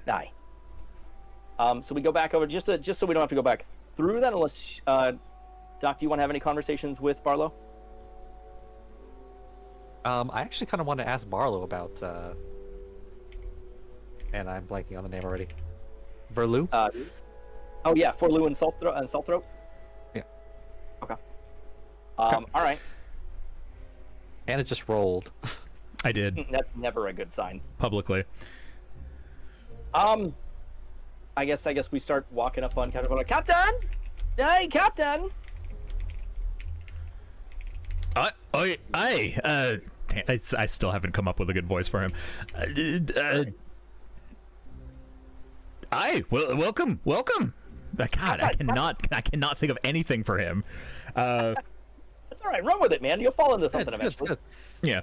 Die. So we go back over just so we don't have to go back through that, unless Doc, do you want to have any conversations with Barlow? I actually kind of want to ask Barlow about, and I'm blanking on the name already. Verlu? Oh yeah, for Lou and Saltthroat. Yeah. Okay. All right. And it just rolled. I did, That's never a good sign. publicly. I guess we start walking up on Captain. Hey, Captain. I still haven't come up with a good voice for him. Welcome. God, I cannot think of anything for him. That's all right. Run with it, man. You'll fall into something It's good, eventually. it's good. Yeah.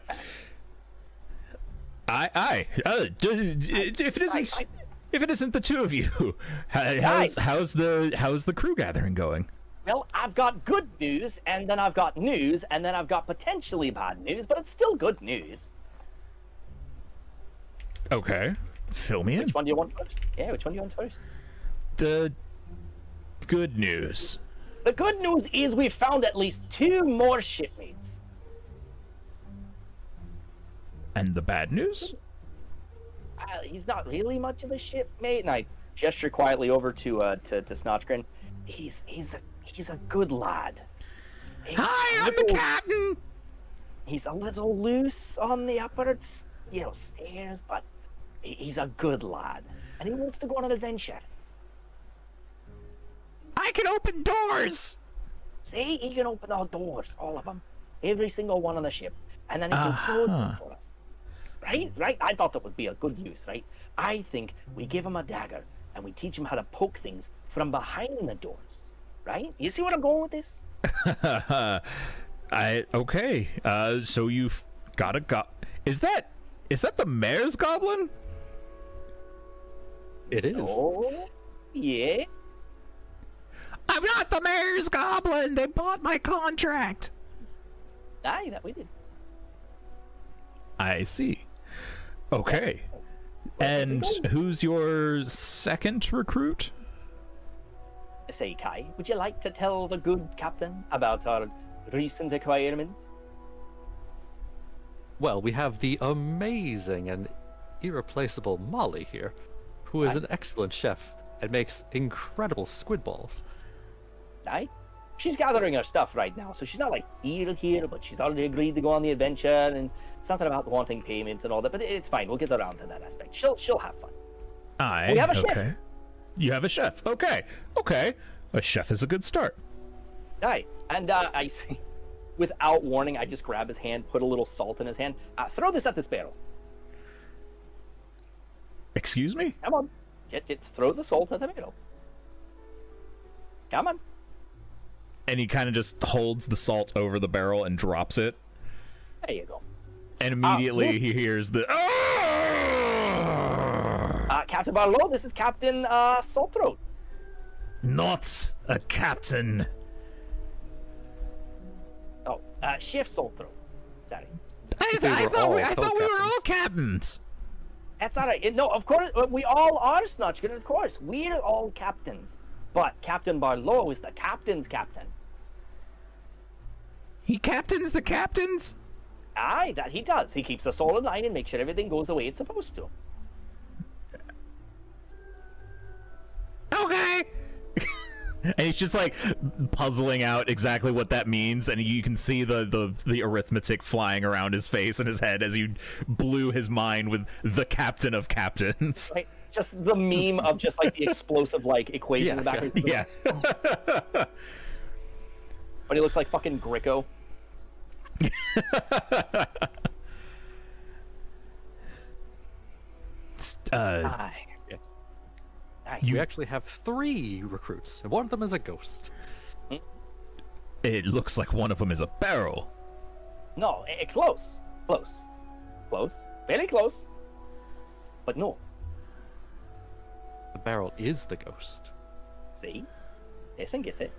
If it isn't the two of you, how's the crew gathering going? Well, I've got good news, and then I've got news, and then I've got potentially bad news, but it's still good news. Okay, fill me in. Which one do you want first? Yeah, which one do you want first? The good news. The good news is we found at least 2 more shipmates. And the bad news? He's not really much of a shipmate, and I gesture quietly over to Snotchgrin. He's a good lad. Hi, I'm the captain. He's a little loose on the upper, stairs, but he's a good lad, and he wants to go on an adventure. I can open doors. See, he can open all doors, all of them, every single one on the ship, and then he can close them for us. Right? I thought that would be a good use, right? I think we give him a dagger, and we teach him how to poke things from behind the doors, right? You see what I'm going with this? Okay. So you've got a Is that the mayor's goblin? It is. Oh, yeah. I'm not the mayor's goblin. They bought my contract. Aye, that we did. I see. Okay. And who's your second recruit? Say, Kai, would you like to tell the good captain about our recent acquirement? Well, we have the amazing and irreplaceable Molly here, who is an excellent chef and makes incredible squid balls. Aye. She's gathering her stuff right now, so she's not like here, but she's already agreed to go on the adventure, and it's nothing about wanting payment and all that, but it's fine. We'll get around to that aspect. She'll have fun. Aye. We have a chef. Okay. You have a chef. Okay. A chef is a good start. Aye. And I see, without warning, I just grab his hand, put a little salt in his hand. Throw this at this barrel. Excuse me? Come on. Just throw the salt at the barrel. Come on. And he kind of just holds the salt over the barrel and drops it. There you go. And immediately he hears the... Captain Barlow, this is Captain Saltthroat. Not a captain. Oh, Chef Saltthroat. Sorry. I thought we were all captains. That's all right. No, of course, we all are Snotchkin, of course. We're all captains. But Captain Barlow is the captain's captain. He captains the captains? Aye, that he does. He keeps us all in line and makes sure everything goes the way it's supposed to. Okay. And he's just like puzzling out exactly what that means, and you can see the arithmetic flying around his face and his head as you blew his mind with the captain of captains. Right? Just the meme of just like the explosive like equation in the back. Yeah. But he looks like fucking Greco. Aye. You actually have 3 recruits, and one of them is a ghost. It looks like one of them is a barrel. No, close. Very close. But no. The barrel is the ghost. See? Jason gets it.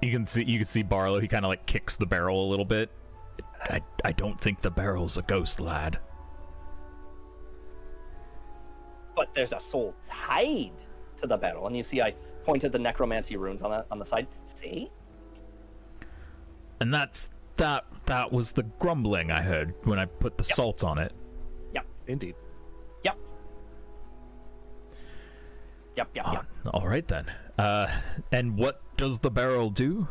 You can see Barlow, he kind of like kicks the barrel a little bit. I don't think the barrel's a ghost, lad. But there's a soul tied to the barrel, and you see I pointed the necromancy runes on the side. See? And that was the grumbling I heard when I put the salt on it. Yep. Indeed. Yep. All right then. And what does the barrel do?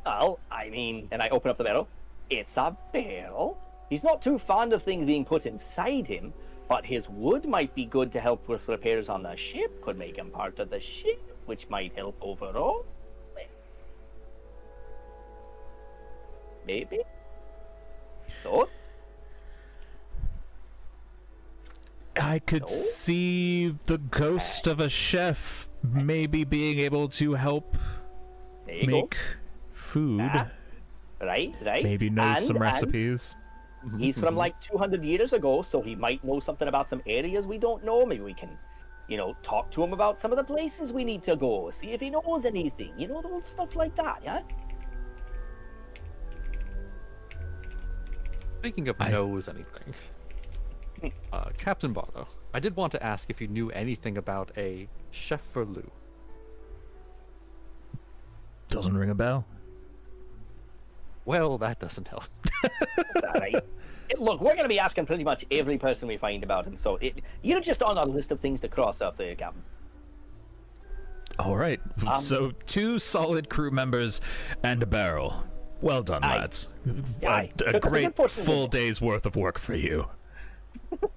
Well, I mean, and I open up the barrel. It's a barrel. He's not too fond of things being put inside him, but his wood might be good to help with repairs on the ship. Could make him part of the ship, which might help overall. Maybe. Thoughts? I could see the ghost of a chef maybe being able to help There you make go. food. Right. Maybe knows And- some and recipes. He's from like 200 years ago, so he might know something about some areas we don't know. Maybe we can, talk to him about some of the places we need to go, see if he knows anything. The stuff like that, yeah? Speaking of knows anything, Captain Barlow, I did want to ask if you knew anything about a Chef Verlou. Doesn't ring a bell. Well, that doesn't help. That's all right. Look, we're going to be asking pretty much every person we find about him, so you're just on our list of things to cross off there, Captain. All right. So 2 solid crew members and a barrel. Well done, Aye. lads. Aye. A great full day's worth of work for you. Well,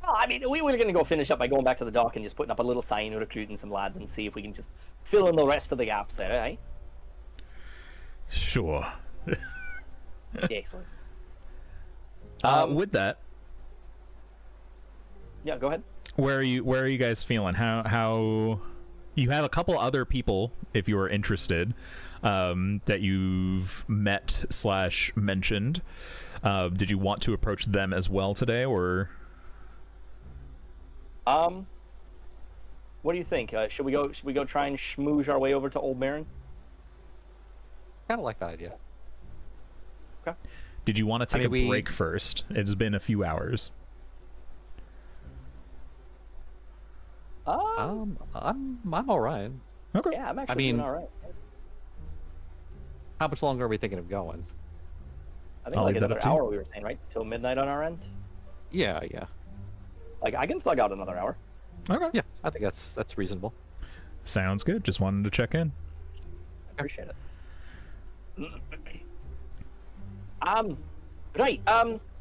I mean, we were going to go finish up by going back to the dock and just putting up a little sign recruiting some lads and see if we can just fill in the rest of the gaps there, eh? Sure. Excellent. With that, Yeah, go ahead. where are you guys feeling? How you have a couple other people, if you are interested, that you've met / mentioned. Did you want to approach them as well today, or? What do you think? Should we go try and schmooze our way over to Old Marin? Kind of like that idea. Okay. Did you want to take mean, a break first? It's been a few hours. I'm all right. Okay. Yeah, I'm actually mean- doing all right. How much longer are we thinking of going? I think I'll like leave that another up to you. hour we were saying, right? Till midnight on our end. Yeah. Like I can slug out another hour. Okay. Yeah, I think that's reasonable. Sounds good. Just wanted to check in. I appreciate it. Right,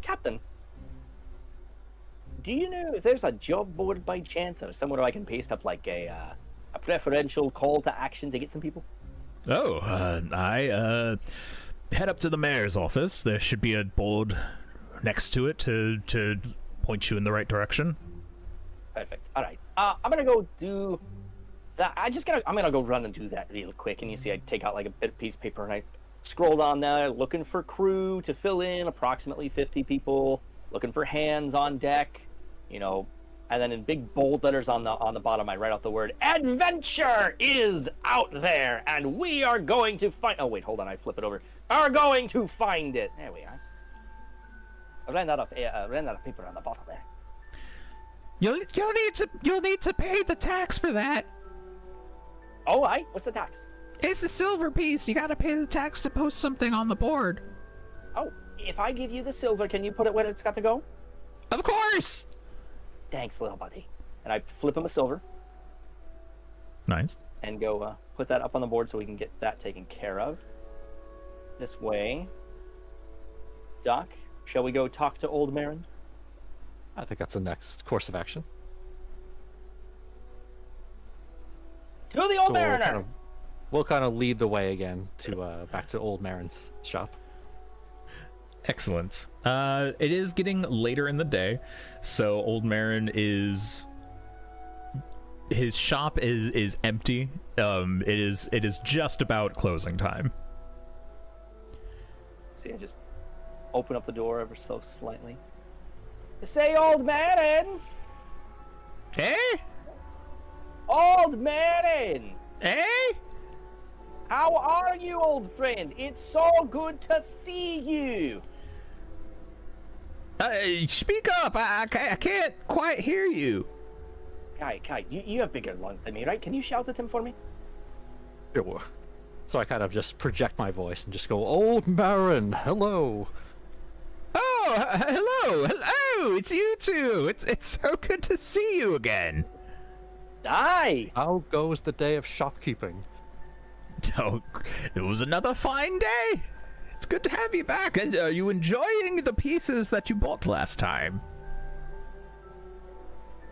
Captain. Do you know if there's a job board by chance or somewhere I can paste up like a preferential call to action to get some people? Oh, I head up to the mayor's office. There should be a board next to it to point you in the right direction. Perfect. All right. I'm gonna go do that. I'm gonna go run and do that real quick. And you see, I take out like a piece of paper and I scroll down there, looking for crew to fill in, approximately 50 people. Looking for hands on deck, and then in big bold letters on the bottom, I write out the word "Adventure is out there, and we are going to find." Oh wait, hold on, I flip it over. Are going to find it. There we are. I ran out of paper on the bottom there. You'll need to pay the tax for that. Oh, what's the tax? It's a silver piece. You gotta pay the tax to post something on the board. Oh, if I give you the silver, can you put it where it's got to go? Of course. Thanks, little buddy. And I flip him a silver Nice. and go put that up on the board so we can get that taken care of. This way. Doc, shall we go talk to Old Marin? I think that's the next course of action. To the Old So Mariner! we'll kind of lead the way again to back to Old Marin's shop. Excellent. It is getting later in the day, so Old Marin his shop is empty. It is just about closing time. See, I just open up the door ever so slightly. Say, Old Marin! Eh? Old Marin! Eh? How are you, old friend? It's so good to see you! Speak up. I can't quite hear you. Kai, you have bigger lungs than me, right? Can you shout at him for me? Sure. So I kind of just project my voice and just go, Old Marin, hello. Oh, hello. It's you two. It's so good to see you again. Aye! How goes the day of shopkeeping? Oh, it was another fine day. It's good to have you back. And are you enjoying the pieces that you bought last time?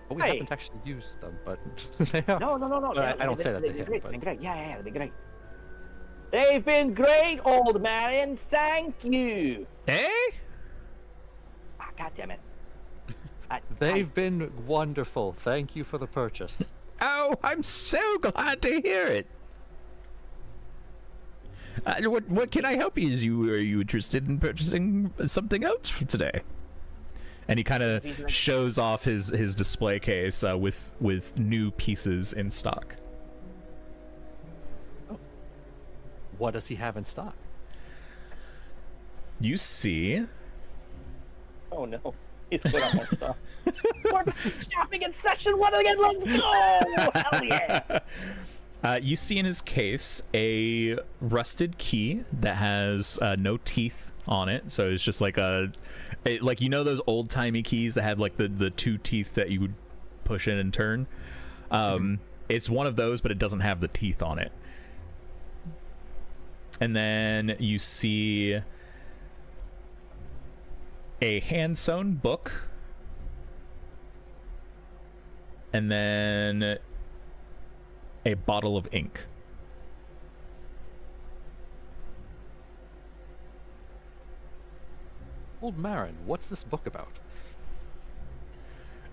Well, we Hey. haven't actually used them, but they are. No. I don't say that to They've been him, great. but- They've been great. Yeah, they've been great. They've been great, Old Marin. Thank you. Eh? Ah, God damn it. They've been wonderful. Thank you for the purchase. Oh, I'm so glad to hear it. What can I help you? Are you interested in purchasing something else for today? And he kind of shows off his display case with new pieces in stock. What does he have in stock? You see. Oh no, he's put up more stuff. More shopping in session one again. Let's go! Hell yeah! You see in his case a rusted key that has no teeth on it, so it's just like like you know those old timey keys that have like the two teeth that you would push in and turn. It's one of those, but it doesn't have the teeth on it. And then you see a hand sewn book, and then a bottle of ink. Old Marin, what's this book about?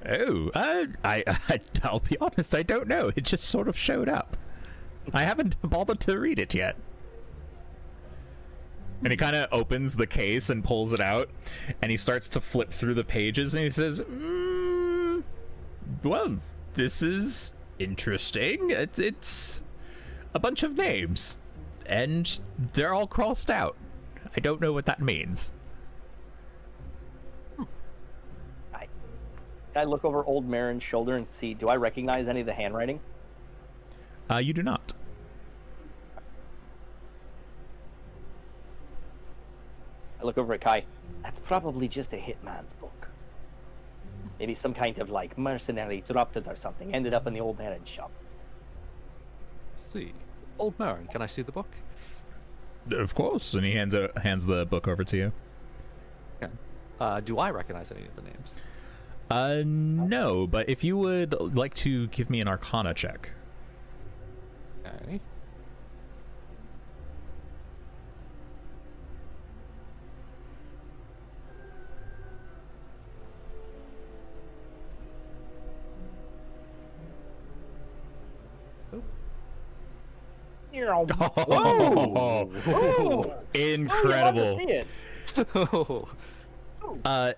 Oh, I'll be honest, I don't know. It just sort of showed up. I haven't bothered to read it yet. And he kind of opens the case and pulls it out, and he starts to flip through the pages, and he says, well, this is interesting. It's a bunch of names, and they're all crossed out. I don't know what that means. I look over old Marin's shoulder and see, do I recognize any of the handwriting? You do not. I look over at Kai. That's probably just a hitman's book. Maybe some kind of like mercenary dropped it or something. Ended up in the old Marin's shop. See. Old Marin, can I see the book? Of course. And he hands the book over to you. Okay. Do I recognize any of the names? No, but if you would like to give me an Arcana check. Okay. Whoa! Incredible.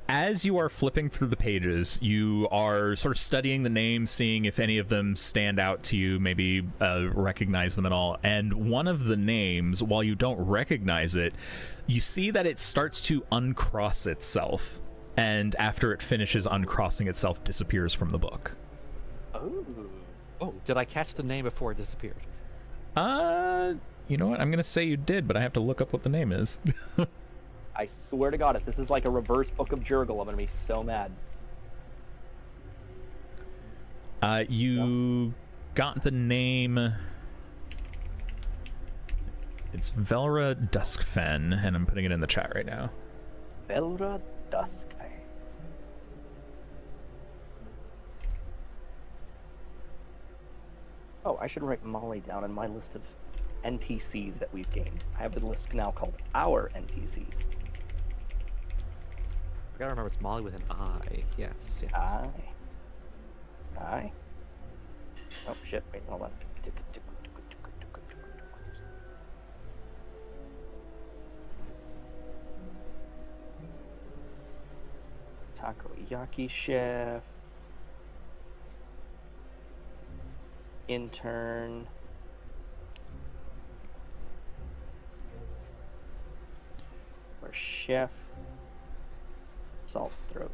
As you are flipping through the pages, you are sort of studying the names, seeing if any of them stand out to you, maybe recognize them at all. And one of the names, while you don't recognize it, you see that it starts to uncross itself. And after it finishes uncrossing itself, disappears from the book. Oh, did I catch the name before it disappeared? You know what? I'm going to say you did, but I have to look up what the name is. I swear to God, if this is like a reverse book of Jurgle, I'm going to be so mad. You got the name. It's Velra Duskfen, and I'm putting it in the chat right now. Velra Duskfen. Oh, I should write Molly down in my list of NPCs that we've gained. I have the list now called Our NPCs. I gotta remember it's Molly with an I. Yes, yes. I. Oh shit, wait, hold on. Takoyaki chef. Intern. Or chef. Saltthroat.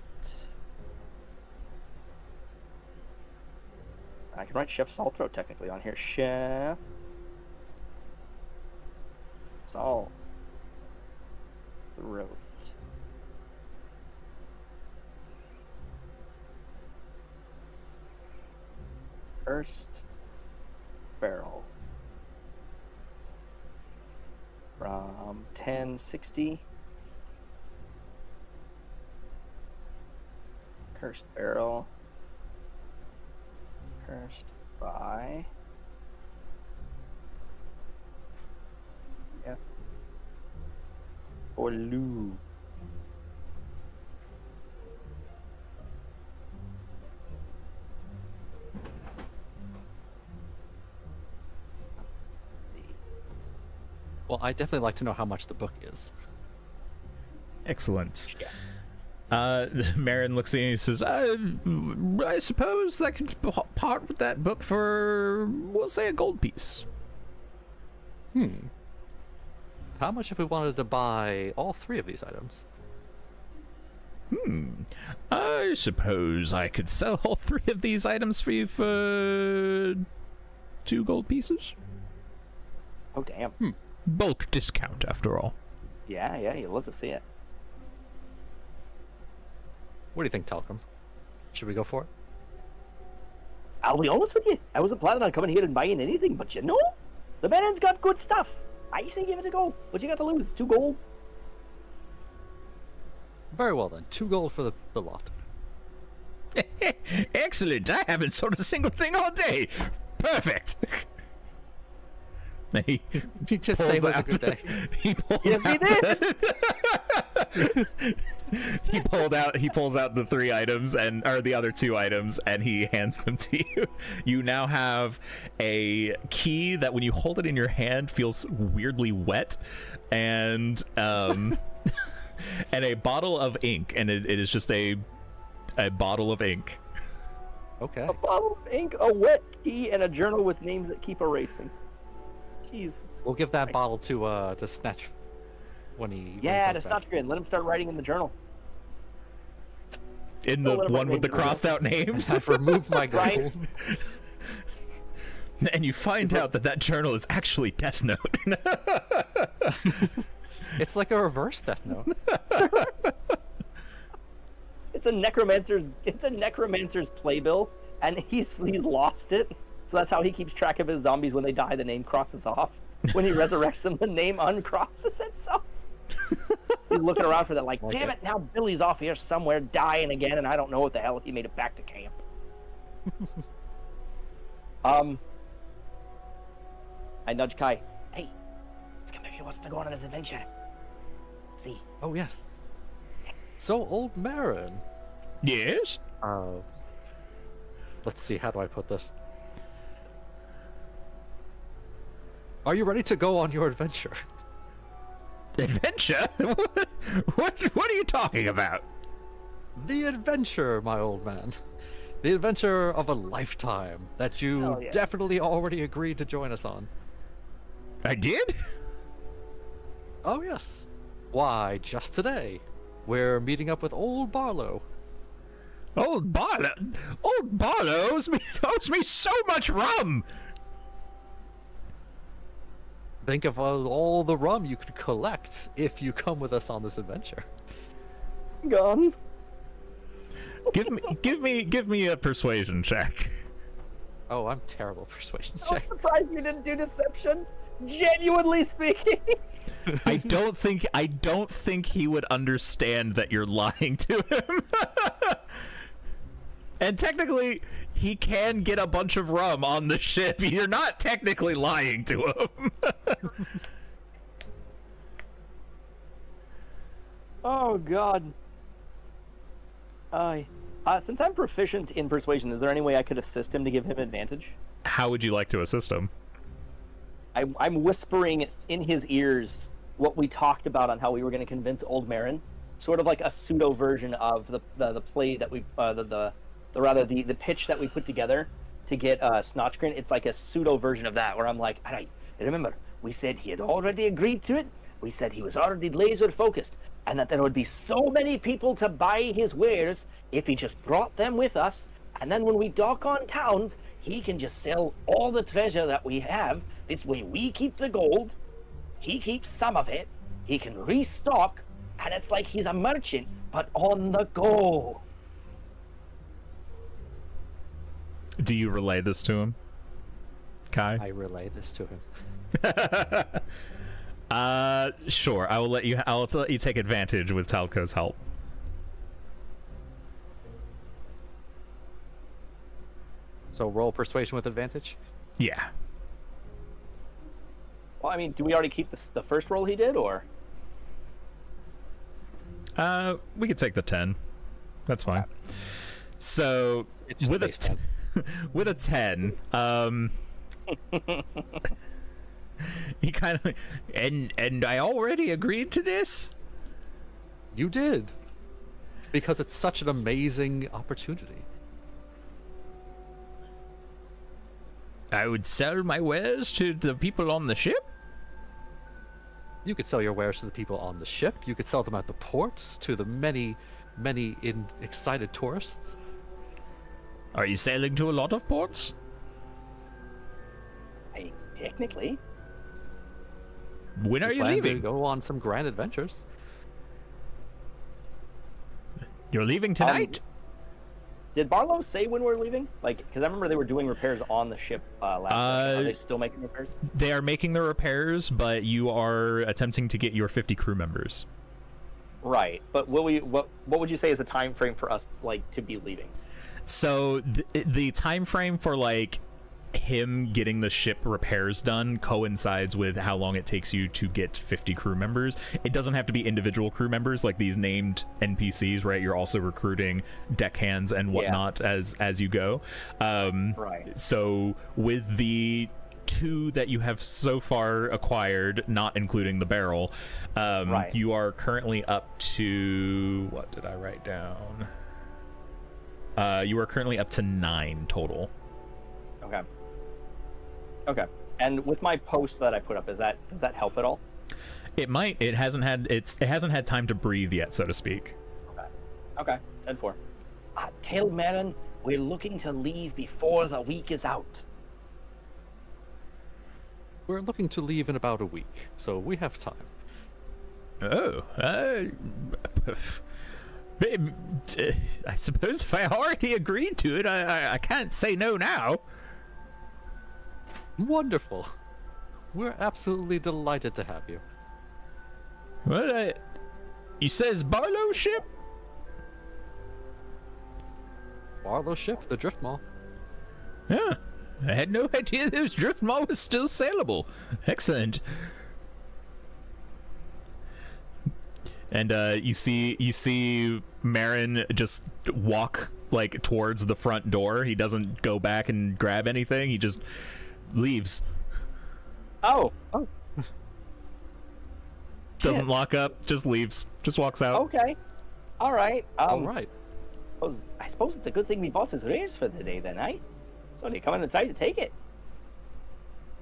I can write Chef Saltthroat technically on here. Chef Saltthroat. First barrel from 1060. Cursed barrel. Cursed by F. Olu. Well, I definitely like to know how much the book is. Excellent. Marin looks at you and says, I suppose I could part with that book for, we'll say, a gold piece. How much if we wanted to buy all 3 of these items? I suppose I could sell all 3 of these items for you for 2 gold pieces. Oh, damn. Bulk discount, after all. Yeah, you'd love to see it. What do you think, Talcum? Should we go for it? I'll be honest with you. I wasn't planning on coming here and buying anything, but you know, the man's got good stuff. I say give it a go. What you got to lose? It's 2 gold. Very well then. 2 gold for the lot. Excellent. I haven't sold a single thing all day. Perfect. Then he just pulls say it was a out good day. He pulls Yes, he out. He pulls out the 3 items or the other 2 items, and he hands them to you. You now have a key that, when you hold it in your hand, feels weirdly wet, and and a bottle of ink, and it is just a bottle of ink. Okay. A bottle of ink, a wet key, and a journal with names that keep erasing. Jesus. We'll give that bottle to Snatch when he. Yeah, to Snatchgrin. Let him start writing in the journal. In the one with the crossed out names. I've removed my gold. And you find out that journal is actually Death Note. It's like a reverse Death Note. It's a necromancer's playbill, and he's lost it. So that's how he keeps track of his zombies. When they die, the name crosses off. When he resurrects them, the name uncrosses itself. He's looking around for that, like, damn it, now Billy's off here somewhere dying again, and I don't know what the hell if he made it back to camp. I nudge Kai. Hey, let's come if he wants to go on his adventure. See. Oh, yes. So, old Marin. Yes? Let's see, how do I put this? Are you ready to go on your adventure? Adventure? What are you talking about? The adventure, my old man. The adventure of a lifetime that you definitely already agreed to join us on. I did? Oh, yes. Why, just today, we're meeting up with old Barlow. Old Barlow owes me so much rum! Think of all the rum you could collect if you come with us on this adventure. Gone. Give me a persuasion check. Oh, I'm terrible at persuasion I'm checks. surprised you didn't do deception. Genuinely speaking. I don't think he would understand that you're lying to him. And technically, he can get a bunch of rum on the ship. You're not technically lying to him. Oh, God. Since I'm proficient in persuasion, is there any way I could assist him to give him advantage? How would you like to assist him? I'm whispering in his ears what we talked about on how we were going to convince old Marin. Sort of like a pseudo version of the play that we the pitch that we put together to get Snotchgrin. It's like a pseudo version of that, where I'm like, all right, remember, we said he had already agreed to it. We said he was already laser focused, and that there would be so many people to buy his wares if he just brought them with us. And then when we dock on towns, he can just sell all the treasure that we have. This way we keep the gold, he keeps some of it, he can restock, and it's like he's a merchant, but on the go. Do you relay this to him, Kai? I relay this to him. Sure. I'll let you take advantage with Talco's help. So roll persuasion with advantage? Yeah. Well, I mean, do we already keep the first roll he did, or? We could take the 10. That's fine. So with a 10, He kind of, and I already agreed to this. You did. Because it's such an amazing opportunity. I would sell my wares to the people on the ship. You could sell your wares to the people on the ship. You could sell them at the ports to the many excited tourists. Are you sailing to a lot of ports? Technically. When are you plan to leaving? go on some grand adventures. You're leaving tonight? Did Barlow say when we're leaving? Like, because I remember they were doing repairs on the ship last session. Are they still making repairs? They are making the repairs, but you are attempting to get your 50 crew members. Right, but will we? What would you say is the time frame for us, like, to be leaving? So the time frame for like him getting the ship repairs done coincides with how long it takes you to get 50 crew members. It doesn't have to be individual crew members like these named NPCs, right? You're also recruiting deckhands and whatnot as you go. Right. So with the 2 that you have so far acquired, not including the barrel, right. You are currently up to, what did I write down? You are currently up to 9 total. Okay. And with my post that I put up, does that help at all? It might. It hasn't had time to breathe yet, so to speak. Okay. 10-4. Tell Marin we're looking to leave before the week is out. We're looking to leave in about a week, so we have time. Oh, I suppose if I already agreed to it, I can't say no now. Wonderful. We're absolutely delighted to have you. Well, you says Barlow ship? Barlow ship, the Drift Mall. Yeah, I had no idea this drift mall was still saleable. Excellent. And you see Marin just walk like towards the front door. He doesn't go back and grab anything. He just leaves. Oh. Doesn't lock up, just leaves. Just walks out. Okay. All right. All right. I suppose it's a good thing we bought his raise for the day then, eh? So they come in and try to take it.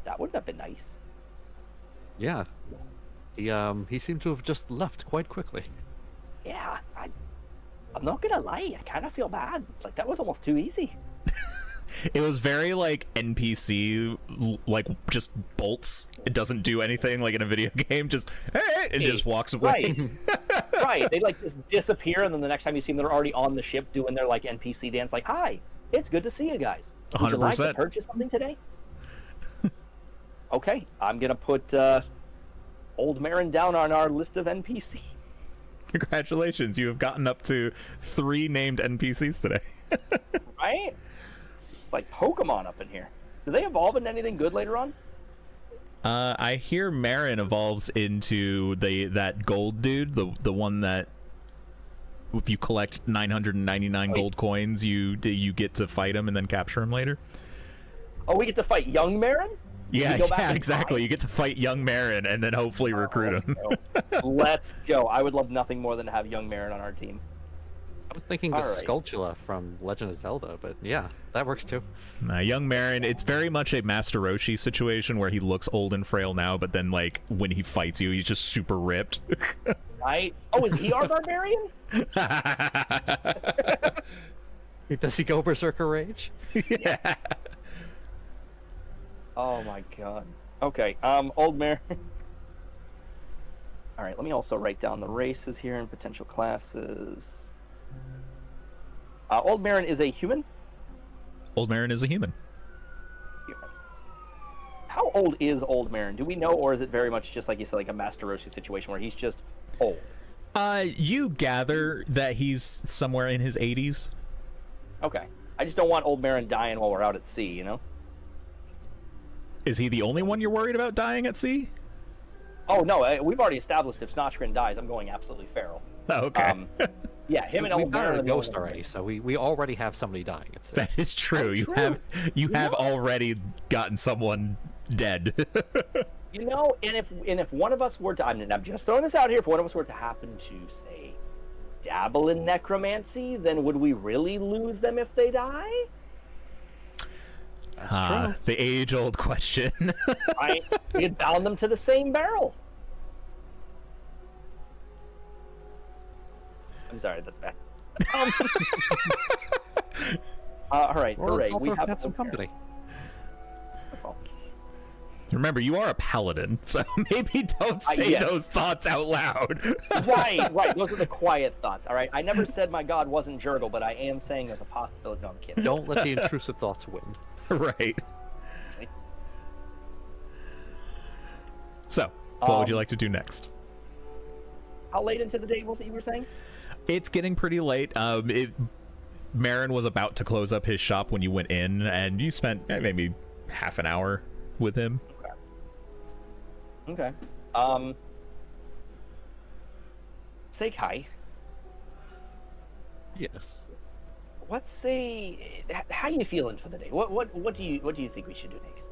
That wouldn't have been nice. Yeah. He seemed to have just left quite quickly. Yeah, I'm not gonna lie, I kind of feel bad. Like, that was almost too easy. It was very like NPC, like just bolts. It doesn't do anything like in a video game. Just hey, it just walks away. Right. Right. They like just disappear, and then the next time you see them, they're already on the ship doing their like NPC dance. Like, hi, it's good to see you guys. Would you like to 100%. purchase something today? Okay, I'm gonna put Old Marin down on our list of NPC. Congratulations, you have gotten up to 3 named NPCs today. Right? Like Pokemon up in here. Do they evolve into anything good later on? I hear Marin evolves into that gold dude, the one that if you collect 999 gold coins, you get to fight him and then capture him later. Oh, we get to fight young Marin? Yeah, exactly. You get to fight young Marin and then hopefully recruit him. Let's go. I would love nothing more than to have young Marin on our team. I was thinking the All right. Skulltula from Legend of Zelda, but yeah, that works too. Young Marin, it's very much a Master Roshi situation where he looks old and frail now, but then like when he fights you, he's just super ripped. Right? Oh, is he our barbarian? Does he go Berserker Rage? Yeah. Oh my god. Okay, Old Marin. Alright, let me also write down the races here and potential classes. Old Marin is a human? Old Marin is a human. Human. How old is Old Marin? Do we know, or is it very much just like you said, like a Master Roshi situation where he's just old? You gather that he's somewhere in his 80s. Okay. I just don't want Old Marin dying while we're out at sea, you know? Is he the only one you're worried about dying at sea? Oh, no, we've already established if Snotchgrin dies, I'm going absolutely feral. Oh, okay. Yeah, him and We've Old got Marin. a ghost already, so we already have somebody dying. It's That is true. Oh, You true. have already gotten someone dead. You know, and if one of us were to, I'm just throwing this out here, if one of us were to happen to say dabble in necromancy, then would we really lose them if they die? That's true. The age-old question. Right? We'd bound them to the same barrel. I'm sorry, that's bad. All right, Well, hooray, let's we have some company. Remember, you are a paladin, so maybe don't say yes. those thoughts out loud. Right. Those are the quiet thoughts. All right. I never said my god wasn't Jurgle, but I am saying there's a possibility. No, I'm kidding. Don't let the intrusive thoughts win. Right. So, what would you like to do next? How late into the day was it you were saying? It's getting pretty late. Marin was about to close up his shop when you went in, and you spent maybe half an hour with him. Okay. Say Kai. Yes. How you feeling for the day? What do you think we should do next?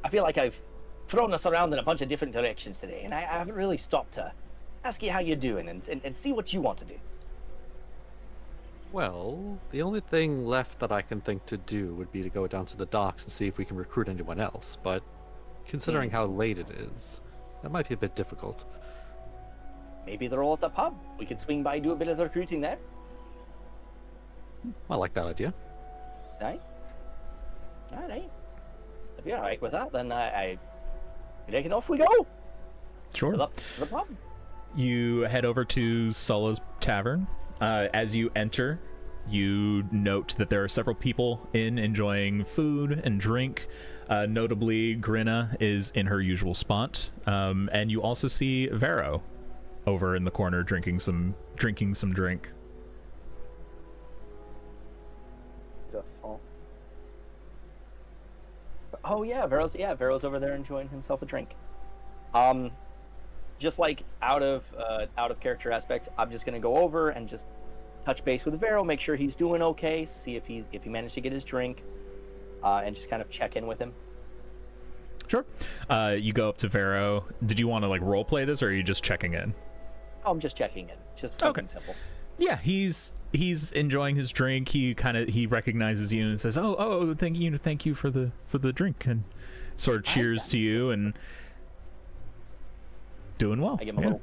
I feel like I've thrown us around in a bunch of different directions today, and I haven't really stopped to ask you how you're doing and see what you want to do. Well, the only thing left that I can think to do would be to go down to the docks and see if we can recruit anyone else, but considering how late it is, that might be a bit difficult. Maybe they're all at the pub. We could swing by, do a bit of the recruiting there. I like that idea. Right? Alright. If you're alright with that, then I taking off we go. Sure. To the pub. You head over to Sulla's Tavern. As you enter, you note that there are several people enjoying food and drink. Notably, Grinna is in her usual spot. And you also see Vero over in the corner drinking some drink. Beautiful. Oh yeah, Vero's over there enjoying himself a drink. Just like out of character aspect, I'm just gonna go over and just touch base with Vero, make sure he's doing okay, see if he managed to get his drink, and just kind of check in with him. Sure. You go up to Vero. Did you want to like role play this, or are you just checking in? Oh, I'm just checking in, just something simple. Yeah, he's enjoying his drink. He recognizes you and says, "Oh, thank you for the drink," and sort of cheers to you and doing well. I give him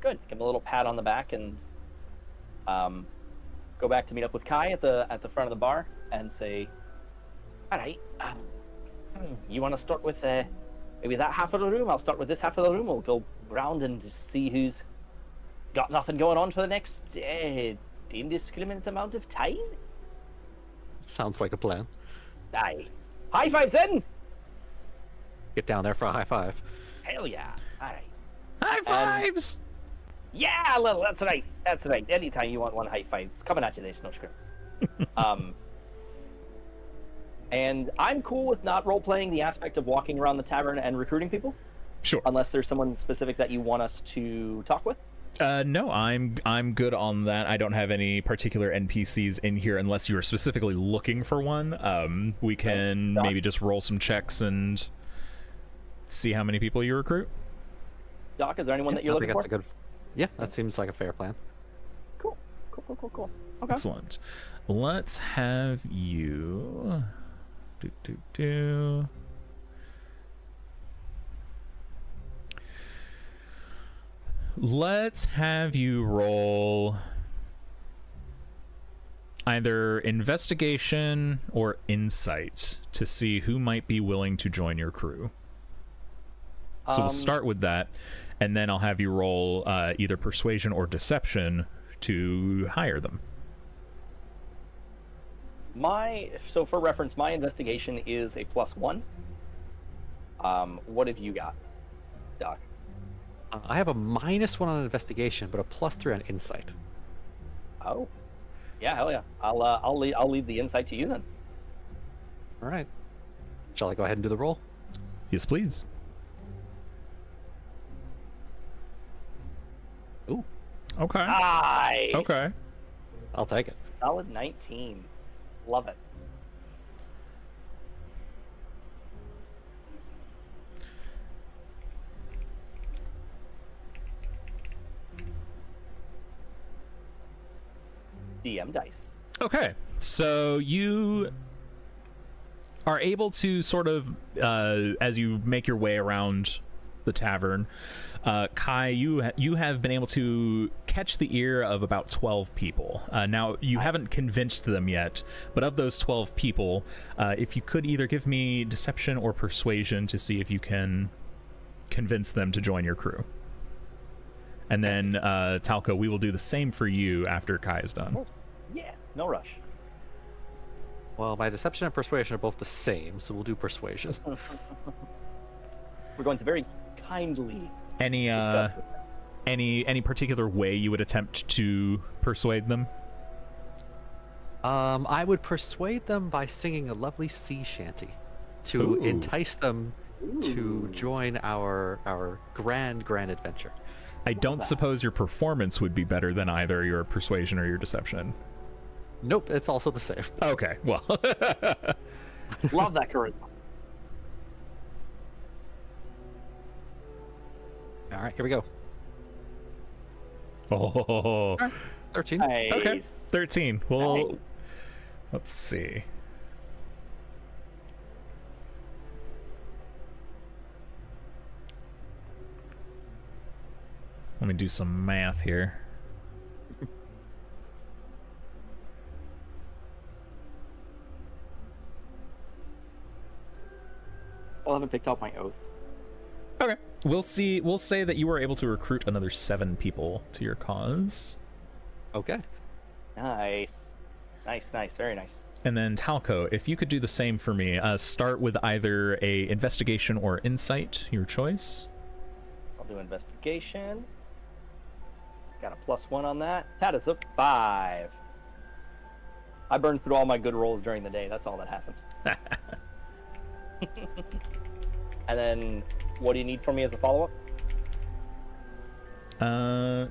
give him a little pat on the back and go back to meet up with Kai at the front of the bar and say, "All right, you want to start with maybe that half of the room? I'll start with this half of the room. We'll go round and just see who's got nothing going on for the next indiscriminate amount of time." Sounds like a plan. Aye. High fives then! Get down there for a high five. Hell yeah. Alright. High fives! Yeah, Little, that's right. That's right. Anytime you want one high five, it's coming at you there, no script. And I'm cool with not role-playing the aspect of walking around the tavern and recruiting people. Sure. Unless there's someone specific that you want us to talk with. No, I'm good on that. I don't have any particular NPCs in here unless you are specifically looking for one. We can maybe just roll some checks and see how many people you recruit. Doc, is there anyone that you're looking for? Yeah, that seems like a fair plan. Cool. Okay. Excellent. Let's have you Let's have you roll either investigation or insight to see who might be willing to join your crew. So we'll start with that, and then I'll have you roll either persuasion or deception to hire them. So for reference, my investigation is a +1. What have you got, Doc? I have a -1 on investigation, but a +3 on insight. Oh, yeah, hell yeah! I'll leave the insight to you then. All right. Shall I go ahead and do the roll? Yes, please. Ooh. Okay. Nice. Okay. I'll take it. Solid 19. Love it. DM dice. Okay, so you are able to sort of, as you make your way around the tavern, Kai, you have been able to catch the ear of about 12 people. Now, you haven't convinced them yet, but of those 12 people, if you could either give me deception or persuasion to see if you can convince them to join your crew. And then, Talco, we will do the same for you after Kai is done. Yeah, no rush. Well, my deception and persuasion are both the same, so we'll do persuasion. We're going to very kindly Any discuss with them. any particular way you would attempt to persuade them? I would persuade them by singing a lovely sea shanty to Ooh. entice them to join our grand adventure. I don't suppose your performance would be better than either your persuasion or your deception. Nope, it's also the same. Okay, well. Love that charisma. All right, here we go. Oh, 13. Nice. okay. 13. Well, Nice. let's see. Let me do some math here. Still haven't picked up my oath. Okay. We'll see. We'll say that you were able to recruit another 7 people to your cause. Okay. Nice. Nice, very nice. And then Talco, if you could do the same for me, start with either a investigation or insight, your choice. I'll do investigation. Got a +1 on that. That is a 5. I burned through all my good rolls during the day. That's all that happened. And then, what do you need from me as a follow-up? All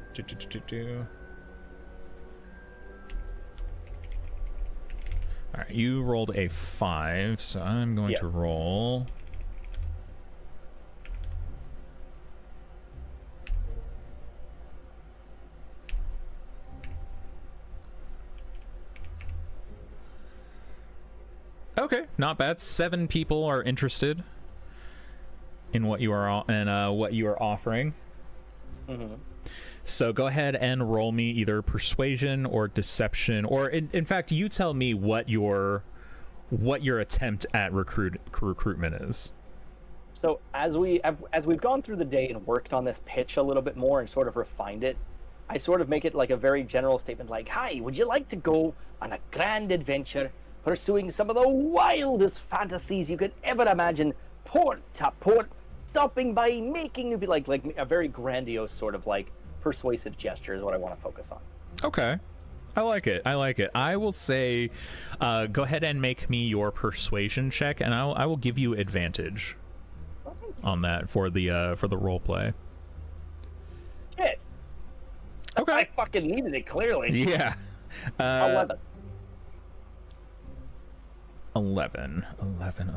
right, you rolled a 5, so I'm going to roll. Okay, not bad. 7 people are interested in what you are offering. Mm-hmm. So go ahead and roll me either persuasion or deception, or in fact, you tell me what your attempt at recruitment is. So as we've gone through the day and worked on this pitch a little bit more and sort of refined it, I sort of make it like a very general statement, like, "Hi, would you like to go on a grand adventure, pursuing some of the wildest fantasies you could ever imagine, port to port, stopping by, making new," like a very grandiose sort of like persuasive gesture is what I want to focus on. Okay. I like it. I will say, go ahead and make me your persuasion check, and I will give you advantage on that for the role play. Shit. Okay. I fucking needed it, clearly. Yeah. 11. 11.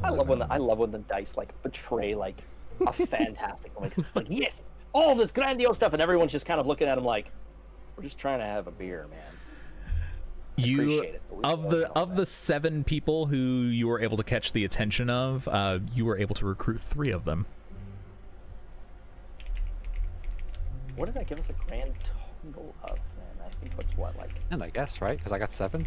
I love when the dice like betray like a fantastic. Like, it's like, yes, all this grandiose stuff, and everyone's just kind of looking at him like, we're just trying to have a beer, man. You Appreciate it, but we of still the don't know of the 7 people who you were able to catch the attention of, you were able to recruit 3 of them. What does that give us a grand total of, man? I think that's what, like, And I guess, right? Because I got 7.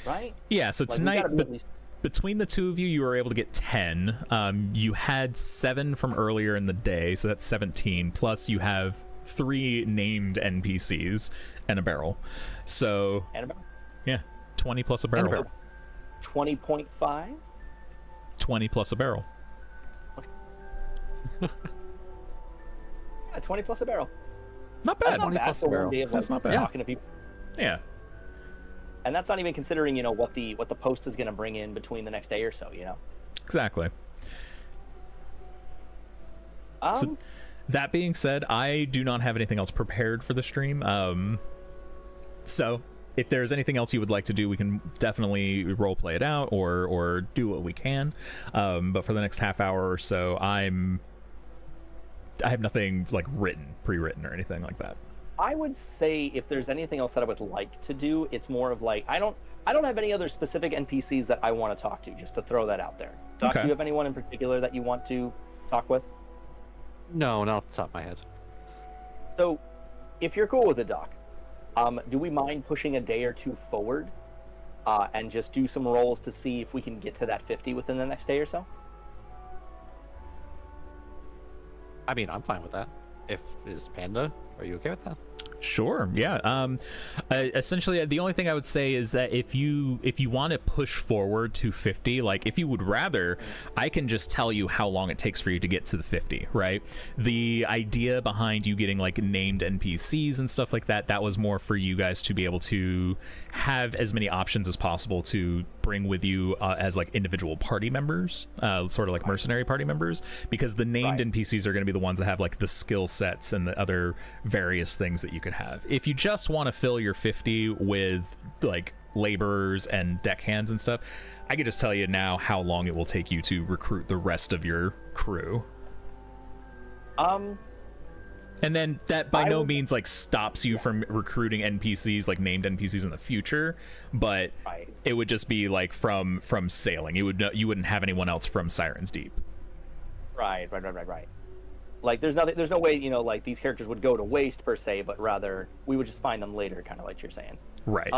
right? Yeah. So Like, we tonight, gotta be at least- between the 2 of you, you were able to get 10. You had 7 from earlier in the day, so that's 17. Plus, you have 3 named NPCs and a barrel. So and about yeah, 20 plus a barrel. 20.5. 20 plus a barrel. Yeah, 20 plus a barrel. Not That's bad. not 20 bad plus for a barrel. one day of That's like, not bad. talking to people. Yeah. And that's not even considering, what the post is going to bring in between the next day or so, Exactly. So, that being said, I do not have anything else prepared for the stream. So if there's anything else you would like to do, we can definitely roleplay it out or do what we can. But for the next half hour or so, I have nothing like pre-written or anything like that. I would say if there's anything else that I would like to do, it's more of like I don't have any other specific NPCs that I want to talk to. Just to throw that out there. Doc, Okay. do you have anyone in particular that you want to talk with? No, not off the top of my head. So, if you're cool with it, Doc, do we mind pushing a day or two forward, and just do some rolls to see if we can get to that 50 within the next day or so? I mean, I'm fine with that. Is Panda, are you okay with that? Sure. Yeah. Essentially, the only thing I would say is that if you want to push forward to 50, like if you would rather, I can just tell you how long it takes for you to get to the 50. Right. The idea behind you getting like named NPCs and stuff like that was more for you guys to be able to have as many options as possible to bring with you as like individual party members, sort of like mercenary party members, because the named NPCs are going to be the ones that have like the skill sets and the other various things that you could have. If you just want to fill your 50 with like laborers and deckhands and stuff, I could just tell you now how long it will take you to recruit the rest of your crew. And then that by no means like stops you from recruiting NPCs, like named NPCs in the future, but it would just be like from sailing. You wouldn't have anyone else from Siren's Deep. Right. Like there's no way, you know, like these characters would go to waste per se, but rather we would just find them later, kind of like you're saying. Right.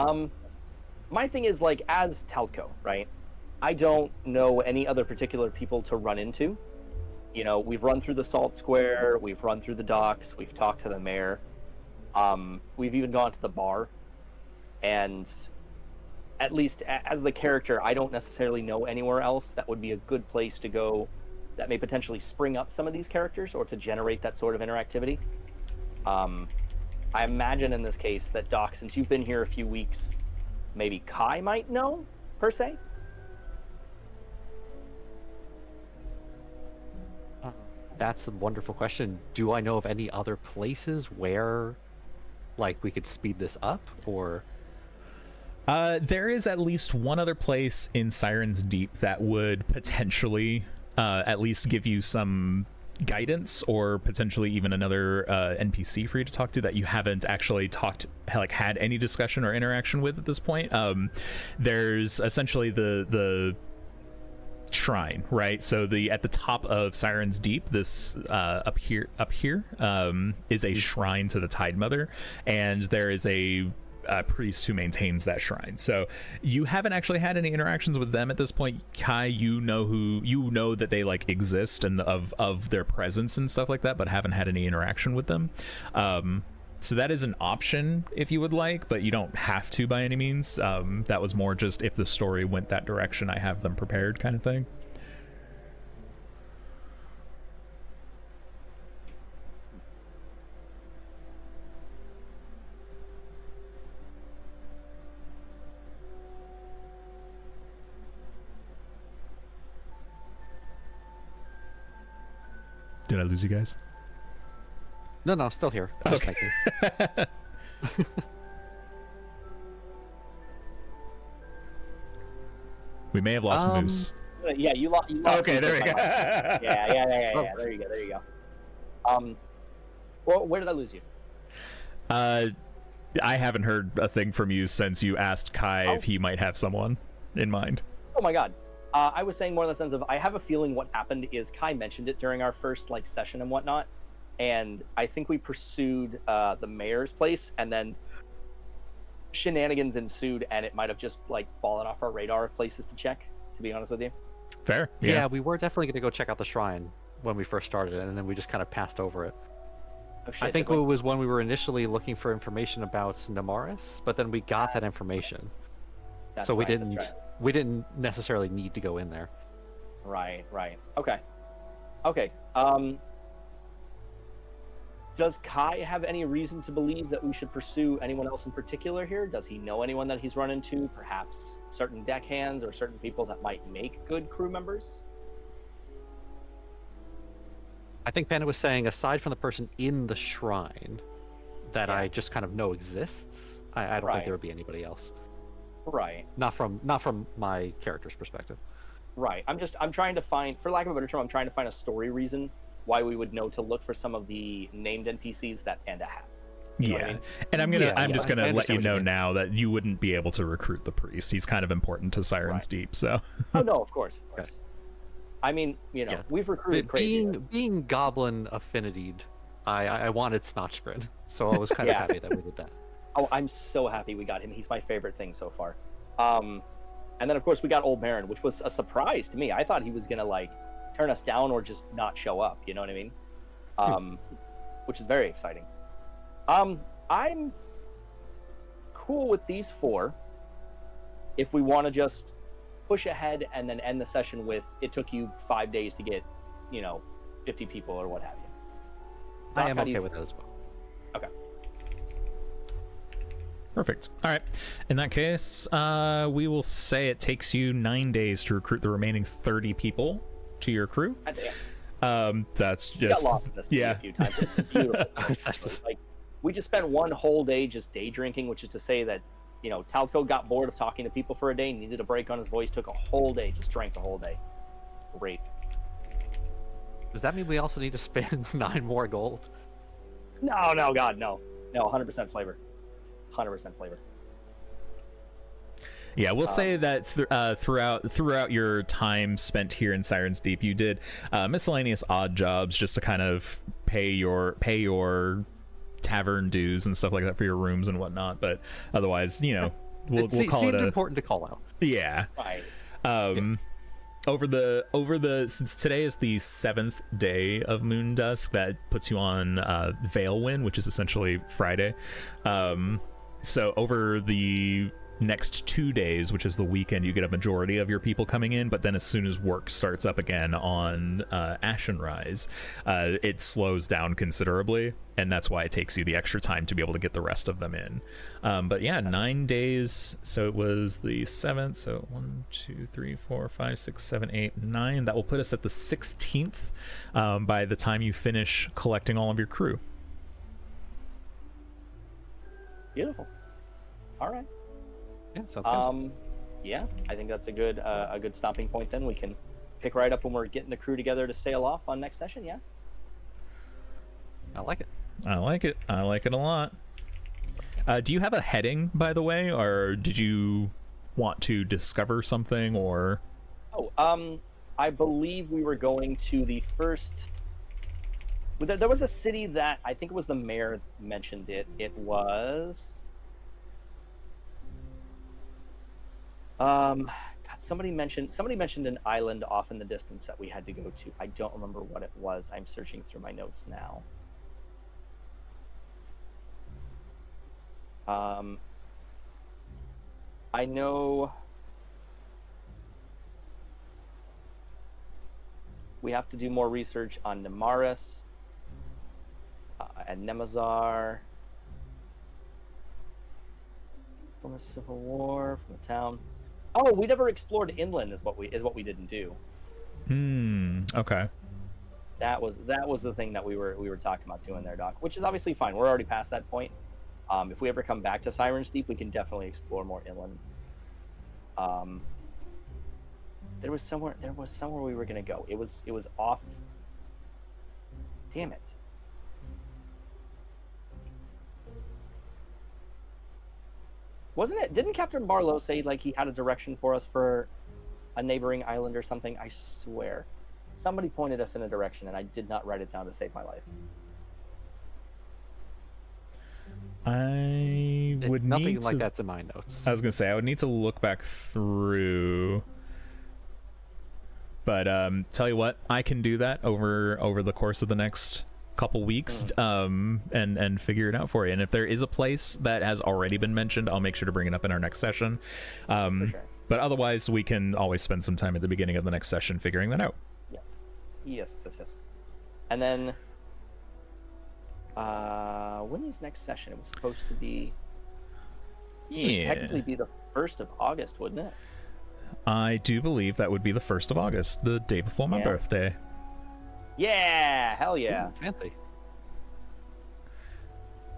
My thing is like as Talco, right? I don't know any other particular people to run into. You know, we've run through the Salt Square, we've run through the docks, we've talked to the mayor, we've even gone to the bar, and at least as the character, I don't necessarily know anywhere else that would be a good place to go that may potentially spring up some of these characters or to generate that sort of interactivity. I imagine in this case that Doc, since you've been here a few weeks, maybe Kai might know, per se? That's a wonderful question. Do I know of any other places where, like, we could speed this up, or? There is at least one other place in Siren's Deep that would potentially at least give you some guidance, or potentially even another NPC for you to talk to that you haven't actually had any discussion or interaction with at this point. There's essentially the shrine, right? So at the top of Siren's Deep, this up here is a shrine to the Tide Mother, and there is a priest who maintains that shrine. So you haven't actually had any interactions with them at this point, Kai. You know that they like exist and of their presence and stuff like that, but haven't had any interaction with them. So that is an option if you would like, but you don't have to by any means. That was more just if the story went that direction, I have them prepared kind of thing. Did I lose you guys? No, I'm still here. I'm just thinking. We may have lost Moose. Yeah, you lost. Okay, there we go. Yeah. There you go. Well, where did I lose you? I haven't heard a thing from you since you asked Kai if he might have someone in mind. Oh my god. I was saying more in the sense of I have a feeling what happened is Kai mentioned it during our first like session and whatnot, and I think we pursued the mayor's place, and then shenanigans ensued, and it might have just like fallen off our radar of places to check, to be honest with you. Fair. Yeah, we were definitely going to go check out the shrine when we first started it, and then we just kind of passed over it. Oh, shit, I think it was when we were initially looking for information about Namaris, but then we got that information. So we didn't necessarily need to go in there. Right. Okay. Does Kai have any reason to believe that we should pursue anyone else in particular here? Does he know anyone that he's run into? Perhaps certain deckhands or certain people that might make good crew members? I think Panda was saying, aside from the person in the shrine that I just kind of know exists, I don't think there would be anybody else. Right. Not from my character's perspective. Right. I'm trying to find, for lack of a better term, I'm trying to find a story reason why we would know to look for some of the named NPCs that Panda had. You know Yeah, what I mean? and I'm just I gonna let understand you what you know mean. now that you wouldn't be able to recruit the priest. He's kind of important to Siren's Right. Deep, so. Oh no, of course. I mean, Yeah. we've recruited crazy. Being goblin affinitied, I wanted Snotchgrin, so I was kind of Yeah. happy that we did that. Oh, I'm so happy we got him. He's my favorite thing so far. And then of course we got Old Marin, which was a surprise to me. I thought he was gonna like turn us down or just not show up. You know what I mean? Which is very exciting. I'm cool with these 4. If we want to just push ahead and then end the session with it took you 5 days to get, 50 people or what have you. I Doc, am how do okay you- with that as well. Okay. Perfect. All right. In that case, we will say it takes you 9 days to recruit the remaining 30 people to your crew. That's We got just lost in this a few times. It's beautiful. Like, we just spent one whole day just day drinking, which is to say that, Talco got bored of talking to people for a day, needed a break on his voice, took a whole day, just drank the whole day. Great. Does that mean we also need to spend 9 more gold? No, God, no. No, 100% flavor. 100% flavor. Yeah, we'll say that throughout your time spent here in Siren's Deep, you did miscellaneous odd jobs just to kind of pay your tavern dues and stuff like that for your rooms and whatnot. But otherwise, we'll call seemed it important to call out. Yeah. Right. Since today is the 7th day of Moon Dusk, that puts you on Veilwind, which is essentially Friday. So over the next 2 days, which is the weekend, you get a majority of your people coming in, but then as soon as work starts up again on Ashenrise, it slows down considerably, and that's why it takes you the extra time to be able to get the rest of them in. But yeah, 9 days, so it was the 7th, so 1, 2, 3, 4, 5, 6, 7, 8, 9. That will put us at the 16th by the time you finish collecting all of your crew. Beautiful. All right. Yeah, sounds good. Yeah, I think that's a good stopping point. Then we can pick right up when we're getting the crew together to sail off on next session. Yeah. I like it. I like it. I like it a lot. Do you have a heading, by the way, or did you want to discover something, or? Oh, I believe we were going to the first. There was a city that I think it was the mayor mentioned it. It was. God, somebody mentioned an island off in the distance that we had to go to. I don't remember what it was. I'm searching through my notes now. I know we have to do more research on Nemaris and Nemazar from the Civil War, from the town. Oh, we never explored inland. Is what we didn't do. Okay. That was the thing that we were talking about doing there, Doc. Which is obviously fine. We're already past that point. If we ever come back to Siren's Deep, we can definitely explore more inland. There was somewhere we were gonna go. It was off. Damn it. Wasn't it? Didn't Captain Barlow say like he had a direction for us for a neighboring island or something? I swear. Somebody pointed us in a direction and I did not write it down to save my life. Nothing like that's in my notes. I was gonna say I would need to look back through, but tell you what, I can do that over the course of the next couple weeks, and figure it out for you. And if there is a place that has already been mentioned, I'll make sure to bring it up in our next session. For sure. But otherwise, we can always spend some time at the beginning of the next session figuring that out. Yes. And then, when is next session? It was supposed to be. It would technically be the 1st of August, wouldn't it? I do believe that would be the 1st of August, the day before my birthday. Yeah, hell yeah. Ooh, fancy.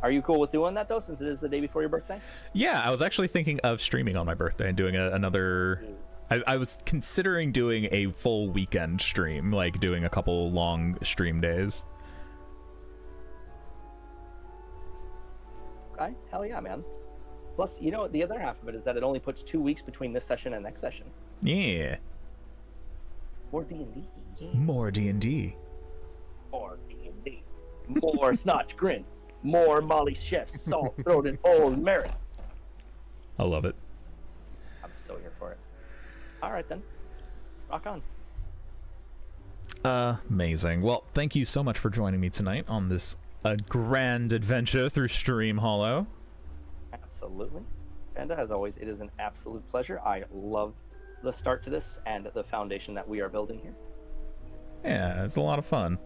Are you cool with doing that though, since it is the day before your birthday? Yeah, I was actually thinking of streaming on my birthday and doing another. I was considering doing a full weekend stream, like doing a couple long stream days. Okay, hell yeah, man. Plus, you know, the other half of it is that it only puts 2 weeks between this session and next session. Yeah. More D&D. More D&D. More D&D. More Snotch Grin. More Molly Chef's Saltthroat and Old Merit. I love it. I'm so here for it. All right, then. Rock on. Amazing. Well, thank you so much for joining me tonight on this grand adventure through StreamHollow. Absolutely. Panda, as always, it is an absolute pleasure. I love the start to this and the foundation that we are building here. Yeah, it's a lot of fun.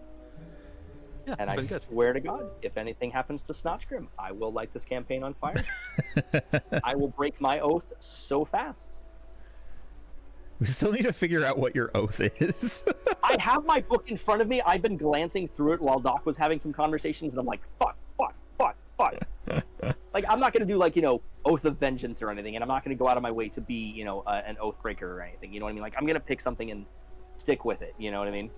Yeah, And I it's been good. swear to God, if anything happens to Snotchgrim, I will light this campaign on fire. I will break my oath so fast. We still need to figure out what your oath is. I have my book in front of me. I've been glancing through it while Doc was having some conversations, and I'm like, fuck. Like, I'm not going to do, like, you know, Oath of Vengeance or anything, and I'm not going to go out of my way to be, you know, an oath breaker or anything. You know what I mean? Like, I'm going to pick something and stick with it. You know what I mean?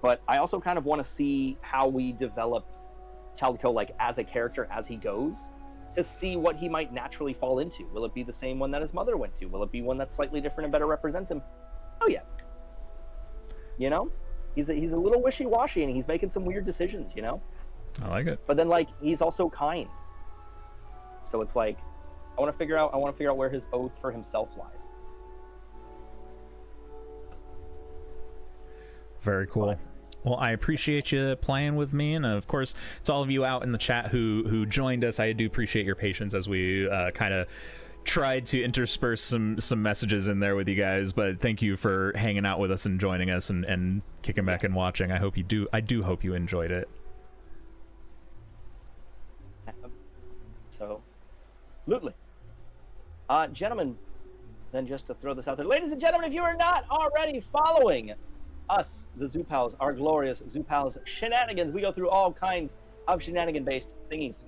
But I also kind of want to see how we develop Talco, like, as a character as he goes, to see what he might naturally fall into. Will it be the same one that his mother went to? Will it be one that's slightly different and better represents him? Oh, yeah. You know? He's a little wishy-washy, and he's making some weird decisions, you know? I like it. But then, like, he's also kind. So it's like, I want to figure out where his oath for himself lies. Very cool. Well, I appreciate you playing with me, and of course, to all of you out in the chat who joined us, I do appreciate your patience as we kind of tried to intersperse some messages in there with you guys. But thank you for hanging out with us and joining us and kicking back and watching. I do hope you enjoyed it. So, absolutely. Gentlemen, then just to throw this out there, ladies and gentlemen, if you are not already following us, the Zoo Pals, our glorious Zoo Pals shenanigans, we go through all kinds of shenanigan-based thingies,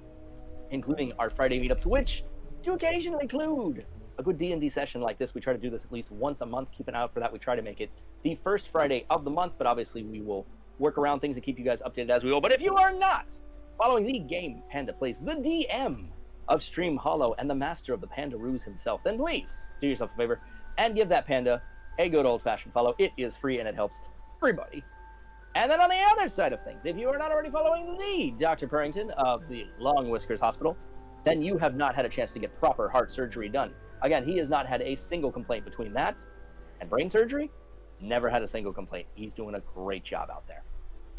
including our Friday meetups, which do occasionally include a good D&D session like this. We try to do this at least once a month. Keep an eye out for that. We try to make it the first Friday of the month, but obviously we will work around things and keep you guys updated as we go. But if you are not following the game Panda plays, the DM of StreamHollow and the master of the Pandaroos himself, then please do yourself a favor and give that panda a good old-fashioned follow. It is free and it helps everybody. And then on the other side of things, if you are not already following the Dr. Purrington of the Long Whiskers Hospital, then you have not had a chance to get proper heart surgery done. Again, he has not had a single complaint between that and brain surgery. Never had a single complaint. He's doing a great job out there.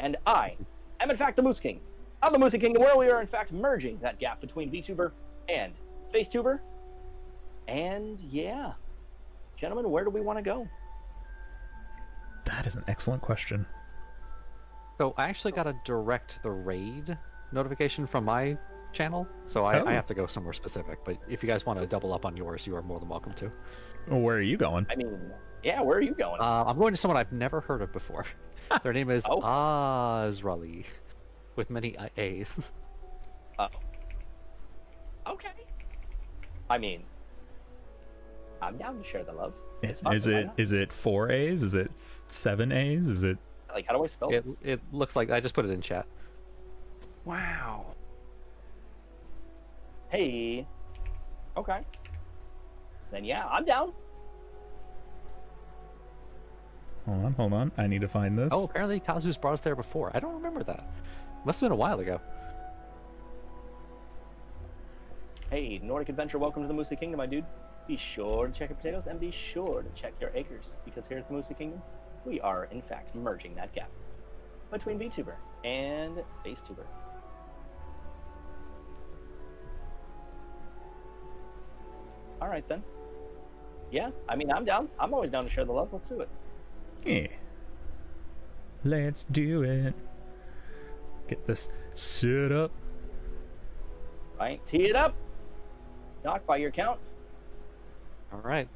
And I am, in fact, the Moose King of the Moose Kingdom, where we are, in fact, merging that gap between VTuber and FaceTuber. And, yeah. Gentlemen, where do we want to go? That is an excellent question. So I actually got a direct the raid notification from my channel, so I have to go somewhere specific. But if you guys want to double up on yours, you are more than welcome to. Well, where are you going? I mean, yeah, where are you going? I'm going to someone I've never heard of before. Their name is Oh. Azrali, with many A's. Oh. Okay. I mean, I'm down to share the love. It's fun, Is it 4 A's? Is it 7 A's? Is it? like, how do I spell It, this? it looks like I just put it in chat. Wow. Hey. Okay. Then yeah, I'm down. Hold on. I need to find this. Oh, apparently Kazu's brought us there before. I don't remember that. Must have been a while ago. Hey, Nordic Adventure, welcome to the Moosey Kingdom, my dude. Be sure to check your potatoes and be sure to check your acres, because here at the Moosey Kingdom, we are, in fact, merging that gap between VTuber and FaceTuber. All right, then. Yeah, I mean, I'm down. I'm always down to share the love. Let's do it. Yeah. Let's do it. Get this set up. All right, tee it up. Doc, by your count. All right.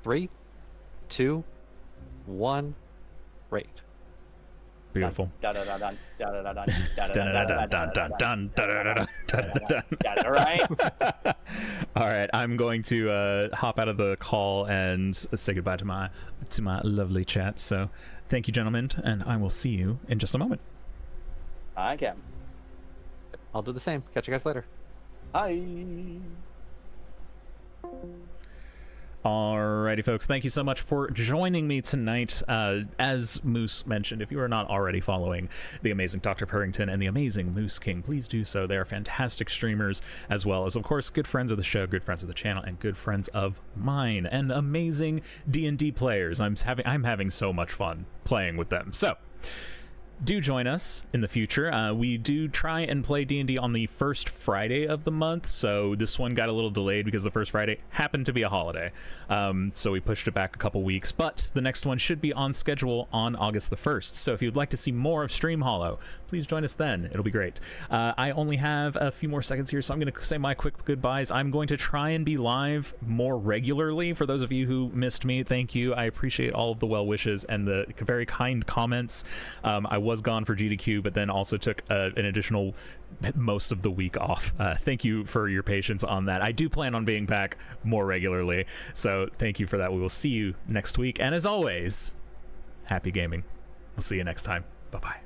3, 2, 1, raid. Beautiful. Dun, dun, dun, dun, dun, dun, dun, dun, dun, Dun, dun, dun, dun, dun, dun, dun, dun, dun, dun. Got it right. All right, I'm going to hop out of the call and say goodbye to my lovely chat. So, thank you, gentlemen, and I will see you in just a moment. I can. I'll do the same. Catch you guys later. Bye. Alrighty, folks. Thank you so much for joining me tonight. As Moose mentioned, if you are not already following the amazing Dr. Purrington and the amazing Moose King, please do so. They are fantastic streamers, as well as, of course, good friends of the show, good friends of the channel, and good friends of mine, and amazing D&D players. I'm having so much fun playing with them. So, do join us in the future. We do try and play D&D on the first Friday of the month, so this one got a little delayed because the first Friday happened to be a holiday, so we pushed it back a couple weeks, but the next one should be on schedule on August the 1st, so if you'd like to see more of StreamHollow, please join us then. It'll be great. I only have a few more seconds here, so I'm going to say my quick goodbyes. I'm going to try and be live more regularly. For those of you who missed me, thank you. I appreciate all of the well wishes and the very kind comments. I was gone for GDQ, but then also took an additional most of the week off. Thank you for your patience on that. I do plan on being back more regularly, so thank you for that. We will see you next week, and as always, happy gaming. We'll see you next time. Bye-bye.